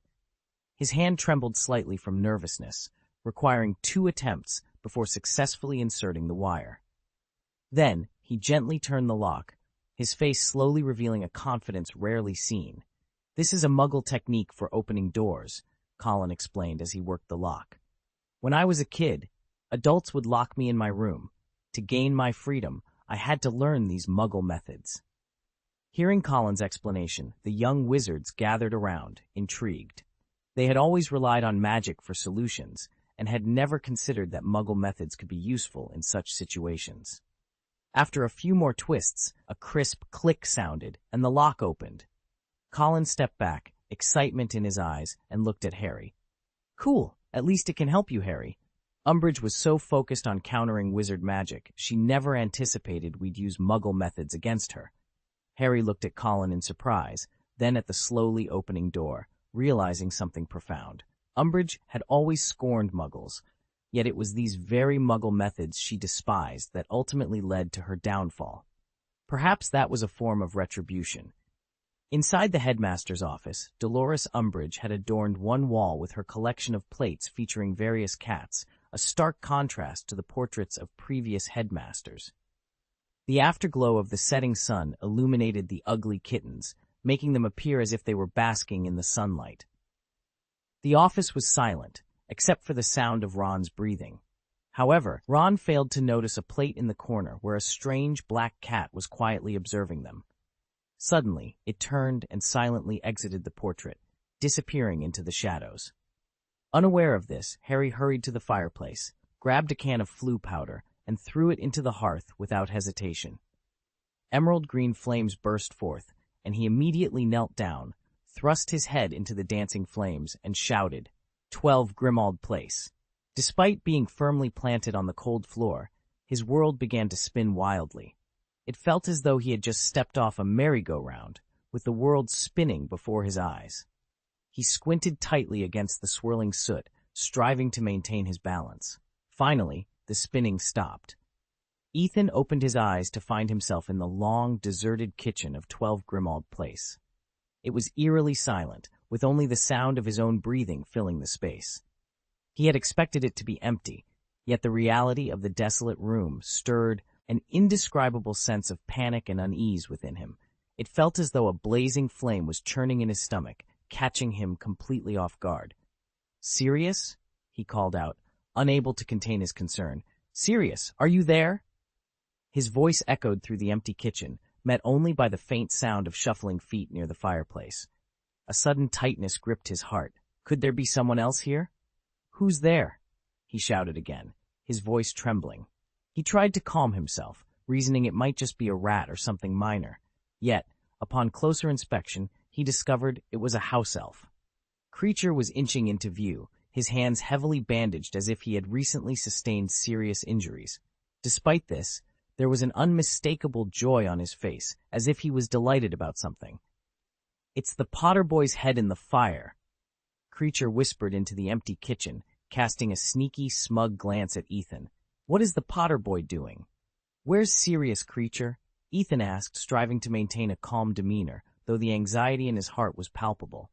His hand trembled slightly from nervousness, requiring 2 attempts before successfully inserting the wire. Then, he gently turned the lock, his face slowly revealing a confidence rarely seen. "This is a Muggle technique for opening doors," Colin explained as he worked the lock. "When I was a kid, adults would lock me in my room. To gain my freedom, I had to learn these Muggle methods." Hearing Colin's explanation, the young wizards gathered around, intrigued. They had always relied on magic for solutions, and had never considered that Muggle methods could be useful in such situations. After a few more twists, a crisp click sounded, and the lock opened. Colin stepped back, excitement in his eyes, and looked at Harry. "Cool, at least it can help you, Harry." Umbridge was so focused on countering wizard magic, she never anticipated we'd use Muggle methods against her. Harry looked at Colin in surprise, then at the slowly opening door, realizing something profound. Umbridge had always scorned Muggles, yet it was these very Muggle methods she despised that ultimately led to her downfall. Perhaps that was a form of retribution. Inside the headmaster's office, Dolores Umbridge had adorned one wall with her collection of plates featuring various cats, a stark contrast to the portraits of previous headmasters. The afterglow of the setting sun illuminated the ugly kittens, making them appear as if they were basking in the sunlight. The office was silent, except for the sound of Ron's breathing. However, Ron failed to notice a plate in the corner where a strange black cat was quietly observing them. Suddenly, it turned and silently exited the portrait, disappearing into the shadows. Unaware of this, Harry hurried to the fireplace, grabbed a can of flue powder, and threw it into the hearth without hesitation. Emerald green flames burst forth, and he immediately knelt down, thrust his head into the dancing flames, and shouted, 12 Grimmauld Place. Despite being firmly planted on the cold floor, his world began to spin wildly. It felt as though he had just stepped off a merry-go-round, with the world spinning before his eyes. He squinted tightly against the swirling soot, striving to maintain his balance. Finally, the spinning stopped. Ethan opened his eyes to find himself in the long, deserted kitchen of 12 Grimmauld Place. It was eerily silent, with only the sound of his own breathing filling the space. He had expected it to be empty, Yet the reality of the desolate room stirred an indescribable sense of panic and unease within him. It felt as though a blazing flame was churning in his stomach, catching him completely off guard. "Sirius?" he called out, unable to contain his concern. "Sirius, are you there?" His voice echoed through the empty kitchen, met only by the faint sound of shuffling feet near the fireplace. A sudden tightness gripped his heart. Could there be someone else here? "Who's there?" he shouted again, his voice trembling. He tried to calm himself, reasoning it might just be a rat or something minor. Yet, upon closer inspection, he discovered it was a house elf. Creature was inching into view, his hands heavily bandaged as if he had recently sustained serious injuries. Despite this, there was an unmistakable joy on his face, as if he was delighted about something. "It's the Potter boy's head in the fire," Creature whispered into the empty kitchen, casting a sneaky, smug glance at Ethan. "What is the Potter boy doing?" "Where's Sirius, Creature?" Ethan asked, striving to maintain a calm demeanor, though the anxiety in his heart was palpable.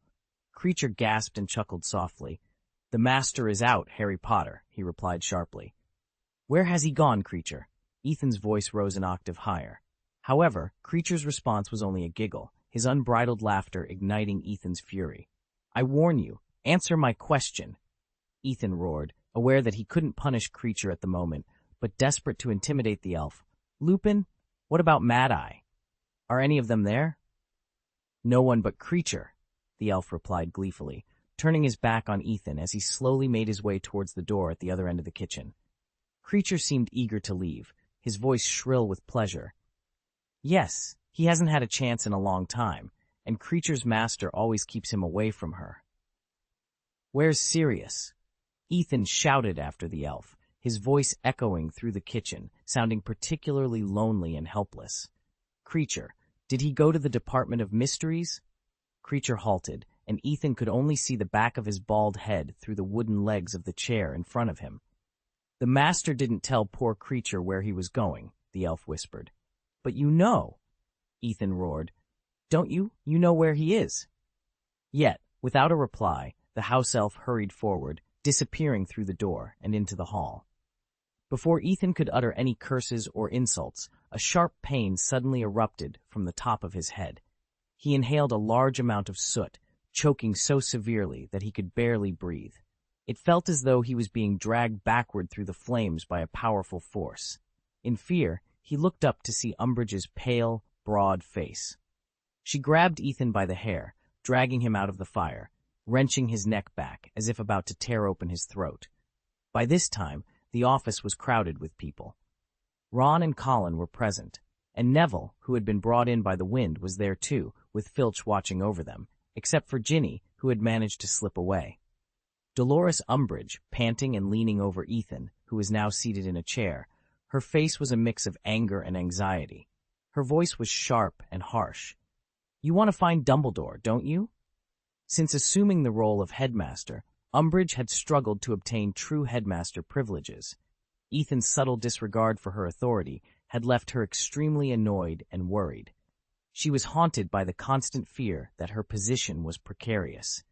Creature gasped and chuckled softly. "The master is out, Harry Potter," he replied sharply. "Where has he gone, Creature?" Ethan's voice rose an octave higher. However, Creature's response was only a giggle, his unbridled laughter igniting Ethan's fury. "I warn you, answer my question," Ethan roared, aware that he couldn't punish Creature at the moment, but desperate to intimidate the elf. "Lupin? What about Mad-Eye? Are any of them there?" "No one but Creature," the elf replied gleefully, turning his back on Ethan as he slowly made his way towards the door at the other end of the kitchen. Creature seemed eager to leave, his voice shrill with pleasure. "Yes, he hasn't had a chance in a long time, and Creature's master always keeps him away from her." "Where's Sirius?" Ethan shouted after the elf, his voice echoing through the kitchen, sounding particularly lonely and helpless. "Creature, did he go to the Department of Mysteries?" Creature halted, and Ethan could only see the back of his bald head through the wooden legs of the chair in front of him. "The master didn't tell poor Creature where he was going," the elf whispered. "But you know," Ethan roared. "Don't you? You know where he is." Yet, without a reply, the house elf hurried forward, disappearing through the door and into the hall. Before Ethan could utter any curses or insults, a sharp pain suddenly erupted from the top of his head. He inhaled a large amount of soot, choking so severely that he could barely breathe. It felt as though he was being dragged backward through the flames by a powerful force. In fear, he looked up to see Umbridge's pale, broad face. She grabbed Ethan by the hair, dragging him out of the fire, wrenching his neck back as if about to tear open his throat. By this time, the office was crowded with people. Ron and Colin were present, and Neville, who had been brought in by the wind, was there too, with Filch watching over them, except for Ginny, who had managed to slip away. Dolores Umbridge, panting and leaning over Ethan, who was now seated in a chair, her face was a mix of anger and anxiety. Her voice was sharp and harsh. "You want to find Dumbledore, don't you?" Since assuming the role of headmaster, Umbridge had struggled to obtain true headmaster privileges. Ethan's subtle disregard for her authority had left her extremely annoyed and worried. She was haunted by the constant fear that her position was precarious.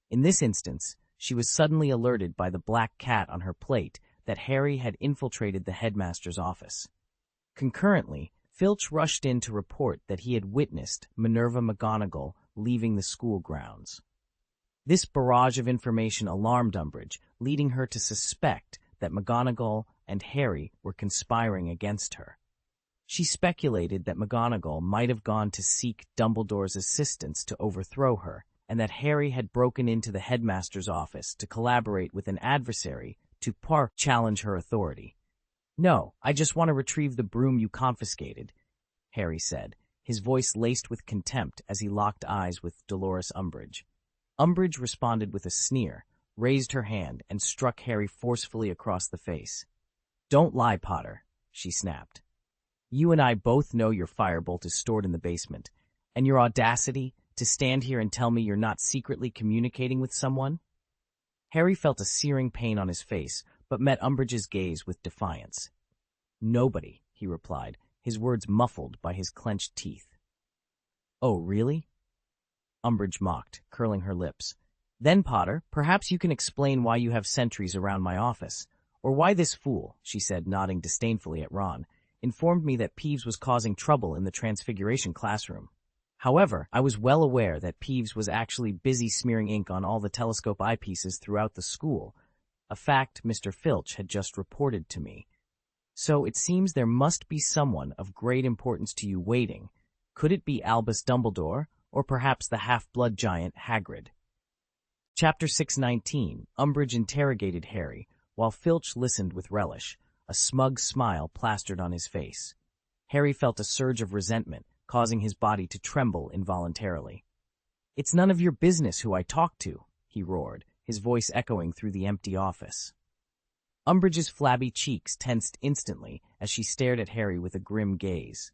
In this instance, she was suddenly alerted by the black cat on her plate that Harry had infiltrated the headmaster's office. Concurrently, Filch rushed in to report that he had witnessed Minerva McGonagall leaving the school grounds. This barrage of information alarmed Umbridge, leading her to suspect that McGonagall and Harry were conspiring against her. She speculated that McGonagall might have gone to seek Dumbledore's assistance to overthrow her, and that Harry had broken into the headmaster's office to collaborate with an adversary to challenge her authority. "No, I just want to retrieve the broom you confiscated," Harry said, his voice laced with contempt as he locked eyes with Dolores Umbridge. Umbridge responded with a sneer, raised her hand, and struck Harry forcefully across the face. "Don't lie, Potter," she snapped. "You and I both know your firebolt is stored in the basement, and your audacity to stand here and tell me you're not secretly communicating with someone?" Harry felt a searing pain on his face, but met Umbridge's gaze with defiance. "Nobody," he replied, his words muffled by his clenched teeth. "Oh, really?" Umbridge mocked, curling her lips. "Then, Potter, perhaps you can explain why you have sentries around my office. Or why this fool, she said, nodding disdainfully at Ron, informed me that Peeves was causing trouble in the Transfiguration classroom. However, I was well aware that Peeves was actually busy smearing ink on all the telescope eyepieces throughout the school, a fact Mr. Filch had just reported to me. So it seems there must be someone of great importance to you waiting. Could it be Albus Dumbledore, or perhaps the half-blood giant Hagrid? Chapter 619. Umbridge interrogated Harry, while Filch listened with relish, a smug smile plastered on his face. Harry felt a surge of resentment, causing his body to tremble involuntarily. "It's none of your business who I talk to," he roared, his voice echoing through the empty office. Umbridge's flabby cheeks tensed instantly as she stared at Harry with a grim gaze.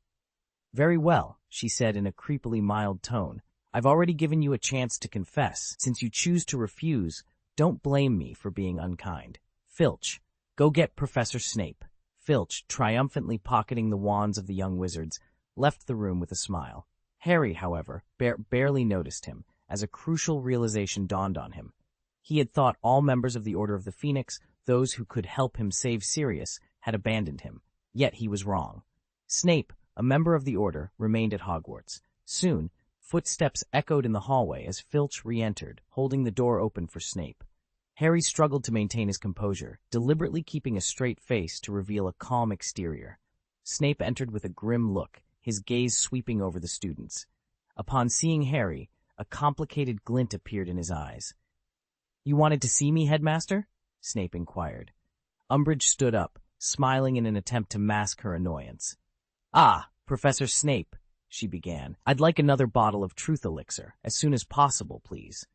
"Very well," she said in a creepily mild tone. "I've already given you a chance to confess. Since you choose to refuse, don't blame me for being unkind. Filch, go get Professor Snape." Filch, triumphantly pocketing the wands of the young wizards, left the room with a smile. Harry, however, barely noticed him, as a crucial realization dawned on him. He had thought all members of the Order of the Phoenix, those who could help him save Sirius, had abandoned him. Yet he was wrong. Snape, a member of the Order, remained at Hogwarts. Soon, footsteps echoed in the hallway as Filch re-entered, holding the door open for Snape. Harry struggled to maintain his composure, deliberately keeping a straight face to reveal a calm exterior. Snape entered with a grim look, his gaze sweeping over the students. Upon seeing Harry, a complicated glint appeared in his eyes. "You wanted to see me, Headmaster?" Snape inquired. Umbridge stood up, smiling in an attempt to mask her annoyance. "Ah, Professor Snape," she began. "I'd like another bottle of truth elixir, as soon as possible, please."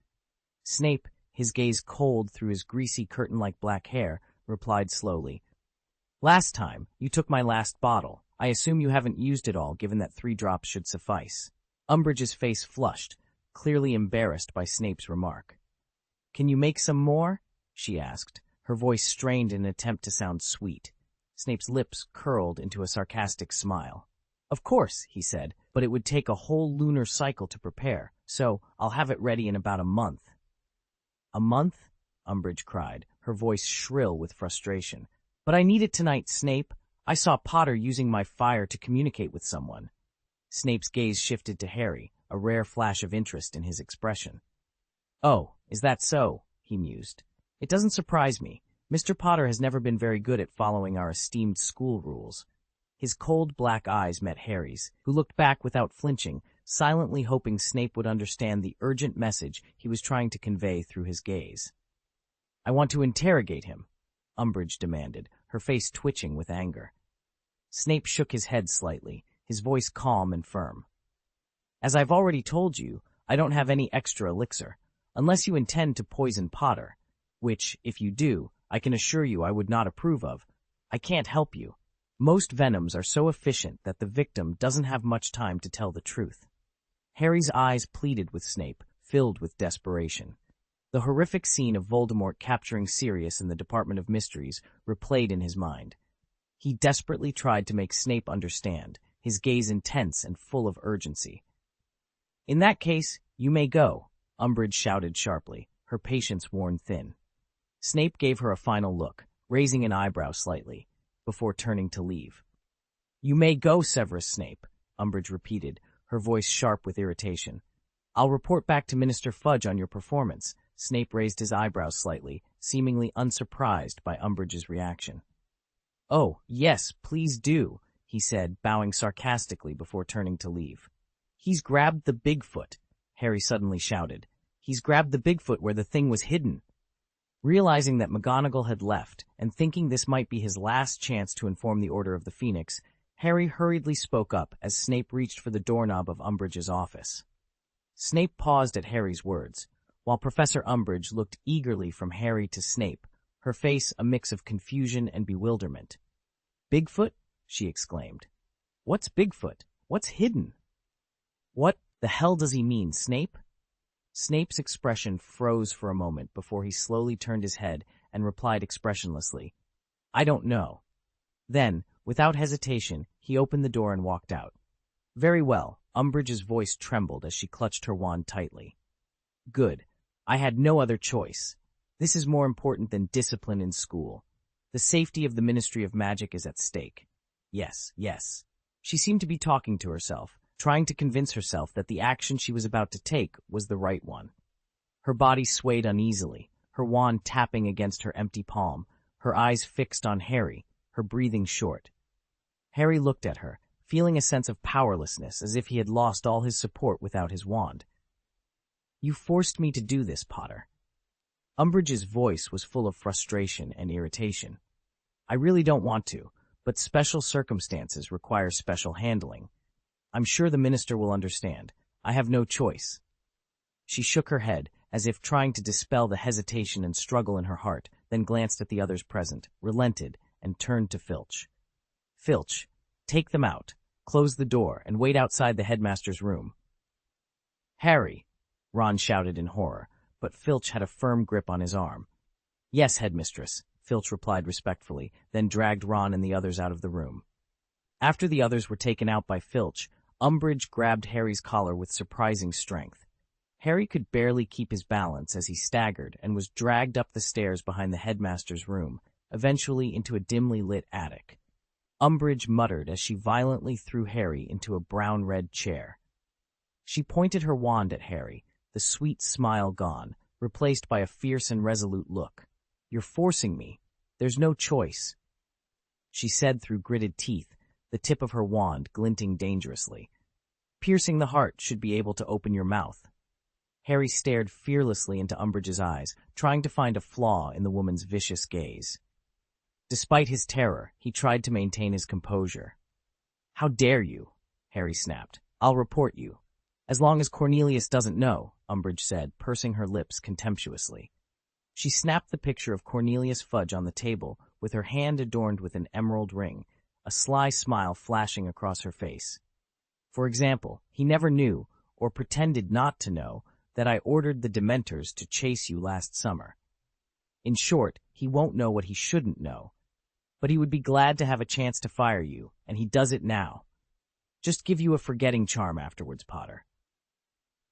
Snape, his gaze cold through his greasy curtain-like black hair, replied slowly. "Last time, you took my last bottle. I assume you haven't used it all, given that 3 drops should suffice." Umbridge's face flushed, clearly embarrassed by Snape's remark. "Can you make some more?" she asked, her voice strained in an attempt to sound sweet. Snape's lips curled into a sarcastic smile. "Of course," he said, "but it would take a whole lunar cycle to prepare, so I'll have it ready in about a month." "A month?" Umbridge cried, her voice shrill with frustration. "But I need it tonight, Snape. I saw Potter using my fire to communicate with someone." Snape's gaze shifted to Harry, a rare flash of interest in his expression. "Oh, is that so?" he mused. "It doesn't surprise me. Mr. Potter has never been very good at following our esteemed school rules." His cold black eyes met Harry's, who looked back without flinching, silently hoping Snape would understand the urgent message he was trying to convey through his gaze. "I want to interrogate him," Umbridge demanded, her face twitching with anger. Snape shook his head slightly, his voice calm and firm. "As I've already told you, I don't have any extra elixir, unless you intend to poison Potter, which, if you do, I can assure you I would not approve of. I can't help you. Most venoms are so efficient that the victim doesn't have much time to tell the truth." Harry's eyes pleaded with Snape, filled with desperation. The horrific scene of Voldemort capturing Sirius in the Department of Mysteries replayed in his mind. He desperately tried to make Snape understand, his gaze intense and full of urgency. "In that case, you may go," Umbridge shouted sharply, her patience worn thin. Snape gave her a final look, raising an eyebrow slightly, before turning to leave. "You may go, Severus Snape," Umbridge repeated, her voice sharp with irritation. "I'll report back to Minister Fudge on your performance." Snape raised his eyebrows slightly, seemingly unsurprised by Umbridge's reaction. "Oh, yes, please do," he said, bowing sarcastically before turning to leave. "He's grabbed the Bigfoot," Harry suddenly shouted. "He's grabbed the Bigfoot where the thing was hidden." Realizing that McGonagall had left, and thinking this might be his last chance to inform the Order of the Phoenix, Harry hurriedly spoke up as Snape reached for the doorknob of Umbridge's office. Snape paused at Harry's words, while Professor Umbridge looked eagerly from Harry to Snape, her face a mix of confusion and bewilderment. "Bigfoot?" she exclaimed. "What's Bigfoot? What's hidden?" "What the hell does he mean, Snape?" Snape's expression froze for a moment before he slowly turned his head and replied expressionlessly, "I don't know." Then, without hesitation, he opened the door and walked out. "Very well," Umbridge's voice trembled as she clutched her wand tightly. "Good. I had no other choice. This is more important than discipline in school." The safety of the Ministry of Magic is at stake. Yes, yes. She seemed to be talking to herself, trying to convince herself that the action she was about to take was the right one. Her body swayed uneasily, her wand tapping against her empty palm, her eyes fixed on Harry, her breathing short. Harry looked at her, feeling a sense of powerlessness, as if he had lost all his support without his wand. "You forced me to do this, Potter." Umbridge's voice was full of frustration and irritation. "I really don't want to, but special circumstances require special handling. I'm sure the minister will understand. I have no choice." She shook her head, as if trying to dispel the hesitation and struggle in her heart, then glanced at the others present, relented, and turned to Filch. "Filch, take them out, close the door, and wait outside the headmaster's room." "Harry!" Ron shouted in horror, but Filch had a firm grip on his arm. "Yes, headmistress," Filch replied respectfully, then dragged Ron and the others out of the room. After the others were taken out by Filch, Umbridge grabbed Harry's collar with surprising strength. Harry could barely keep his balance as he staggered and was dragged up the stairs behind the headmaster's room, eventually into a dimly lit attic. Umbridge muttered as she violently threw Harry into a brown-red chair. She pointed her wand at Harry, the sweet smile gone, replaced by a fierce and resolute look. "You're forcing me. There's no choice," she said through gritted teeth, the tip of her wand glinting dangerously. "Piercing the heart should be able to open your mouth." Harry stared fearlessly into Umbridge's eyes, trying to find a flaw in the woman's vicious gaze. Despite his terror, he tried to maintain his composure. "How dare you?" Harry snapped. "I'll report you." "As long as Cornelius doesn't know," Umbridge said, pursing her lips contemptuously. She snapped the picture of Cornelius Fudge on the table, with her hand adorned with an emerald ring, a sly smile flashing across her face. "For example, he never knew, or pretended not to know, that I ordered the Dementors to chase you last summer. In short, he won't know what he shouldn't know. But he would be glad to have a chance to fire you, and he does it now. Just give you a forgetting charm afterwards, Potter."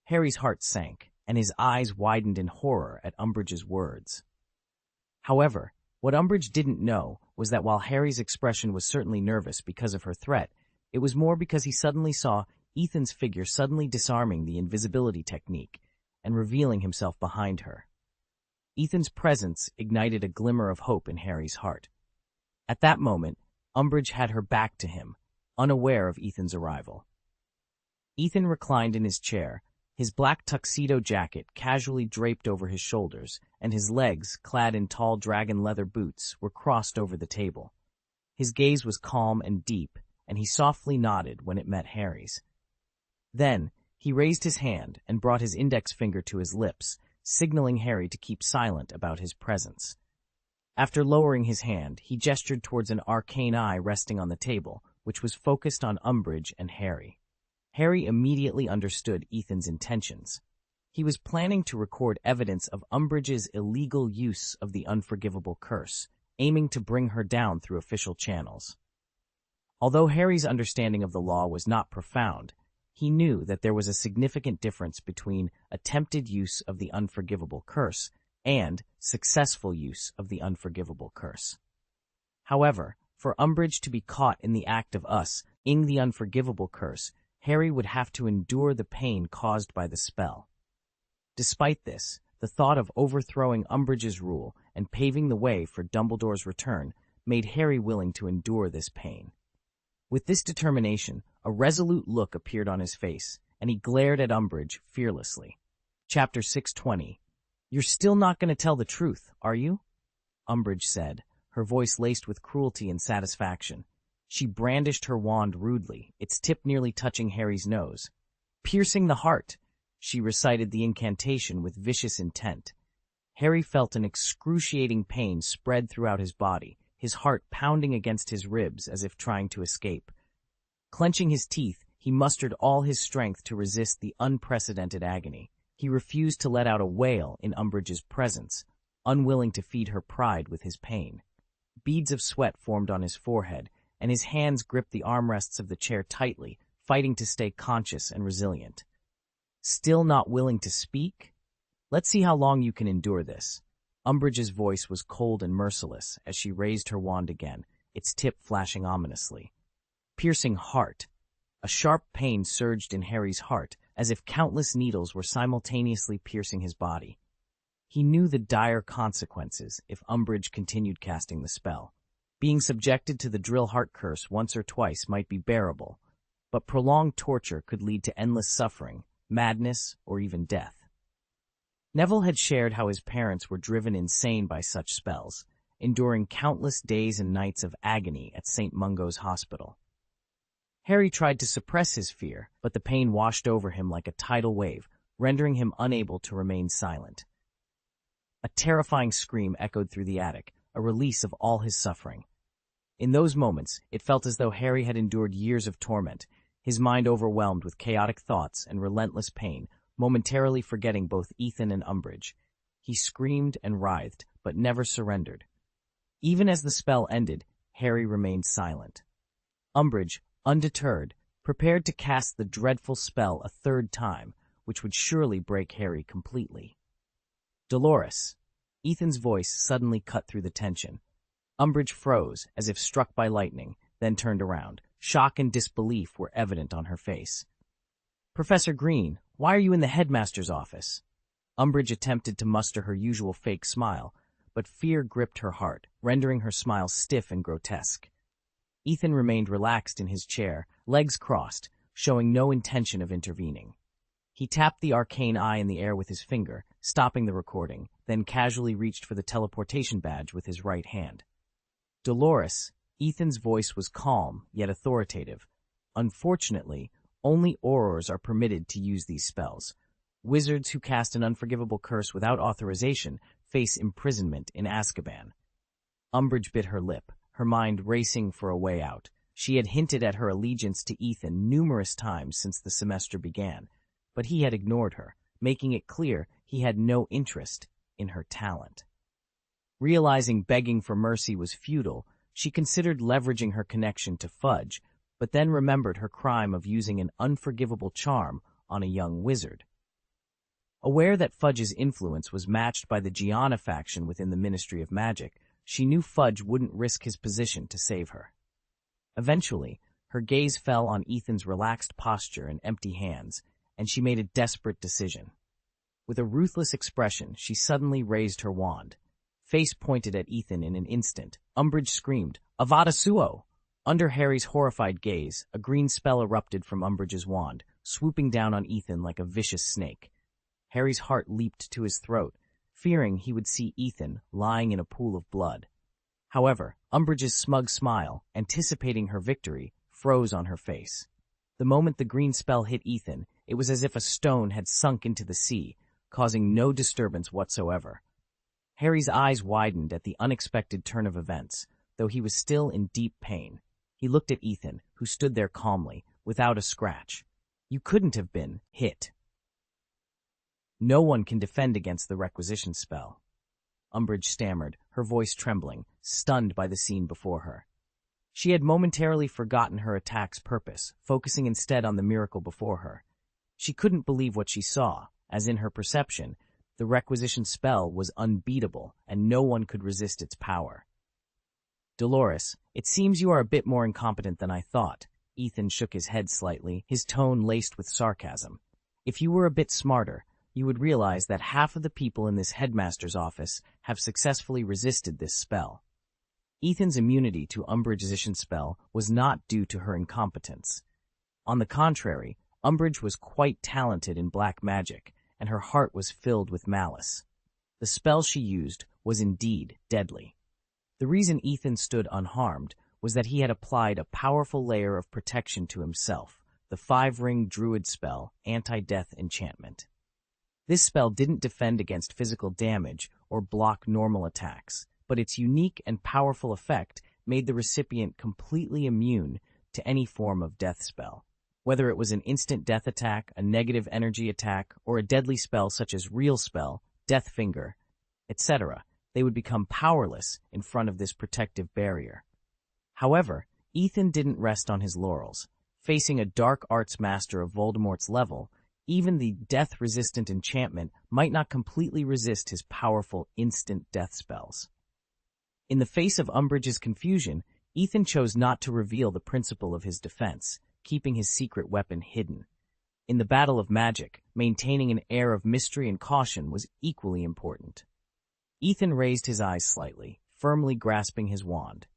Harry's heart sank, and his eyes widened in horror at Umbridge's words. However, what Umbridge didn't know was that while Harry's expression was certainly nervous because of her threat, it was more because he suddenly saw Ethan's figure suddenly disarming the invisibility technique and revealing himself behind her. Ethan's presence ignited a glimmer of hope in Harry's heart. At that moment, Umbridge had her back to him, unaware of Ethan's arrival. Ethan reclined in his chair, his black tuxedo jacket casually draped over his shoulders, and his legs, clad in tall dragon leather boots, were crossed over the table. His gaze was calm and deep, and he softly nodded when it met Harry's. Then, he raised his hand and brought his index finger to his lips, signaling Harry to keep silent about his presence. After lowering his hand, he gestured towards an arcane eye resting on the table, which was focused on Umbridge and Harry. Harry immediately understood Ethan's intentions. He was planning to record evidence of Umbridge's illegal use of the unforgivable curse, aiming to bring her down through official channels. Although Harry's understanding of the law was not profound, he knew that there was a significant difference between attempted use of the unforgivable curse and successful use of the unforgivable curse. However, for Umbridge to be caught in the act of using the unforgivable curse, Harry would have to endure the pain caused by the spell. Despite this, the thought of overthrowing Umbridge's rule and paving the way for Dumbledore's return made Harry willing to endure this pain. With this determination, a resolute look appeared on his face, and he glared at Umbridge fearlessly. Chapter 620. "You're still not going to tell the truth, are you?" Umbridge said, her voice laced with cruelty and satisfaction. She brandished her wand rudely, its tip nearly touching Harry's nose. "Piercing the heart," she recited the incantation with vicious intent. Harry felt an excruciating pain spread throughout his body, his heart pounding against his ribs as if trying to escape. Clenching his teeth, he mustered all his strength to resist the unprecedented agony. He refused to let out a wail in Umbridge's presence, unwilling to feed her pride with his pain. Beads of sweat formed on his forehead, and his hands gripped the armrests of the chair tightly, fighting to stay conscious and resilient. "Still not willing to speak? Let's see how long you can endure this." Umbridge's voice was cold and merciless as she raised her wand again, its tip flashing ominously. Piercing heart. A sharp pain surged in Harry's heart, as if countless needles were simultaneously piercing his body. He knew the dire consequences if Umbridge continued casting the spell. Being subjected to the drill heart curse once or twice might be bearable, but prolonged torture could lead to endless suffering, madness, or even death. Neville had shared how his parents were driven insane by such spells, enduring countless days and nights of agony at St. Mungo's Hospital. Harry tried to suppress his fear, but the pain washed over him like a tidal wave, rendering him unable to remain silent. A terrifying scream echoed through the attic, a release of all his suffering. In those moments, it felt as though Harry had endured years of torment, his mind overwhelmed with chaotic thoughts and relentless pain, momentarily forgetting both Ethan and Umbridge. He screamed and writhed, but never surrendered. Even as the spell ended, Harry remained silent. Umbridge, undeterred, prepared to cast the dreadful spell a third time, which would surely break Harry completely. Dolores. Ethan's voice suddenly cut through the tension. Umbridge froze, as if struck by lightning, then turned around. Shock and disbelief were evident on her face. "Professor Green, why are you in the headmaster's office?" Umbridge attempted to muster her usual fake smile, but fear gripped her heart, rendering her smile stiff and grotesque. Ethan remained relaxed in his chair, legs crossed, showing no intention of intervening. He tapped the arcane eye in the air with his finger, stopping the recording, then casually reached for the teleportation badge with his right hand. Dolores. Ethan's voice was calm, yet authoritative. "Unfortunately, only Aurors are permitted to use these spells. Wizards who cast an unforgivable curse without authorization face imprisonment in Azkaban." Umbridge bit her lip, her mind racing for a way out. She had hinted at her allegiance to Ethan numerous times since the semester began, but he had ignored her, making it clear he had no interest in her talent. Realizing begging for mercy was futile, she considered leveraging her connection to Fudge, but then remembered her crime of using an unforgivable charm on a young wizard. Aware that Fudge's influence was matched by the Gianna faction within the Ministry of Magic, she knew Fudge wouldn't risk his position to save her. Eventually, her gaze fell on Ethan's relaxed posture and empty hands, and she made a desperate decision. With a ruthless expression, she suddenly raised her wand. Face pointed at Ethan in an instant. Umbridge screamed, "Avada Suo!" Under Harry's horrified gaze, a green spell erupted from Umbridge's wand, swooping down on Ethan like a vicious snake. Harry's heart leaped to his throat, fearing he would see Ethan lying in a pool of blood. However, Umbridge's smug smile, anticipating her victory, froze on her face. The moment the green spell hit Ethan, it was as if a stone had sunk into the sea, causing no disturbance whatsoever. Harry's eyes widened at the unexpected turn of events, though he was still in deep pain. He looked at Ethan, who stood there calmly, without a scratch. "You couldn't have been hit." "No one can defend against the requisition spell," Umbridge stammered, her voice trembling, stunned by the scene before her. She had momentarily forgotten her attack's purpose, focusing instead on the miracle before her. She couldn't believe what she saw, as in her perception, the requisition spell was unbeatable, and no one could resist its power. "Dolores, it seems you are a bit more incompetent than I thought." Ethan shook his head slightly, his tone laced with sarcasm. "If you were a bit smarter, you would realize that half of the people in this headmaster's office have successfully resisted this spell." Ethan's immunity to Umbridge's spell was not due to her incompetence. On the contrary, Umbridge was quite talented in black magic, and her heart was filled with malice. The spell she used was indeed deadly. The reason Ethan stood unharmed was that he had applied a powerful layer of protection to himself, the 5-ring druid spell, anti-death enchantment. This spell didn't defend against physical damage or block normal attacks, but its unique and powerful effect made the recipient completely immune to any form of death spell. Whether it was an instant death attack, a negative energy attack, or a deadly spell such as Real Spell, Death Finger, etc., they would become powerless in front of this protective barrier. However, Ethan didn't rest on his laurels. Facing a dark arts master of Voldemort's level, Even the death-resistant enchantment might not completely resist his powerful instant death spells. In the face of Umbridge's confusion, Ethan chose not to reveal the principle of his defense, keeping his secret weapon hidden. In the battle of magic, maintaining an air of mystery and caution was equally important. Ethan raised his eyes slightly, firmly grasping his wand.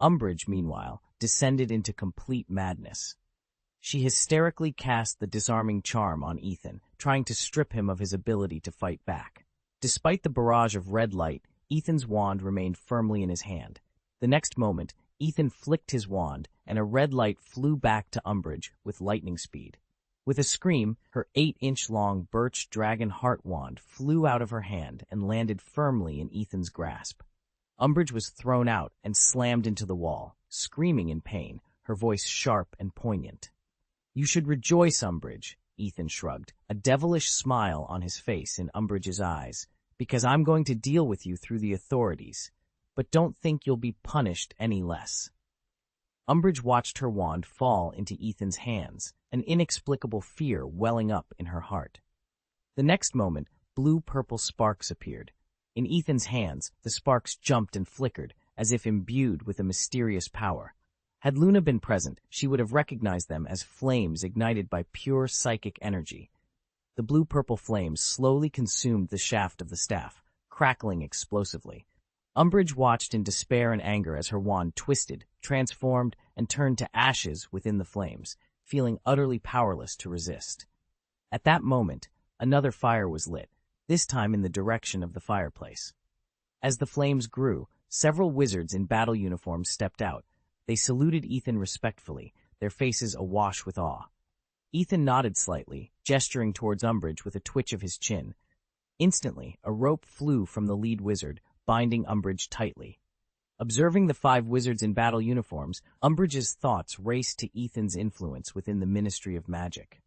Umbridge, meanwhile, descended into complete madness. She hysterically cast the disarming charm on Ethan, trying to strip him of his ability to fight back. Despite the barrage of red light, Ethan's wand remained firmly in his hand. The next moment, Ethan flicked his wand, and a red light flew back to Umbridge with lightning speed. With a scream, her 8-inch-long birch dragon heart wand flew out of her hand and landed firmly in Ethan's grasp. Umbridge was thrown out and slammed into the wall, screaming in pain, her voice sharp and poignant. "You should rejoice, Umbridge," Ethan shrugged, a devilish smile on his face in Umbridge's eyes, "because I'm going to deal with you through the authorities, but don't think you'll be punished any less." Umbridge watched her wand fall into Ethan's hands, an inexplicable fear welling up in her heart. The next moment, blue-purple sparks appeared. In Ethan's hands, the sparks jumped and flickered, as if imbued with a mysterious power. Had Luna been present, she would have recognized them as flames ignited by pure psychic energy. The blue-purple flames slowly consumed the shaft of the staff, crackling explosively. Umbridge watched in despair and anger as her wand twisted, transformed, and turned to ashes within the flames, feeling utterly powerless to resist. At that moment, another fire was lit, this time in the direction of the fireplace. As the flames grew, several wizards in battle uniforms stepped out. They saluted Ethan respectfully, their faces awash with awe. Ethan nodded slightly, gesturing towards Umbridge with a twitch of his chin. Instantly, a rope flew from the lead wizard, binding Umbridge tightly. Observing the 5 wizards in battle uniforms, Umbridge's thoughts raced to Ethan's influence within the Ministry of Magic.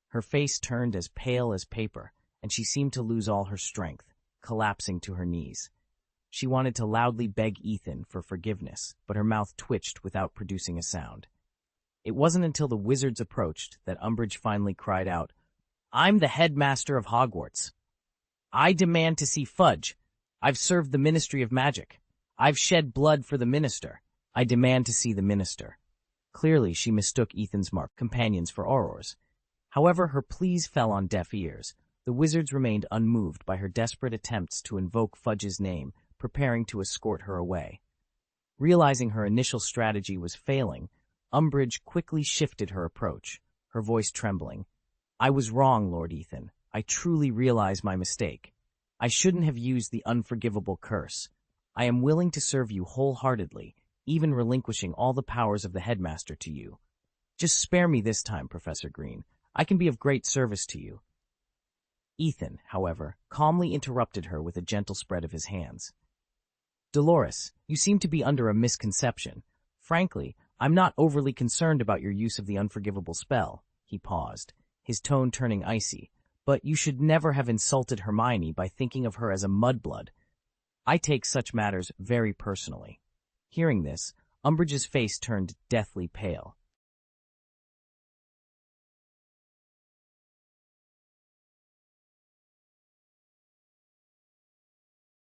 Her face turned as pale as paper, and she seemed to lose all her strength, collapsing to her knees. She wanted to loudly beg Ethan for forgiveness, but her mouth twitched without producing a sound. It wasn't until the wizards approached that Umbridge finally cried out, "I'm the headmaster of Hogwarts. I demand to see Fudge. I've served the Ministry of Magic. I've shed blood for the minister. I demand to see the minister." Clearly, she mistook Ethan's companions for Aurors. However, her pleas fell on deaf ears. The wizards remained unmoved by her desperate attempts to invoke Fudge's name, preparing to escort her away. Realizing her initial strategy was failing, Umbridge quickly shifted her approach, her voice trembling. "I was wrong, Lord Ethan. I truly realize my mistake. I shouldn't have used the unforgivable curse. I am willing to serve you wholeheartedly, even relinquishing all the powers of the headmaster to you. Just spare me this time, Professor Green. I can be of great service to you." Ethan, however, calmly interrupted her with a gentle spread of his hands. "Dolores, you seem to be under a misconception. Frankly, I'm not overly concerned about your use of the unforgivable spell." He paused, his tone turning icy. "But you should never have insulted Hermione by thinking of her as a mudblood. I take such matters very personally." Hearing this, Umbridge's face turned deathly pale.